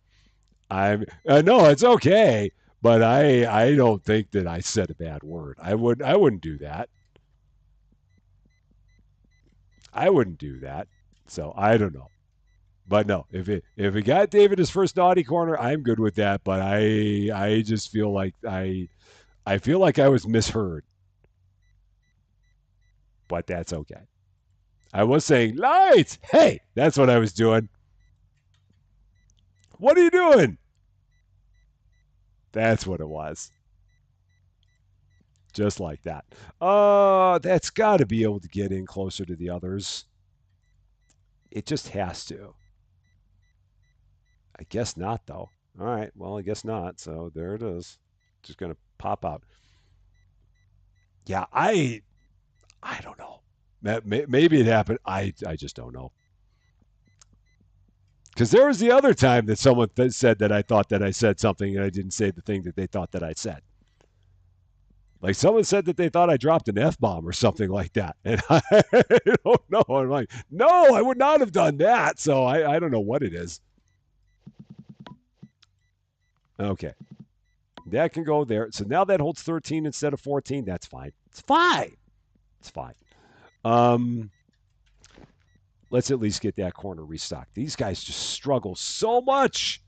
I'm no, it's okay, but I don't think that I said a bad word. I wouldn't do that. I wouldn't do that. So I don't know. But no, if it got David his first naughty corner, I'm good with that. But I just feel like I feel like I was misheard, but that's okay. I was saying lights. Hey, that's what I was doing. What are you doing? That's what it was. Just like that. That's got to be able to get in closer to the others. It just has to. I guess not, though. All right. Well, I guess not. So there it is. Just gonna pop out. Yeah, I don't know. Maybe it happened. I just don't know. Because there was the other time that someone said that I thought that I said something and I didn't say the thing that they thought that I said. Like someone said that they thought I dropped an F bomb or something like that. And I don't know. I'm like, no, I would not have done that. So I don't know what it is. Okay. That can go there. So now that holds 13 instead of 14. That's fine. It's fine. It's fine. Um, let's at least get that corner restocked. These guys just struggle so much.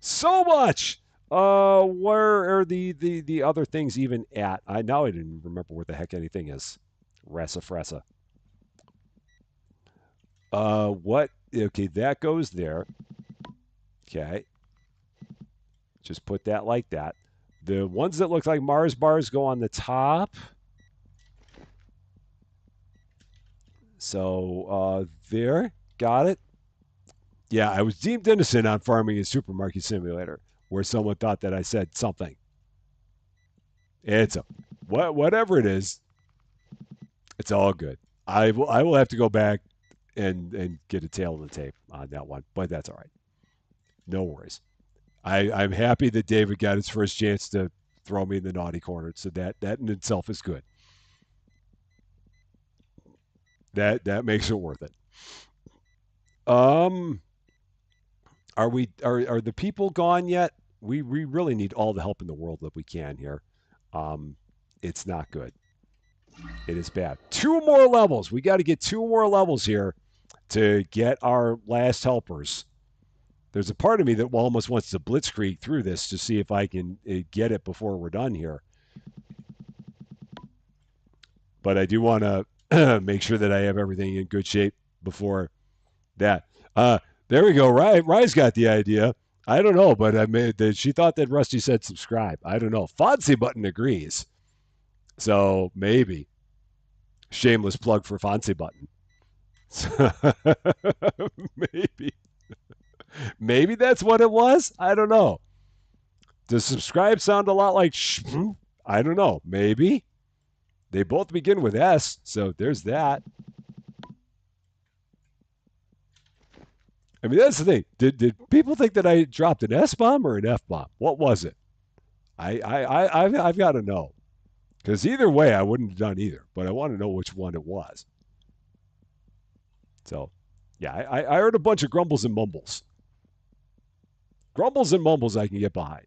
So much. Where are the other things even at? I didn't remember where the heck anything is. Ressa fressa. What? Okay, that goes there. Okay, just put that like that. The ones that look like Mars bars go on the top. So there, got it. Yeah, I was deemed innocent on farming a supermarket simulator, where someone thought that I said something. It's a whatever it is. It's all good. I will have to go back and get a tail of the tape on that one, but that's all right. No worries. I'm happy that David got his first chance to throw me in the naughty corner, so that in itself is good. That makes it worth it. Um, are the people gone yet? We really need all the help in the world that we can here. Um, it's not good. It is bad. Two more levels. We got to get two more levels here to get our last helpers. There's a part of me that almost wants to blitzkrieg through this to see if I can get it before we're done here. But I do want to make sure that I have everything in good shape before that. There we go. Rye's got the idea. I don't know, but she thought that Rusty said subscribe. I don't know. Fonzie Button agrees. So maybe. Shameless plug for Fonzie Button. Maybe. Maybe that's what it was. I don't know. Does subscribe sound a lot like I don't know. Maybe. They both begin with S, so there's that. I mean, that's the thing. Did people think that I dropped an S bomb or an F bomb? What was it? I've got to know because either way, I wouldn't have done either. But I want to know which one it was. So, yeah, I heard a bunch of grumbles and mumbles. Grumbles and mumbles I can get behind.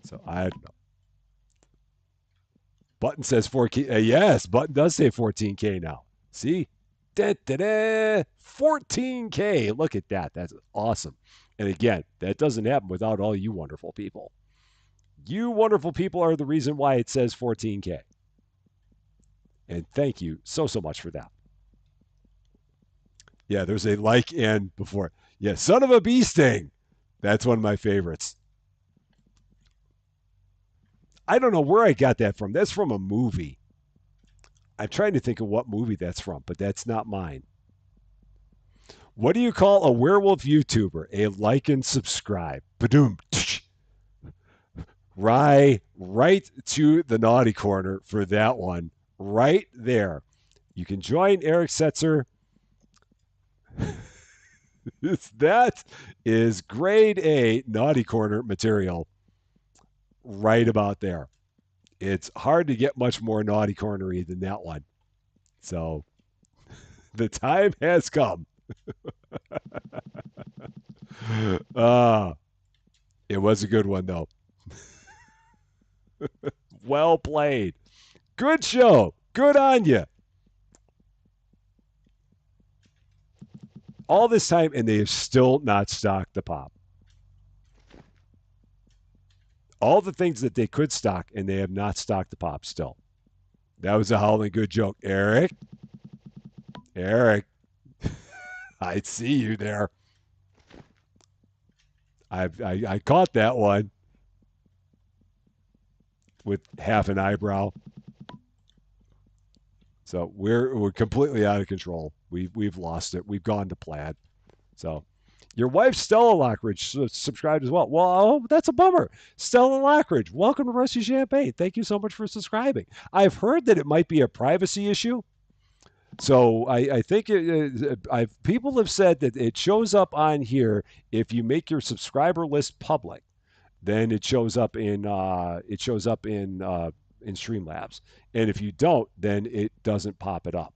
So I don't know. Button says 4K. Yes, Button does say 14K now. See? Da, da, da, 14K. Look at that. That's awesome. And again, that doesn't happen without all you wonderful people. You wonderful people are the reason why it says 14K. And thank you so much for that. Yeah, there's a like and before. Yeah, son of a bee sting. That's one of my favorites. I don't know where I got that from. That's from a movie. I'm trying to think of what movie that's from, but that's not mine. What do you call a werewolf YouTuber? A like and subscribe. Badoom. Right to the naughty corner for that one. Right there. You can join Eric Setzer. That is grade A naughty corner material right about there. It's hard to get much more naughty cornery than that one. So the time has come. Uh, it was a good one, though. Well played. Good show. Good on you. All this time, and they have still not stocked the pop. All the things that they could stock, and they have not stocked the pop still. That was a howling good joke. Eric, Eric, I see you there. I caught that one with half an eyebrow. So we're completely out of control. We've lost it. We've gone to plaid. So your wife Stella Lockridge subscribed as well. Well, that's a bummer. Stella Lockridge, welcome to Rusty Champagne. Thank you so much for subscribing. I've heard that it might be a privacy issue. So I think people have said that it shows up on here if you make your subscriber list public, then it shows up in Streamlabs, and if you don't, then it doesn't pop it up.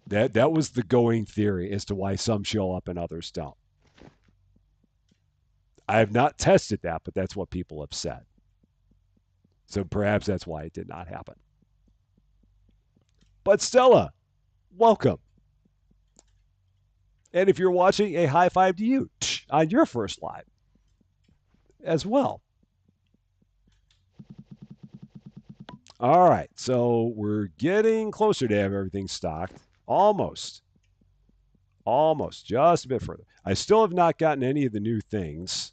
That was the going theory as to why some show up and others don't. I have not tested that, but that's what people have said. So perhaps that's why it did not happen. But Stella, welcome. And if you're watching, a high five to you on your first live as well. All right, so we're getting closer to have everything stocked. Almost. Almost. Just a bit further. I still have not gotten any of the new things.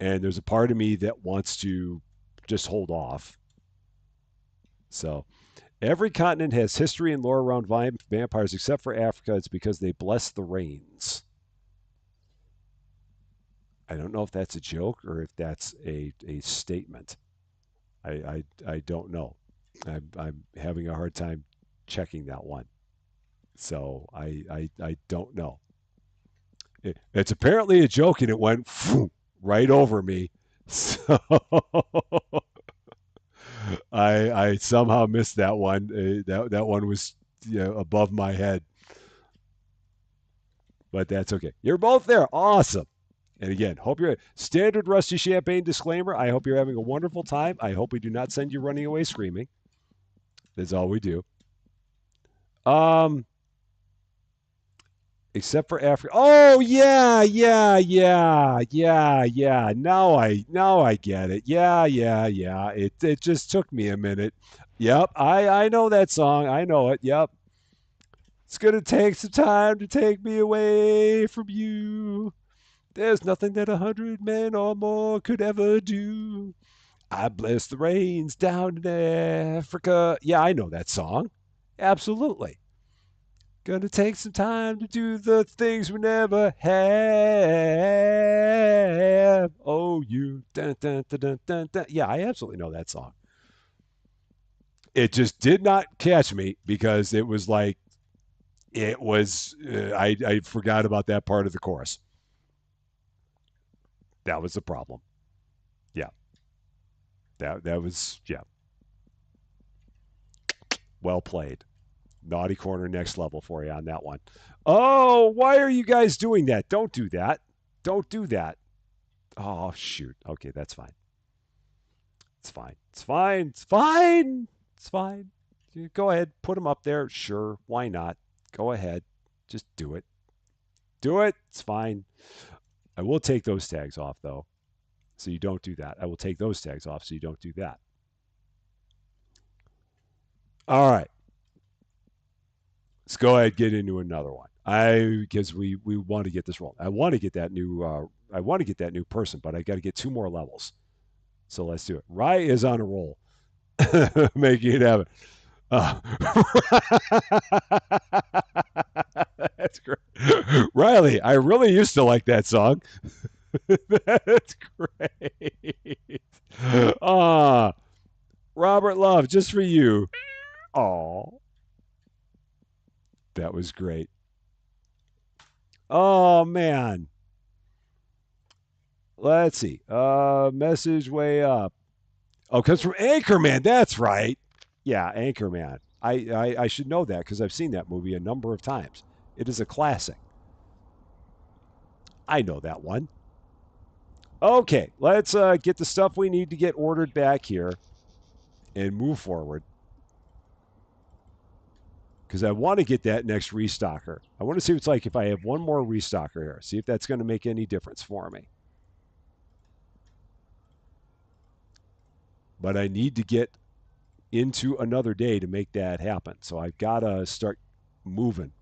And there's a part of me that wants to just hold off. So every continent has history and lore around vampires except for Africa. It's because they bless the rains. I don't know if that's a joke or if that's a statement. I don't know. I'm having a hard time checking that one. So I don't know. It's apparently a joke and it went right over me. So I somehow missed that one. That one was above my head. But that's okay. You're both there. Awesome. And again, hope you're standard Rusty Champagne disclaimer. I hope you're having a wonderful time. I hope we do not send you running away screaming. That's all we do. Except for Africa. Oh yeah. Now I get it. Yeah. It just took me a minute. Yep, I know that song. I know it. Yep. It's gonna take some time to take me away from you. There's nothing that 100 men or more could ever do. I bless the rains down in Africa. Yeah, I know that song. Absolutely. Gonna take some time to do the things we never have. Oh, you. Dun, dun, dun, dun, dun, dun. Yeah, I absolutely know that song. It just did not catch me because it was like, it was, I forgot about that part of the chorus. That was the problem. Yeah. That was, yeah. Well played. Naughty corner next level for you on that one. Oh, why are you guys doing that? Don't do that. Don't do that. Oh, shoot. Okay, that's fine. It's fine. It's fine. It's fine. It's fine. You go ahead. Put them up there. Sure. Why not? Go ahead. Just do it. Do it. It's fine. I will take those tags off, though. So you don't do that. I will take those tags off so you don't do that. All right. Let's go ahead and get into another one. Because we want to get this rolling. I want to get that new person, but I got to get 2 more levels. So let's do it. Rye is on a roll. Making it happen. Uh, that's great. Riley, I really used to like that song. That's great. Ah, Robert Love, just for you. Oh, that was great. Oh man. Let's see. Message way up. Oh, comes from Anchorman. That's right. Yeah, Anchorman. I should know that because I've seen that movie a number of times. It is a classic. I know that one. Okay, let's get the stuff we need to get ordered back here and move forward because I want to get that next restocker. I want to see what it's like if I have one more restocker here. See if that's going to make any difference for me. But I need to get into another day to make that happen. So I've got to start moving.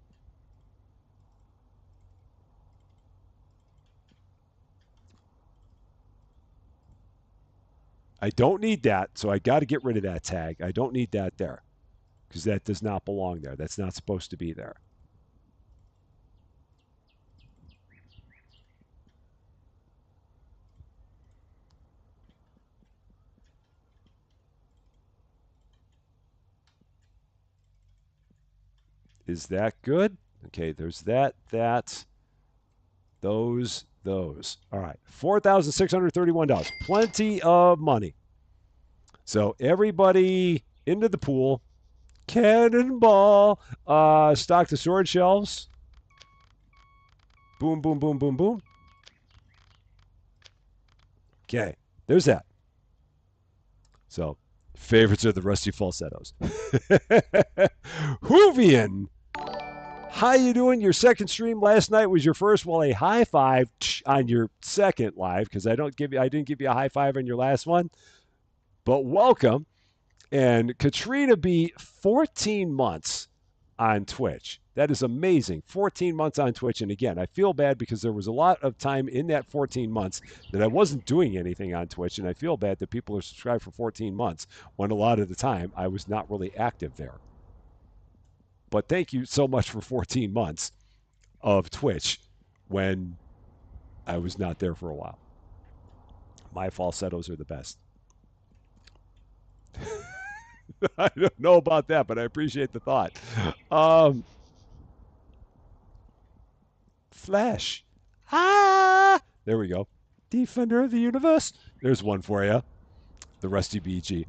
I don't need that, so I got to get rid of that tag. I don't need that there because that does not belong there. That's not supposed to be there. Is that good? Okay, there's that, those. All right, $4,631. Plenty of money. So everybody into the pool. Cannonball. Stock the storage shelves. Boom, boom, boom, boom, boom. Okay, there's that. So, favorites are the rusty falsettos. Hoovian. How you doing? Your second stream last night was your first. Well, a high five on your second live because I didn't give you a high five on your last one. But welcome. And Katrina B, 14 months on Twitch. That is amazing. 14 months on Twitch. And again, I feel bad because there was a lot of time in that 14 months that I wasn't doing anything on Twitch. And I feel bad that people are subscribed for 14 months when a lot of the time I was not really active there. But thank you so much for 14 months of Twitch when I was not there for a while. My falsettos are the best. I don't know about that, but I appreciate the thought. Flash. Ah! There we go. Defender of the universe. There's one for you. The Rusty BG.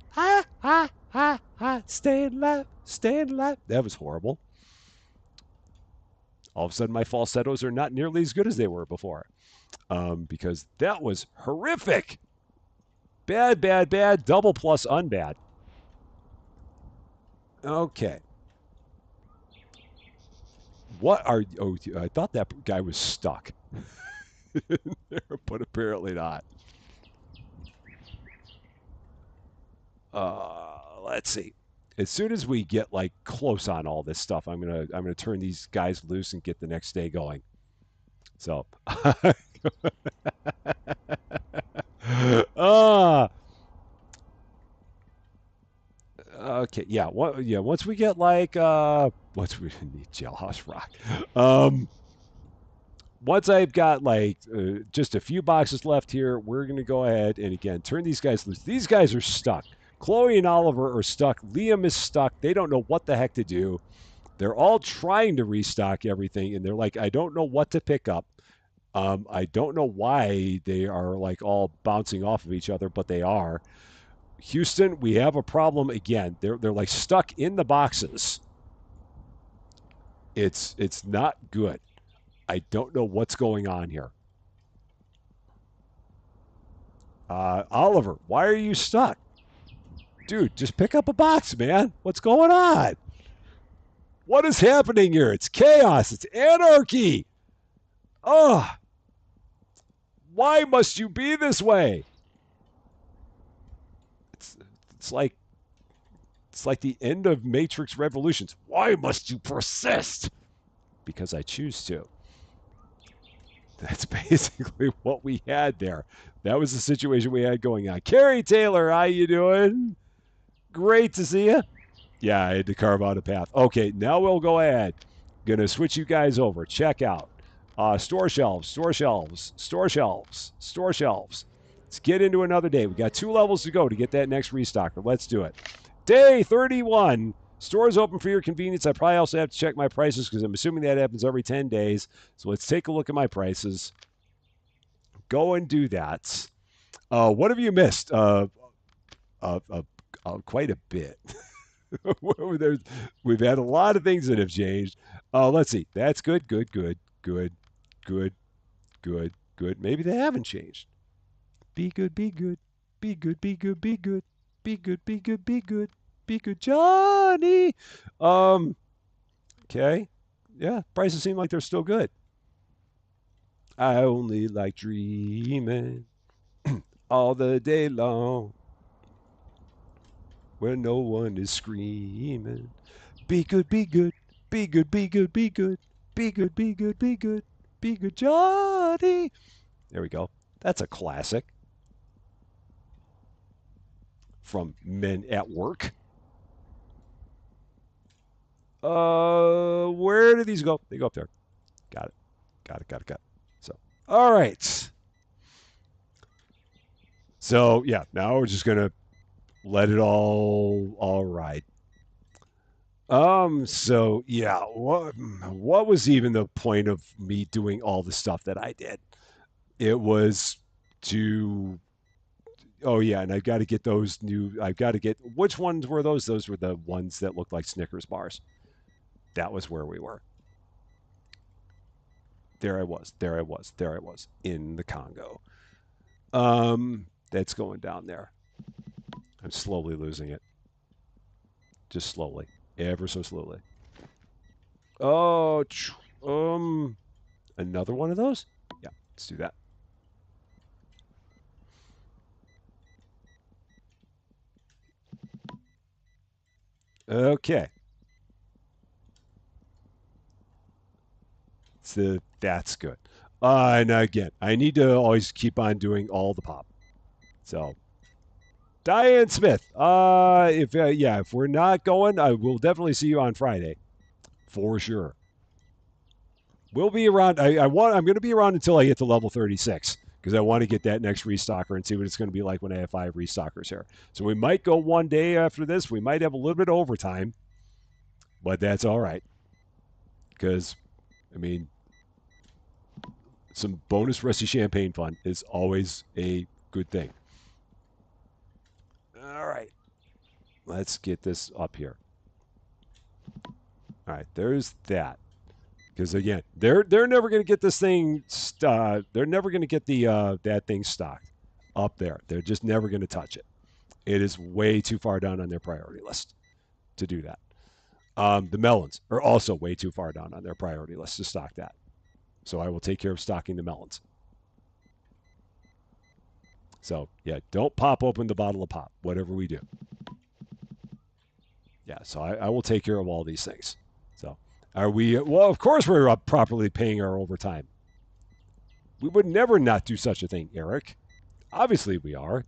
Ha, ha, ha, ha. Staying alive, staying alive. That was horrible. All of a sudden, my falsettos are not nearly as good as they were before because that was horrific. Bad, bad, bad. Double plus unbad. Okay. What are... Oh, I thought that guy was stuck. But apparently not. Let's see. As soon as we get like close on all this stuff, I'm gonna turn these guys loose and get the next day going. So, okay, yeah. What? Yeah. Once we get like once we need Jailhouse Rock. Once I've got like just a few boxes left here, we're gonna go ahead and again turn these guys loose. These guys are stuck. Chloe and Oliver are stuck. Liam is stuck. They don't know what the heck to do. They're all trying to restock everything, and they're like, I don't know what to pick up. I don't know why they are like all bouncing off of each other, but they are. Houston, we have a problem again. They're like stuck in the boxes. It's not good. I don't know what's going on here. Oliver, why are you stuck? Dude, just pick up a box, man. What's going on? What is happening here? It's chaos. It's anarchy. Oh, why must you be this way? It's like the end of Matrix Revolutions. Why must you persist? Because I choose to. That's basically what we had there. That was the situation we had going on. Carrie Taylor, how you doing? Great to see you. Yeah, I had to carve out a path. Okay, now we'll go ahead. Gonna switch you guys over. Check out store shelves, store shelves, store shelves, store shelves. Let's get into another day. We got 2 levels to go to get that next restocker. Let's do it. Day 31. Stores open for your convenience. I probably also have to check my prices because I'm assuming that happens every 10 days. So let's take a look at my prices. Go and do that. What have you missed? Quite a bit. We've had a lot of things that have changed. Let's see. That's good, good, good, good, good, good, good. Maybe they haven't changed. Be good, be good, be good, be good, be good, be good, be good, be good, be good, Johnny. Um. Okay. Yeah. Prices seem like they're still good. I only like dreaming all the day long when no one is screaming. Be good, be good, be good, be good, be good, be good, be good, be good, be good, Johnny. There we go. That's a classic from Men at Work. Where do these go? They go up there. Got it. Got it. Got it. Got it. So, all right. So yeah, now we're just gonna let it all ride. So yeah, what was even the point of me doing all the stuff that I did? It was to oh yeah, and I've got to get those new. I've got to get which ones were those? Those were the ones that looked like Snickers bars. That was where we were. There I was. There I was. There I was in the Congo. That's going down there. I'm slowly losing it. Just slowly, ever so slowly. Oh, another one of those? Yeah, let's do that. Okay. So that's good. And again, I need to always keep on doing all the pop. So Diane Smith. If yeah, if we're not going, I will definitely see you on Friday for sure. We'll be around. I'm going to be around until I get to level 36 because I want to get that next restocker and see what it's going to be like when I have 5 restockers here. So we might go one day after this. We might have a little bit of overtime, but that's all right because I mean, some bonus Rusty Champagne fun is always a good thing. All right, let's get this up here. All right, there's that. Because again, they're never going to get this thing. They're never going to get the that thing stocked up there. They're just never going to touch it. It is way too far down on their priority list to do that. The melons are also way too far down on their priority list to stock that. So I will take care of stocking the melons. So yeah, don't pop open the bottle of pop, whatever we do. Yeah, so I will take care of all these things. So are we? Well, of course we're properly paying our overtime. We would never not do such a thing, Eric. Obviously we are.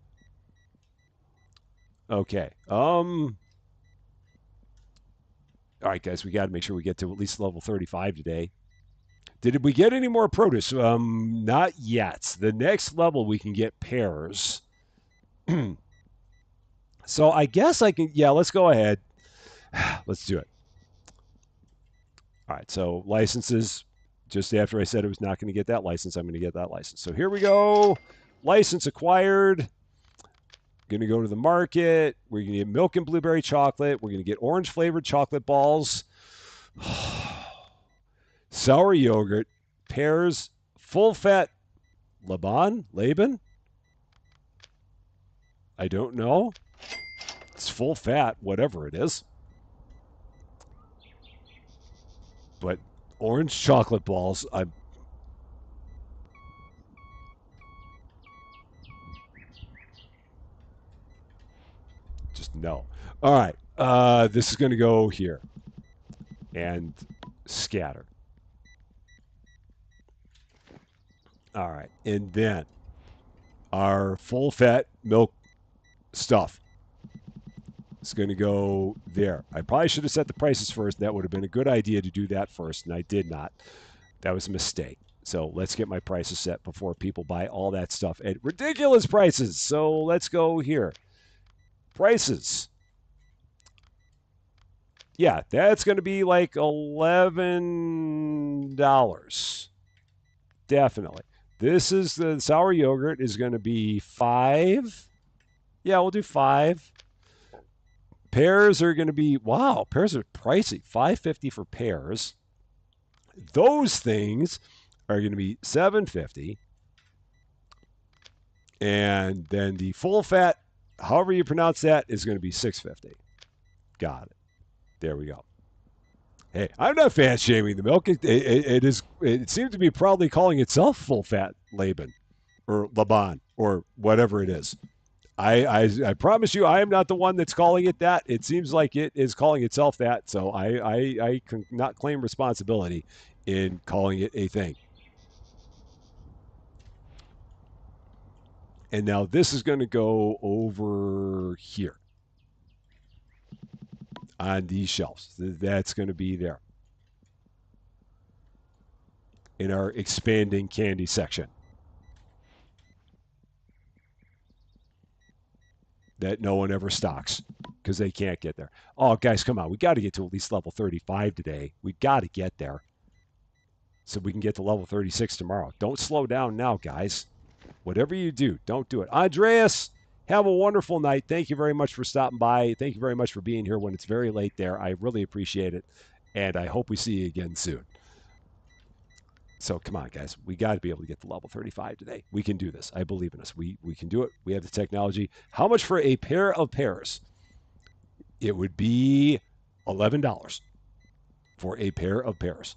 Okay. All right, guys, we got to make sure we get to at least level 35 today. Did we get any more produce? Not yet. The next level we can get pears. So I guess I can. Yeah, let's go ahead. Let's do it. All right. So licenses. Just after I said I was not going to get that license, I'm going to get that license. So here we go. License acquired. Going to go to the market. We're going to get milk and blueberry chocolate. We're going to get orange flavored chocolate balls. Sour yogurt, pears, full fat Laban? I don't know. It's full fat, whatever it is. But orange chocolate balls, I'm just no. All right. This is going to go here and scatter. All right. And then our full fat milk stuff is going to go there. I probably should have set the prices first. That would have been a good idea to do that first, and I did not. That was a mistake. So let's get my prices set before people buy all that stuff at ridiculous prices. So let's go here. Prices. Yeah, that's going to be like $11. Definitely. This is the sour yogurt is going to be 5. Yeah, we'll do 5. Pears are going to be wow, pears are pricey. 5.50 for pears. Those things are going to be 7.50. And then the full fat, however you pronounce that, is going to be 6.50. Got it. There we go. Hey, I'm not fat shaming the milk. It is. It seems to be proudly calling itself full fat Laban or Laban or whatever it is. I promise you, I am not the one that's calling it that. It seems like it is calling itself that. So I cannot claim responsibility in calling it a thing. And now this is going to go over here on these shelves. That's going to be there in our expanding candy section that no one ever stocks because they can't get there. Oh, guys, come on. We got to get to at least level 35 today. We got to get there so we can get to level 36 tomorrow. Don't slow down now, guys. Whatever you do, don't do it. Andreas, have a wonderful night. Thank you very much for stopping by. Thank you very much for being here when it's very late there. I really appreciate it. And I hope we see you again soon. So come on, guys. We got to be able to get to level 35 today. We can do this. I believe in us. We can do it. We have the technology. How much for a pair of pears? It would be $11 for a pair of pears.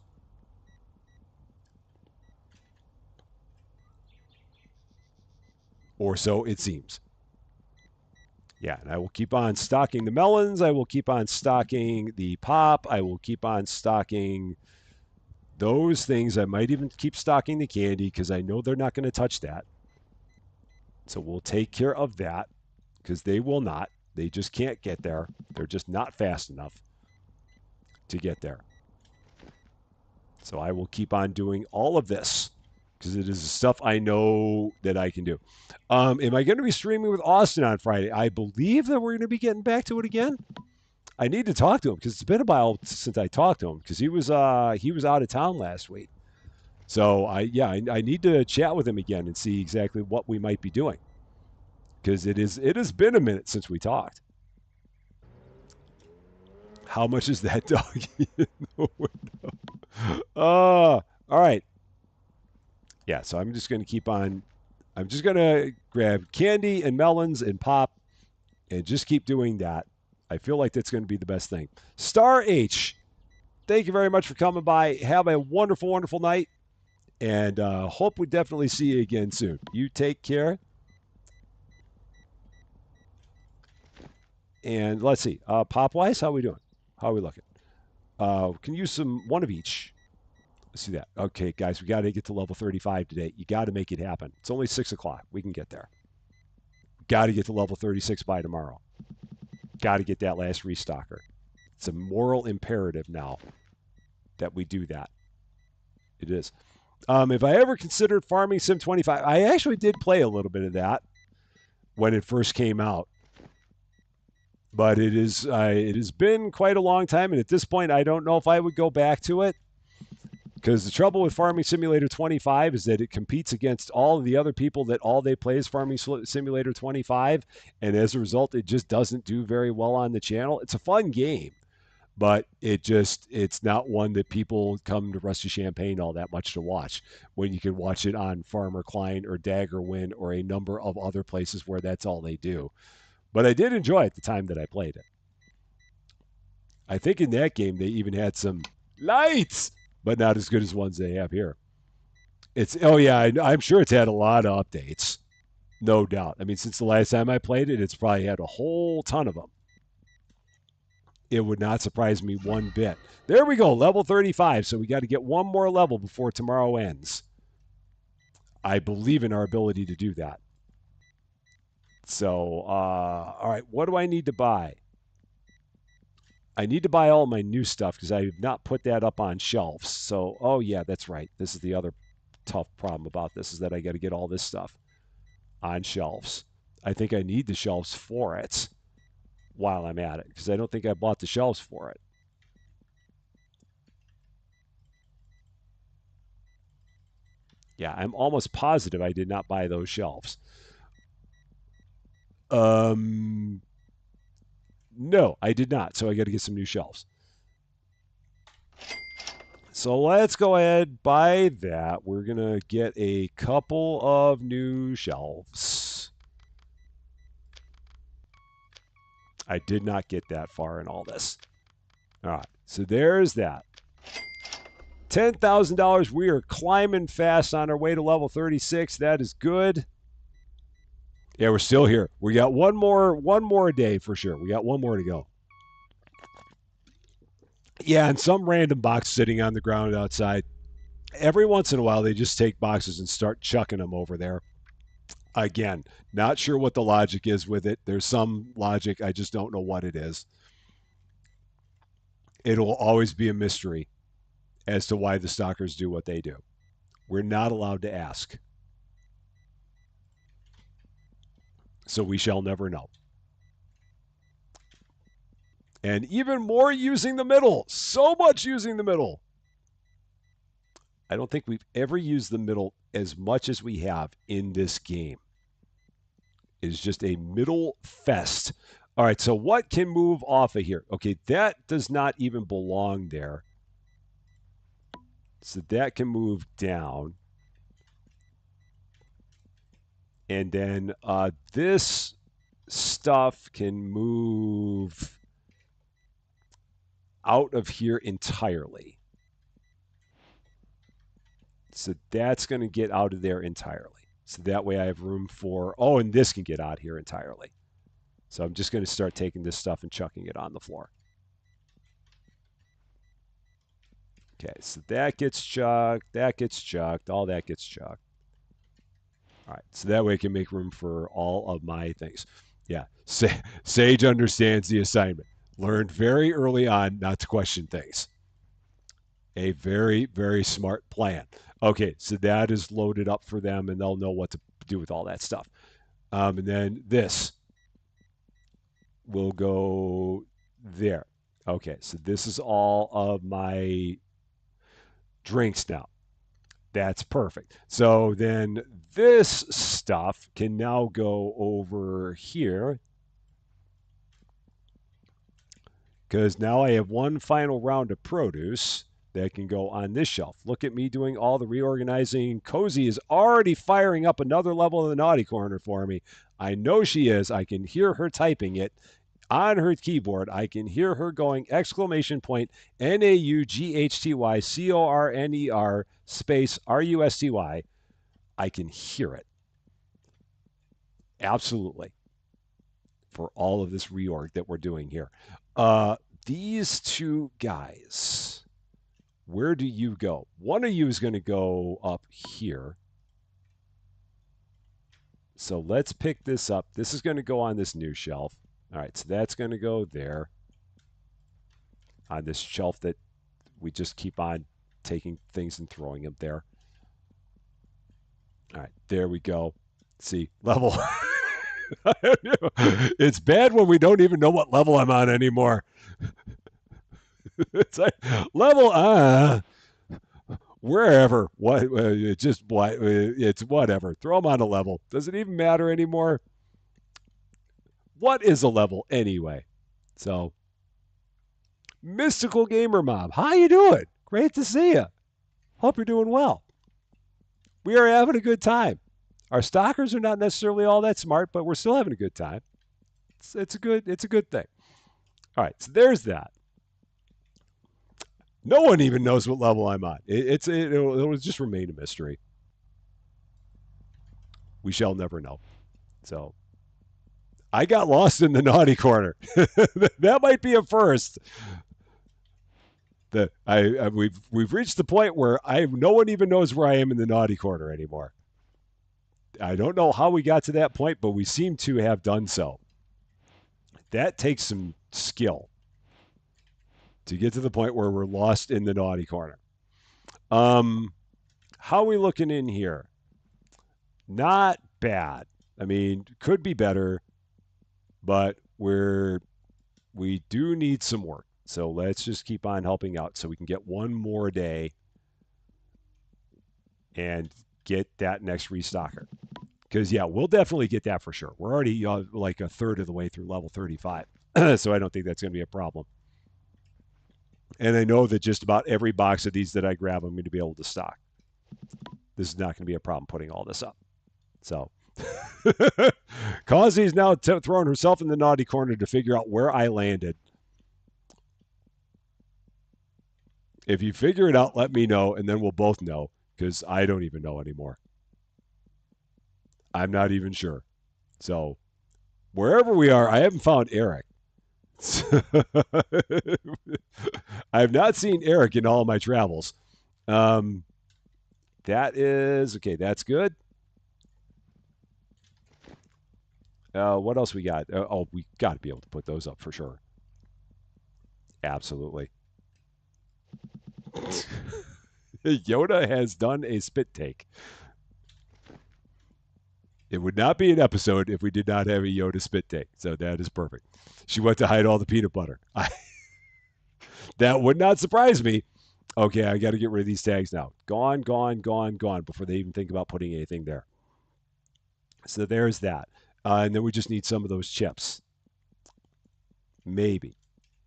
Or so it seems. Yeah, and I will keep on stocking the melons. I will keep on stocking the pop. I will keep on stocking those things. I might even keep stocking the candy because I know they're not going to touch that. So we'll take care of that because they will not. They just can't get there. They're just not fast enough to get there. So I will keep on doing all of this because it is stuff I know that I can do. Am I going to be streaming with Austin on Friday? I believe that we're going to be getting back to it again. I need to talk to him because it's been a while since I talked to him because he was out of town last week. So I need to chat with him again and see exactly what we might be doing because it has been a minute since we talked. How much is that doggy in the window? All right. Yeah, so I'm just going to keep on. I'm just going to grab candy and melons and pop and just keep doing that. I feel like that's going to be the best thing. Star H, thank you very much for coming by. Have a wonderful, wonderful night. And hope we definitely see you again soon. You take care. And let's see. Pop-wise, how are we doing? How are we looking? Can use one of each. Let's see that. Okay, guys, we got to get to level 35 today. You got to make it happen. It's only 6 o'clock. We can get there. Got to get to level 36 by tomorrow. Got to get that last restocker. It's a moral imperative now that we do that. It is. If I ever considered Farming Sim 25, I actually did play a little bit of that when it first came out. But it has been quite a long time, and at this point, I don't know if I would go back to it. Because the trouble with Farming Simulator 25 is that it competes against all of the other people that all they play is Farming Simulator 25. And as a result, it just doesn't do very well on the channel. It's a fun game, but it's not one that people come to Rusty Champaign all that much to watch when you can watch it on Farmer Klein or Daggerwin or a number of other places where that's all they do. But I did enjoy it the time that I played it. I think in that game, they even had some lights, but not as good as ones they have here. I'm sure it's had a lot of updates, no doubt. I mean, since the last time I played it, it's probably had a whole ton of them. It would not surprise me one bit. There we go, level 35. So we got to get one more level before tomorrow ends. I believe in our ability to do that. So, all right, what do I need to buy? I need to buy all my new stuff because I have not put that up on shelves. So, oh yeah, that's right. This is the other tough problem about this is that I got to get all this stuff on shelves. I think I need the shelves for it while I'm at it because I don't think I bought the shelves for it. Yeah, I'm almost positive I did not buy those shelves. Um, no, I did not. So I got to get some new shelves. So let's go ahead buy that. We're gonna get a couple of new shelves. I did not get that far in all this. All right, so there's that. $10,000. We are climbing fast on our way to level 36. That is good. Yeah, we're still here. We got one more day for sure. We got one more to go. Yeah, and some random box sitting on the ground outside. Every once in a while, they just take boxes and start chucking them over there. Again, not sure what the logic is with it. There's some logic. I just don't know what it is. It'll always be a mystery as to why the stalkers do what they do. We're not allowed to ask. So we shall never know. And even more using the middle. So much using the middle. I don't think we've ever used the middle as much as we have in this game. It is just a middle fest. All right, so what can move off of here? Okay, that does not even belong there. So that can move down. And then this stuff can move out of here entirely. So that's going to get out of there entirely. So that way I have room for, oh, and this can get out here entirely. So I'm just going to start taking this stuff and chucking it on the floor. Okay, so that gets chucked, all that gets chucked. All right, so that way I can make room for all of my things. Yeah, Sage understands the assignment. Learned very early on not to question things. A very, very smart plan. Okay, so that is loaded up for them, and they'll know what to do with all that stuff. And then this will go there. Okay, so this is all of my drinks now. That's perfect. So then this stuff can now go over here because now I have one final round of produce that can go on this shelf. Look at me doing all the reorganizing. Cozy is already firing up another level in the naughty corner for me. I know she is. I can hear her typing it on her keyboard. I can hear her going exclamation point NAUGHTYCORNER space RUSTY. I can hear it. Absolutely. For all of this reorg that we're doing here. These two guys, where do you go? One of you is going to go up here. So let's pick this up. This is going to go on this new shelf. All right, so that's going to go there on this shelf that we just keep on taking things and throwing them there. All right, there we go. See, level. It's bad when we don't even know what level I'm on anymore. It's like level wherever. What? Just what? It's whatever. Throw them on a level. Does it even matter anymore? What is a level anyway? So, Mystical Gamer Mom, how you doing? Great to see you. Hope you're doing well. We are having a good time. Our stalkers are not necessarily all that smart, but we're still having a good time. It's a good thing. All right, so there's that. No one even knows what level I'm on. It'll just remain a mystery. We shall never know. So I got lost in the naughty corner. That might be a first. We've reached the point where no one even knows where I am in the naughty corner anymore. I don't know how we got to that point, but we seem to have done so. That takes some skill to get to the point where we're lost in the naughty corner. Um, how are we looking in here? Not bad. I mean, could be better, but we do need some work. So let's just keep on helping out so we can get one more day and get that next restocker. Because, yeah, we'll definitely get that for sure. We're already like a third of the way through level 35. So I don't think that's going to be a problem. And I know that just about every box of these that I grab, I'm going to be able to stock. This is not going to be a problem putting all this up. So, Causey's now throwing herself in the naughty corner to figure out where I landed. If you figure it out, let me know, and then we'll both know, because I don't even know anymore. I'm not even sure. So, wherever we are, I haven't found Eric. I have not seen Eric in all of my travels. That is okay. That's good. What else we got? We got to be able to put those up for sure. Absolutely. Yoda has done a spit take. It would not be an episode if we did not have a Yoda spit take. So that is perfect. She went to hide all the peanut butter. That would not surprise me. Okay, I got to get rid of these tags now. Gone, gone, gone, gone before they even think about putting anything there. So there's that. And then we just need some of those chips. Maybe.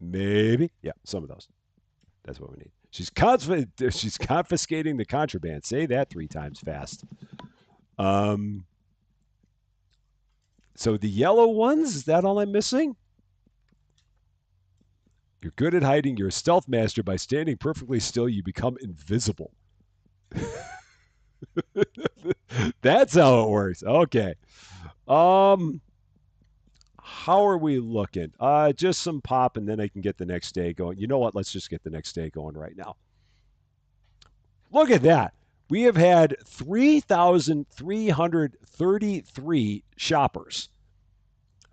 Yeah, some of those. That's what we need. She's confiscating the contraband. Say that 3 times fast. So the yellow ones, is that all I'm missing? You're good at hiding. You're a stealth master. By standing perfectly still, you become invisible. That's how it works. Okay. How are we looking? Just some pop, and then I can get the next day going. You know what? Let's just get the next day going right now. Look at that. We have had 3,333 shoppers.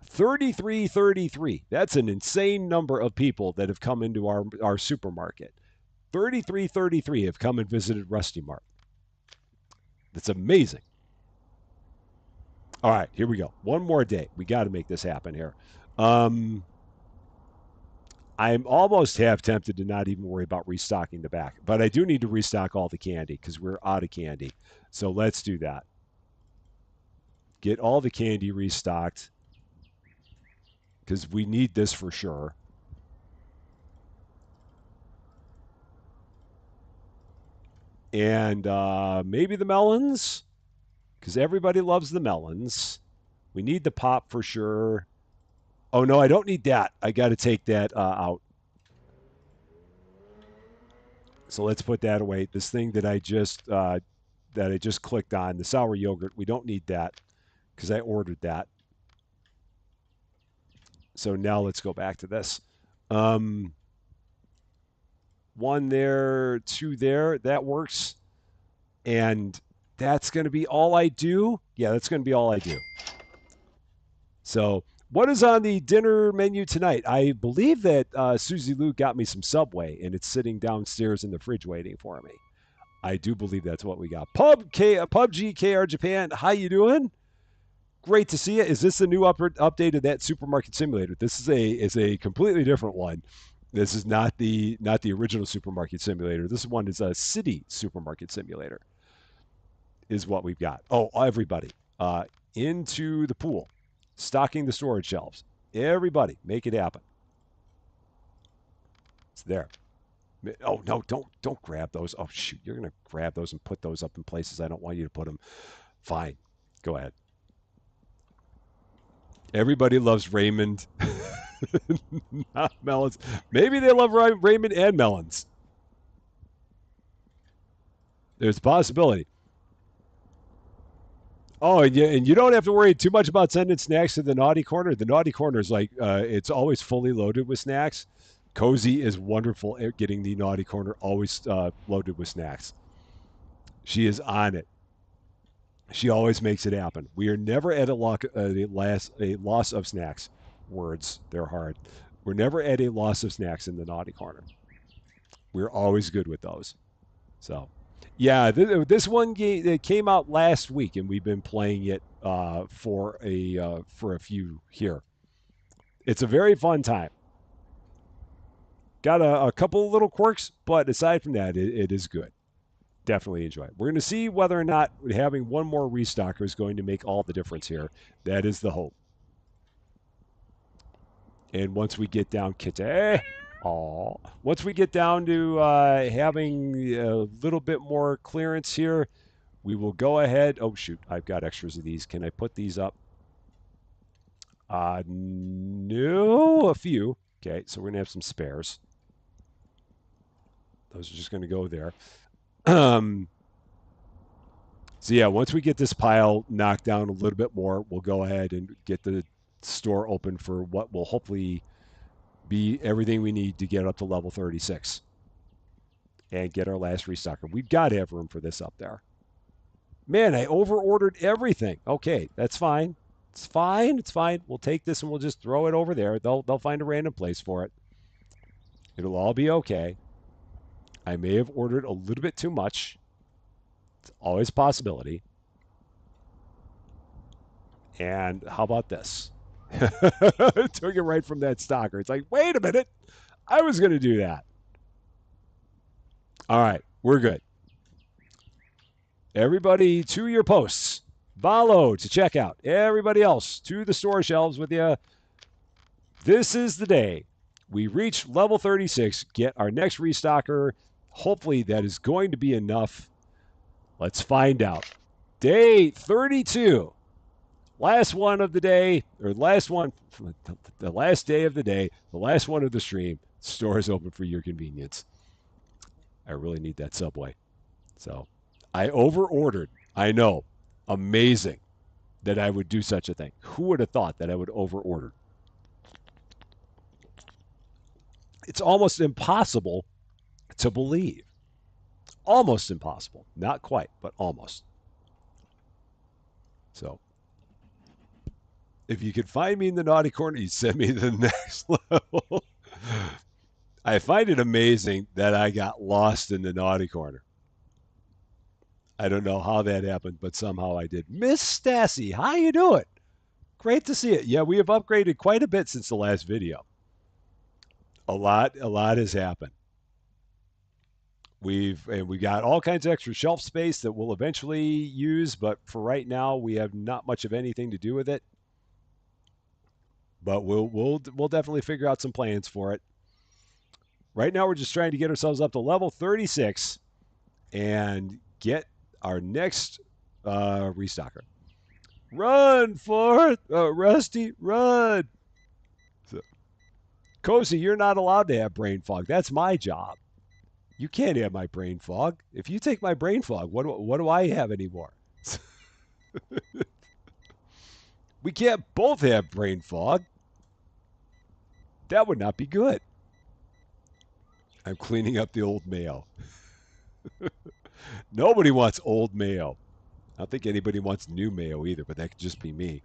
33. That's an insane number of people that have come into our supermarket. 33 have come and visited Rusty Mart. That's amazing. All right, here we go. One more day. We got to make this happen here. I'm almost half tempted to not even worry about restocking the back, but I do need to restock all the candy because we're out of candy. So let's do that. Get all the candy restocked because we need this for sure. And maybe the melons because everybody loves the melons. We need the pop for sure. Oh no, I don't need that. I got to take that out. So let's put that away. This thing that I just clicked on, the sour yogurt, we don't need that because I ordered that. So now let's go back to this. 1 there, 2 there. That works. And that's going to be all I do. Yeah, that's going to be all I do. So what is on the dinner menu tonight? I believe that Susie Lou got me some Subway, and it's sitting downstairs in the fridge waiting for me. I do believe that's what we got. PUBG KR Japan, how you doing? Great to see you. Is this the new update of that supermarket simulator? This is a completely different one. This is not the original supermarket simulator. This one is a city supermarket simulator. Is what we've got. Oh, everybody, into the pool, stocking the storage shelves. Everybody, make it happen. It's there. Oh no, don't grab those. Oh shoot, you're gonna grab those and put those up in places I don't want you to put them. Fine, go ahead. Everybody loves Raymond, not melons. Maybe they love Raymond and melons. There's a possibility. Oh, and you don't have to worry too much about sending snacks to the naughty corner. The naughty corner is like it's always fully loaded with snacks. Cozy is wonderful at getting the naughty corner always loaded with snacks. She is on it. She always makes it happen. We are never at a loss of snacks. Words, they're hard. We're never at a loss of snacks in the naughty corner. We're always good with those. So, yeah, this one game that came out last week, and we've been playing it for a few here. It's a very fun time. Got a couple of little quirks, but aside from that, it is good. Definitely enjoy it. We're going to see whether or not having one more restocker is going to make all the difference here. That is the hope. And once we get down, Kitty, once we get down to having a little bit more clearance here, we will go ahead. Oh, shoot. I've got extras of these. Can I put these up? No, a few. Okay, so we're going to have some spares. Those are just going to go there. So yeah, once we get this pile knocked down a little bit more, we'll go ahead and get the store open for what will hopefully be everything we need to get up to level 36 and get our last restocker. We've got to have room for this up there. Man, I over-ordered everything. Okay, that's fine. It's fine. It's fine. We'll take this and we'll just throw it over there. They'll find a random place for it. It'll all be okay. I may have ordered a little bit too much. It's always a possibility. And how about this? Took it right from that stocker. It's like, wait a minute. I was going to do that. All right, we're good. Everybody to your posts. Follow to check out. Everybody else to the store shelves with you. This is the day we reach level 36, get our next restocker. Hopefully that is going to be enough. Let's find out. Day 32. Last one of the day, or last one, the last day of the day, the last one of the stream. Store is open for your convenience. I really need that Subway. So I over-ordered. I know. Amazing that I would do such a thing. Who would have thought that I would over-order? It's almost impossible to believe. Almost impossible. Not quite, but almost. So if you could find me in the naughty corner, you'd send me to the next level. I find it amazing that I got lost in the naughty corner. I don't know how that happened, but somehow I did. Miss Stassi, how you doing? Great to see it. Yeah, we have upgraded quite a bit since the last video. A lot has happened. We got all kinds of extra shelf space that we'll eventually use, but for right now, we have not much of anything to do with it. But we'll definitely figure out some plans for it. Right now, we're just trying to get ourselves up to level 36 and get our next restocker. Run, Forth! Rusty, run! So, Cozy, you're not allowed to have brain fog. That's my job. You can't have my brain fog. If you take my brain fog, what do I have anymore? We can't both have brain fog. That would not be good. I'm cleaning up the old mayo. Nobody wants old mayo. I don't think anybody wants new mayo either, but that could just be me.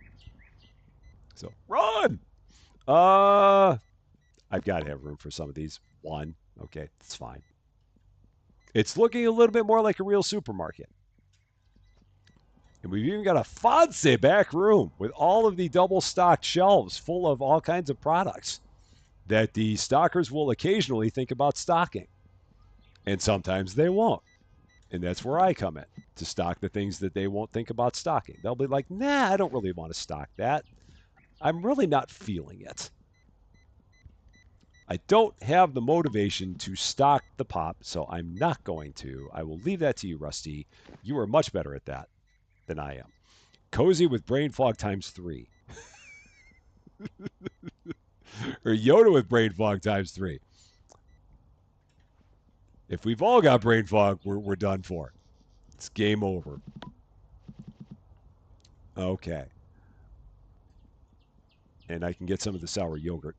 So run! I've got to have room for some of these. One. Okay, that's fine. It's looking a little bit more like a real supermarket. And we've even got a fancy back room with all of the double-stocked shelves full of all kinds of products that the stockers will occasionally think about stocking. And sometimes they won't. And that's where I come in, to stock the things that they won't think about stocking. They'll be like, nah, I don't really want to stock that. I'm really not feeling it. I don't have the motivation to stock the pop, so I'm not going to. I will leave that to you, Rusty. You are much better at that than I am. Cozy with brain fog times 3. Or Yoda with brain fog times 3. If we've all got brain fog, we're done for. It's game over. Okay. And I can get some of the sour yogurt.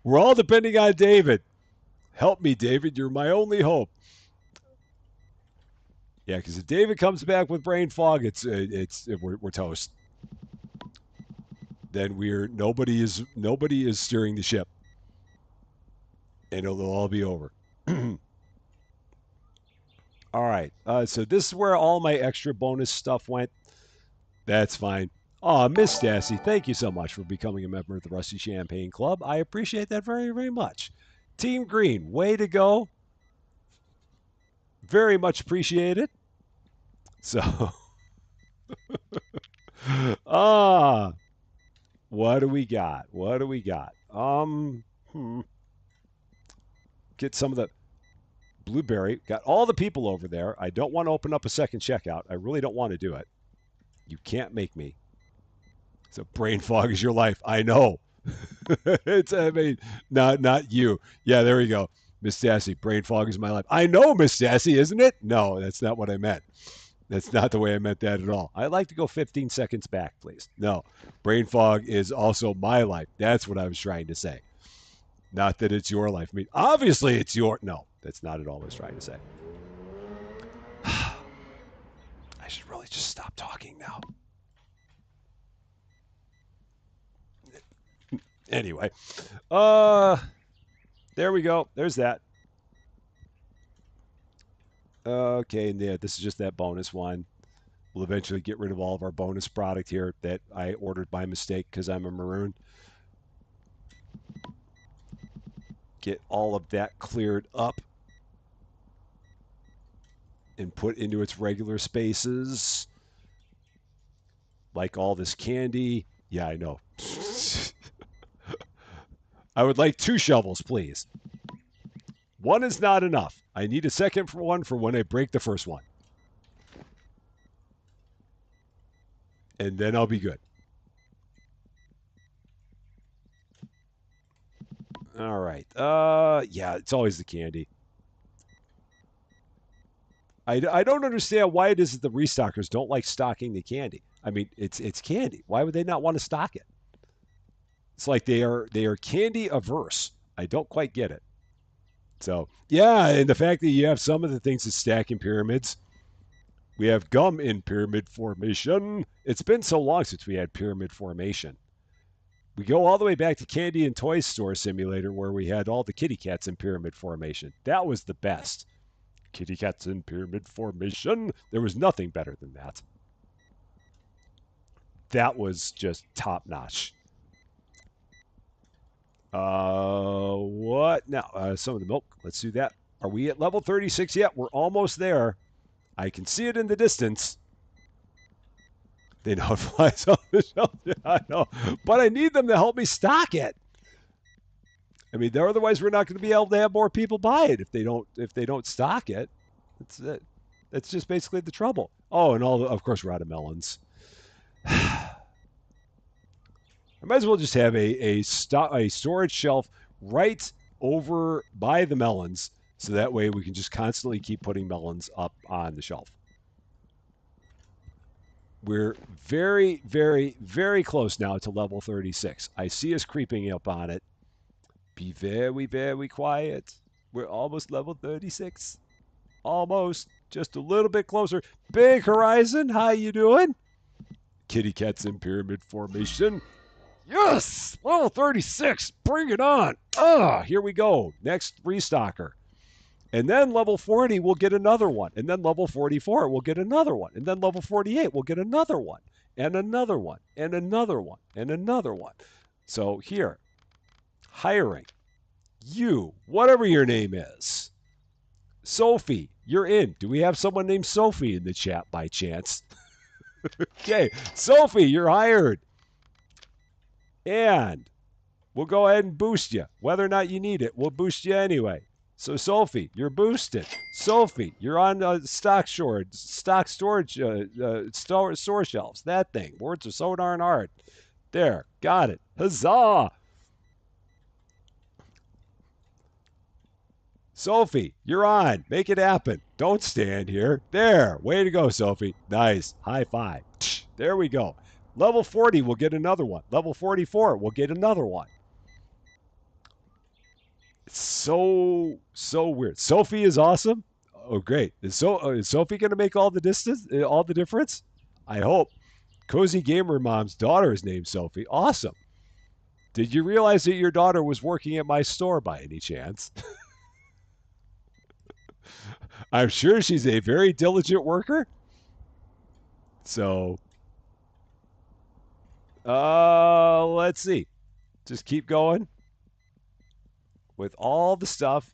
We're all depending on David. Help me, David. You're my only hope. Yeah, because if David comes back with brain fog, we're toast. Then nobody is steering the ship, and it'll all be over. All right. So this is where all my extra bonus stuff went. That's fine. Oh, Miss Stassy, thank you so much for becoming a member of the Rusty Champagne Club. I appreciate that very, very much. Team Green, way to go. Very much appreciated. So, ah, what do we got? What do we got? Get some of the blueberry. Got all the people over there. I don't want to open up a second checkout. I really don't want to do it. You can't make me. So brain fog is your life. I know. I mean, not you. Yeah, there we go. Miss Sassy, brain fog is my life. I know, Miss Sassy, isn't it? No, that's not what I meant. That's not the way I meant that at all. I'd like to go 15 seconds back, please. No, brain fog is also my life. That's what I was trying to say. Not that it's your life. I mean, obviously it's your. No, that's not at all what I was trying to say. I should really just stop talking now. Anyway, there we go. There's that. Okay, and yeah, this is just that bonus one. We'll eventually get rid of all of our bonus product here that I ordered by mistake because I'm a maroon. Get all of that cleared up and put into its regular spaces. Like all this candy. Yeah, I know. I would like 2 shovels, please. One is not enough. I need a second one for when I break the first one. And then I'll be good. All right. Yeah, it's always the candy. I don't understand why it is that the restockers don't like stocking the candy. I mean, it's candy. Why would they not want to stock it? It's like they are candy averse. I don't quite get it. So yeah, and the fact that you have some of the things that stack in pyramids. We have gum in pyramid formation. It's been so long since we had pyramid formation. We go all the way back to Candy and Toy Store Simulator where we had all the kitty cats in pyramid formation. That was the best. Kitty cats in pyramid formation. There was nothing better than that. That was just top notch. What now? Some of the milk. Let's do that. Are we at level 36 yet? We're almost there. I can see it in the distance. They know it flies off the shelf. Yeah, I know. But I need them to help me stock it. I mean, otherwise we're not going to be able to have more people buy it if they don't stock it. That's just basically the trouble. Oh, and of course we're out of melons. I might as well just have a storage shelf right over by the melons, so that way we can just constantly keep putting melons up on the shelf. We're very, very, very close now to level 36. I see us creeping up on it. Be very, very quiet. We're almost level 36. Almost. Just a little bit closer. Big Horizon, how you doing? Kitty cats in pyramid formation. Yes! Level 36. Bring it on. Here we go. Next restocker. And then level 40, we'll get another one. And then level 44, we'll get another one. And then level 48, we'll get another one. And another one. And another one. And another one. So here, hiring. You, whatever your name is. Sophie, you're in. Do we have someone named Sophie in the chat by chance? Okay, Sophie, you're hired. And we'll go ahead and boost you. Whether or not you need it, we'll boost you anyway. So Sophie, you're boosted. Sophie, you're on stock storage, store shelves. That thing. Words are so darn hard. There, got it. Huzzah! Sophie, you're on. Make it happen. Don't stand here. There. Way to go, Sophie. Nice. High five. There we go. Level 40, we'll get another one. Level 44, we'll get another one. It's so weird. Sophie is awesome. Oh, great. Is Sophie going to make all the distance, all the difference? I hope. Cozy Gamer Mom's daughter is named Sophie. Awesome. Did you realize that your daughter was working at my store by any chance? I'm sure she's a very diligent worker. So, let's see. Just keep going with all the stuff.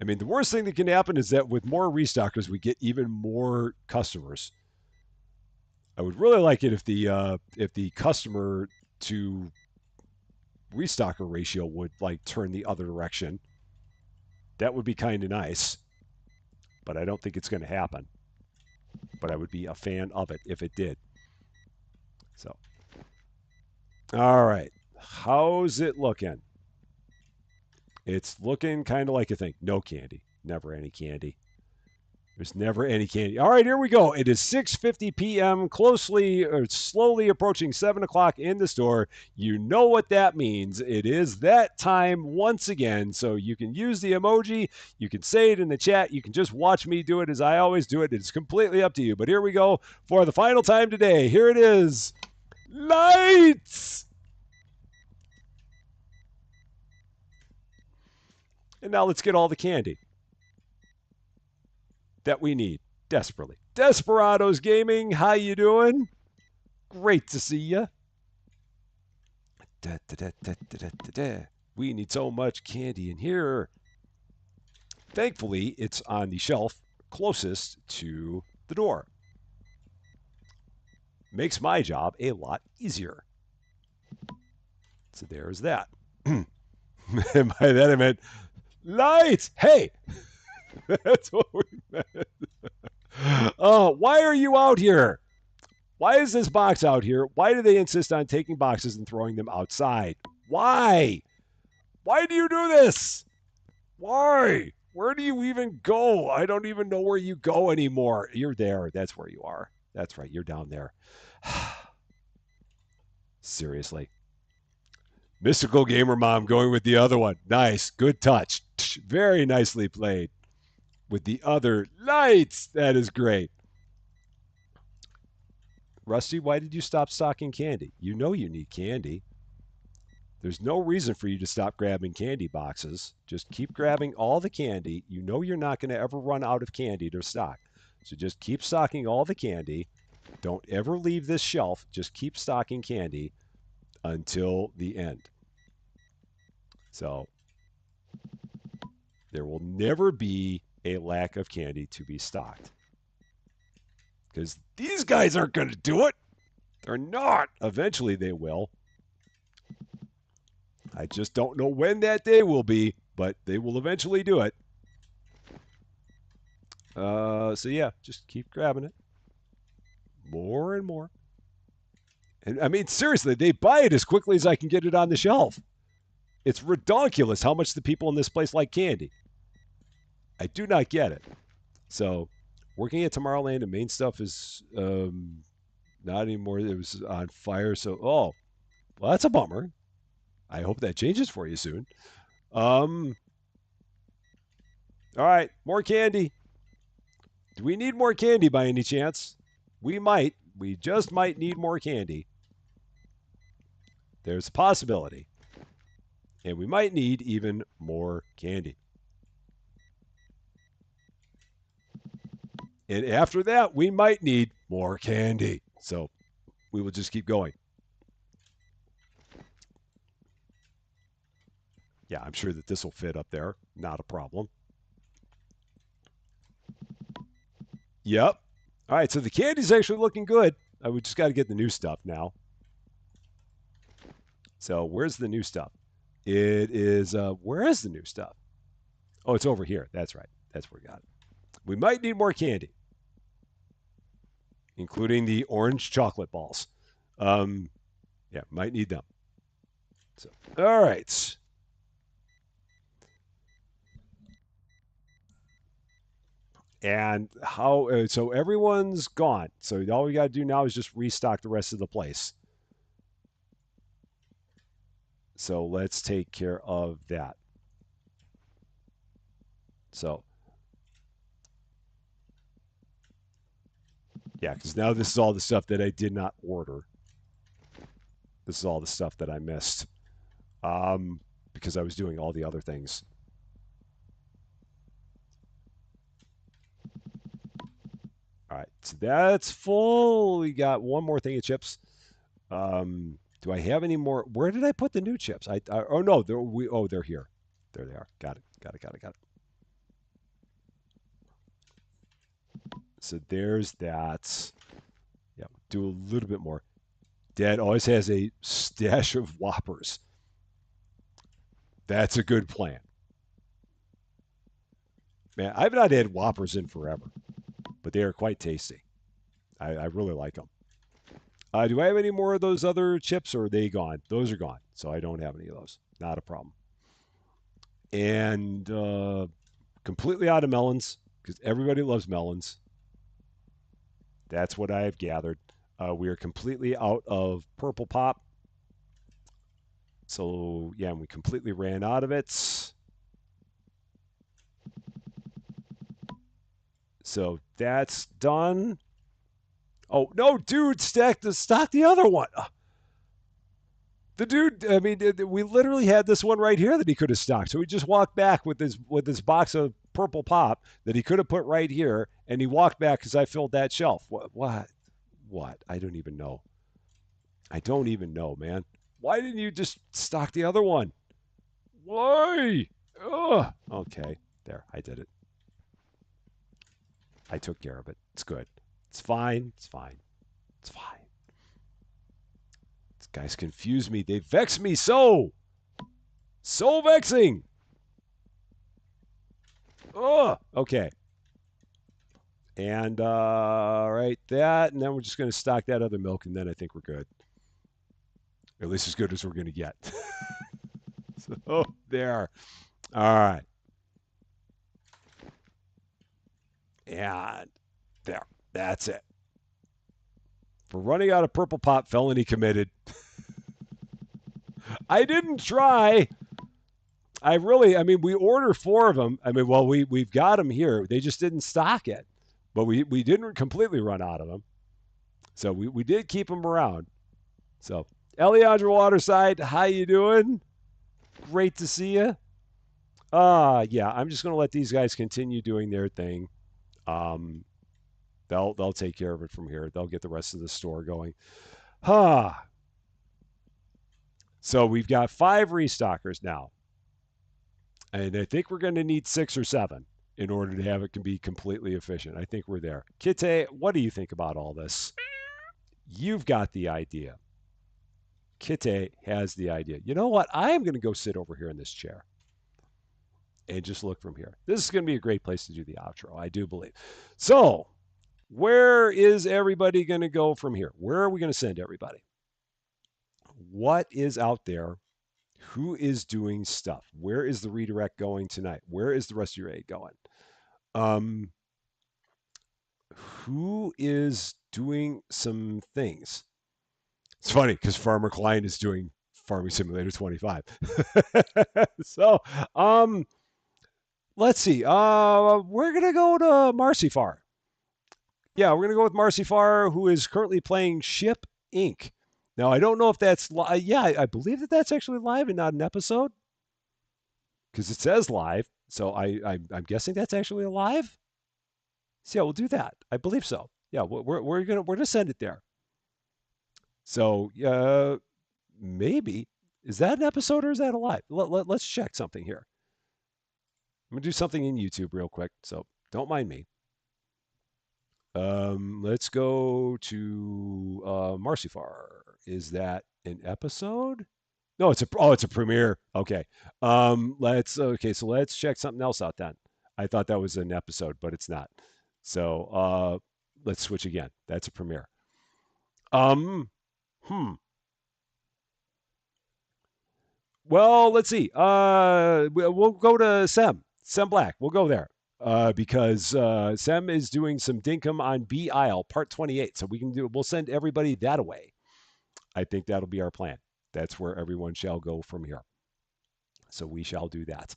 I mean, the worst thing that can happen is that with more restockers, we get even more customers. I would really like it if the customer to restocker ratio would like turn the other direction. That would be kind of nice, but I don't think it's going to happen. But I would be a fan of it if it did. So, all right, how's it looking? It's looking kind of like a thing. No candy, never any candy. There's never any candy. All right, here we go. It is 6:50 p.m. Closely or slowly approaching 7 o'clock in the store. You know what that means. It is that time once again. So you can use the emoji. You can say it in the chat. You can just watch me do it as I always do it. It's completely up to you. But here we go for the final time today. Here it is. Lights. And now let's get all the candy that we need desperately. Desperados Gaming, how you doing? Great to see you. Da, da, da, da, da, da, da. We need so much candy in here. Thankfully, it's on the shelf closest to the door. Makes my job a lot easier. So there's that. And by that I meant lights. Hey, that's what we meant. Oh, why are you out here? Why is this box out here? Why do they insist on taking boxes and throwing them outside? Why? Why do you do this? Why? Where do you even go? I don't even know where you go anymore. You're there. That's where you are. That's right. You're down there. Seriously. Mystical Gamer Mom going with the other one. Nice. Good touch. Very nicely played. With the other lights. That is great. Rusty, why did you stop stocking candy? You know you need candy. There's no reason for you to stop grabbing candy boxes. Just keep grabbing all the candy. You know you're not going to ever run out of candy to stock. So just keep stocking all the candy. Don't ever leave this shelf. Just keep stocking candy until the end. So there will never be a lack of candy to be stocked. Because these guys aren't going to do it. They're not. Eventually they will. I just don't know when that day will be, but they will eventually do it. So yeah, just keep grabbing it. More and more. And I mean, seriously, they buy it as quickly as I can get it on the shelf. It's ridiculous how much the people in this place like candy. I do not get it. So working at Tomorrowland, the main stuff is not anymore. It was on fire. So, oh, well, that's a bummer. I hope that changes for you soon. All right, more candy. Do we need more candy by any chance? We might. We just might need more candy. There's a possibility. And we might need even more candy. And after that, we might need more candy. So we will just keep going. Yeah, I'm sure that this will fit up there. Not a problem. Yep. All right, so the candy's actually looking good. We just got to get the new stuff now. So where's the new stuff? It is, where is the new stuff? Oh, it's over here. That's right. That's where we got it. We might need more candy, including the orange chocolate balls. Yeah, might need them. So, all right. And how, so everyone's gone. So all we got to do now is just restock the rest of the place. So let's take care of that. So yeah, because now this is all the stuff that I did not order. This is all the stuff that I missed because I was doing all the other things. All right, so that's full. We got one more thing of chips. Do I have any more? Where did I put the new chips? Oh no, they're here. There they are. Got it. Got it. Got it. Got it. So there's that. Yeah, do a little bit more. Dad always has a stash of Whoppers. That's a good plan. Man, I've not had Whoppers in forever, but they are quite tasty. I really like them. Do I have any more of those other chips, or are they gone? Those are gone, so I don't have any of those. Not a problem. And completely out of melons because everybody loves melons. That's what I have gathered. We are completely out of purple pop. So, yeah, we completely ran out of it. So that's done. Oh, no, dude, stock the other one. The dude, I mean, we literally had this one right here that he could have stocked. So he just walked back with this box of purple pop that he could have put right here, and he walked back because I filled that shelf. What? What? I don't even know. I don't even know, man. Why didn't you just stock the other one? Why? Ugh. Okay, there, I did it. I took care of it. It's good. It's fine. It's fine. It's fine. These guys confuse me. They vex me so. So vexing. Ugh. Okay. And right, that, and then we're just going to stock that other milk, and then I think we're good. At least as good as we're going to get. So there. All right. And there. That's it. For running out of purple pop, felony committed. I didn't try. I mean, we ordered four of them. I mean, well, we've got them here. They just didn't stock it, but we didn't completely run out of them. So we did keep them around. So Eliandra Waterside, how you doing? Great to see you. Yeah, I'm just gonna let these guys continue doing their thing. Um, they'll take care of it from here. They'll get the rest of the store going. Huh. So we've got 5 restockers now. And I think we're going to need 6 or 7 in order to have it can be completely efficient. I think we're there. Kite, what do you think about all this? You've got the idea. Kite has the idea. You know what? I am going to go sit over here in this chair and just look from here. This is going to be a great place to do the outro, I do believe. So, where is everybody going to go from here? Where are we going to send everybody? What is out there? Who is doing stuff? Where is the redirect going tonight? Where is the rest of your aid going? Um, who is doing some things? It's funny because Farmer Klein is doing Farming Simulator 25. So, let's see. We're gonna go to Marcy Farr. Yeah, we're gonna go with Marcy Farr, who is currently playing Ship Inc. Now, I don't know if that's yeah, I believe that that's actually live and not an episode because it says live. So I'm guessing that's actually live. So yeah, we'll do that. I believe so. Yeah, we're gonna send it there. So maybe is that an episode or is that a live? Let's check something here. I'm gonna do something in YouTube real quick, so don't mind me. Let's go to Marcy Farr. Is that an episode? No, it's a premiere. Okay. So let's check something else out then. I thought that was an episode, but it's not. So let's switch again. That's a premiere. Um, hmm. Well, let's see. We'll go to Sem Black. We'll go there because Sem is doing some Dinkum on B Isle, part 28. So we'll send everybody that away. I think that'll be our plan. That's where everyone shall go from here. So we shall do that.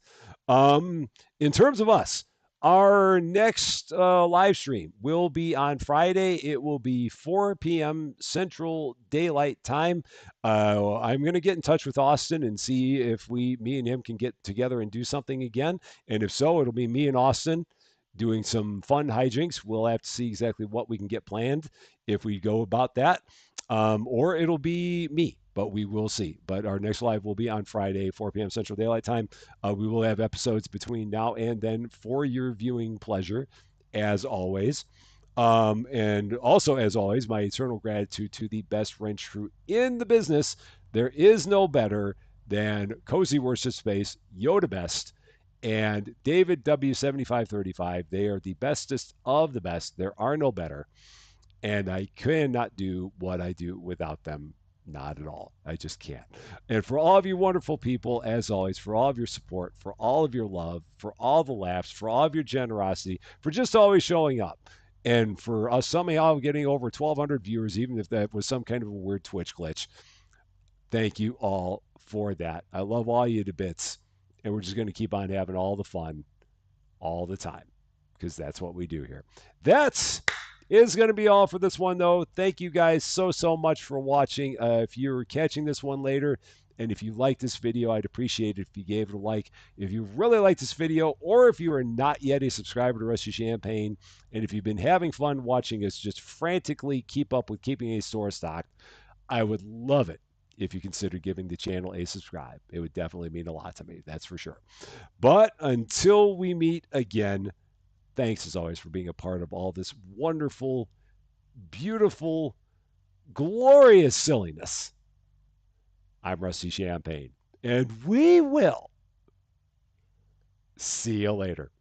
In terms of us, our next live stream will be on Friday. It will be 4 p.m. Central Daylight Time. I'm going to get in touch with Austin and see if me and him can get together and do something again. And if so, it'll be me and Austin doing some fun hijinks. We'll have to see exactly what we can get planned if we go about that. Or it'll be me, but we will see. But our next live will be on Friday, 4 p.m. Central Daylight Time. We will have episodes between now and then for your viewing pleasure, as always. And also, as always, my eternal gratitude to the best wrench crew in the business. There is no better than Cozy Worship Space, Yoda Best, and David W7535. They are the bestest of the best. There are no better. And I cannot do what I do without them. Not at all. I just can't. And for all of you wonderful people, as always, for all of your support, for all of your love, for all the laughs, for all of your generosity, for just always showing up, and for us somehow getting over 1,200 viewers, even if that was some kind of a weird Twitch glitch. Thank you all for that. I love all you to bits. And we're just going to keep on having all the fun all the time because that's what we do here. That's is going to be all for this one, though. Thank you guys so much for watching. If you're catching this one later, and if you like this video, I'd appreciate it if you gave it a like. If you really like this video, or if you are not yet a subscriber to Rusty Champagne, and if you've been having fun watching us just frantically keep up with keeping a store stocked, I would love it if you consider giving the channel a subscribe. It would definitely mean a lot to me, that's for sure. But until we meet again, thanks as always for being a part of all this wonderful, beautiful, glorious silliness. I'm Rusty Champagne, and we will see you later.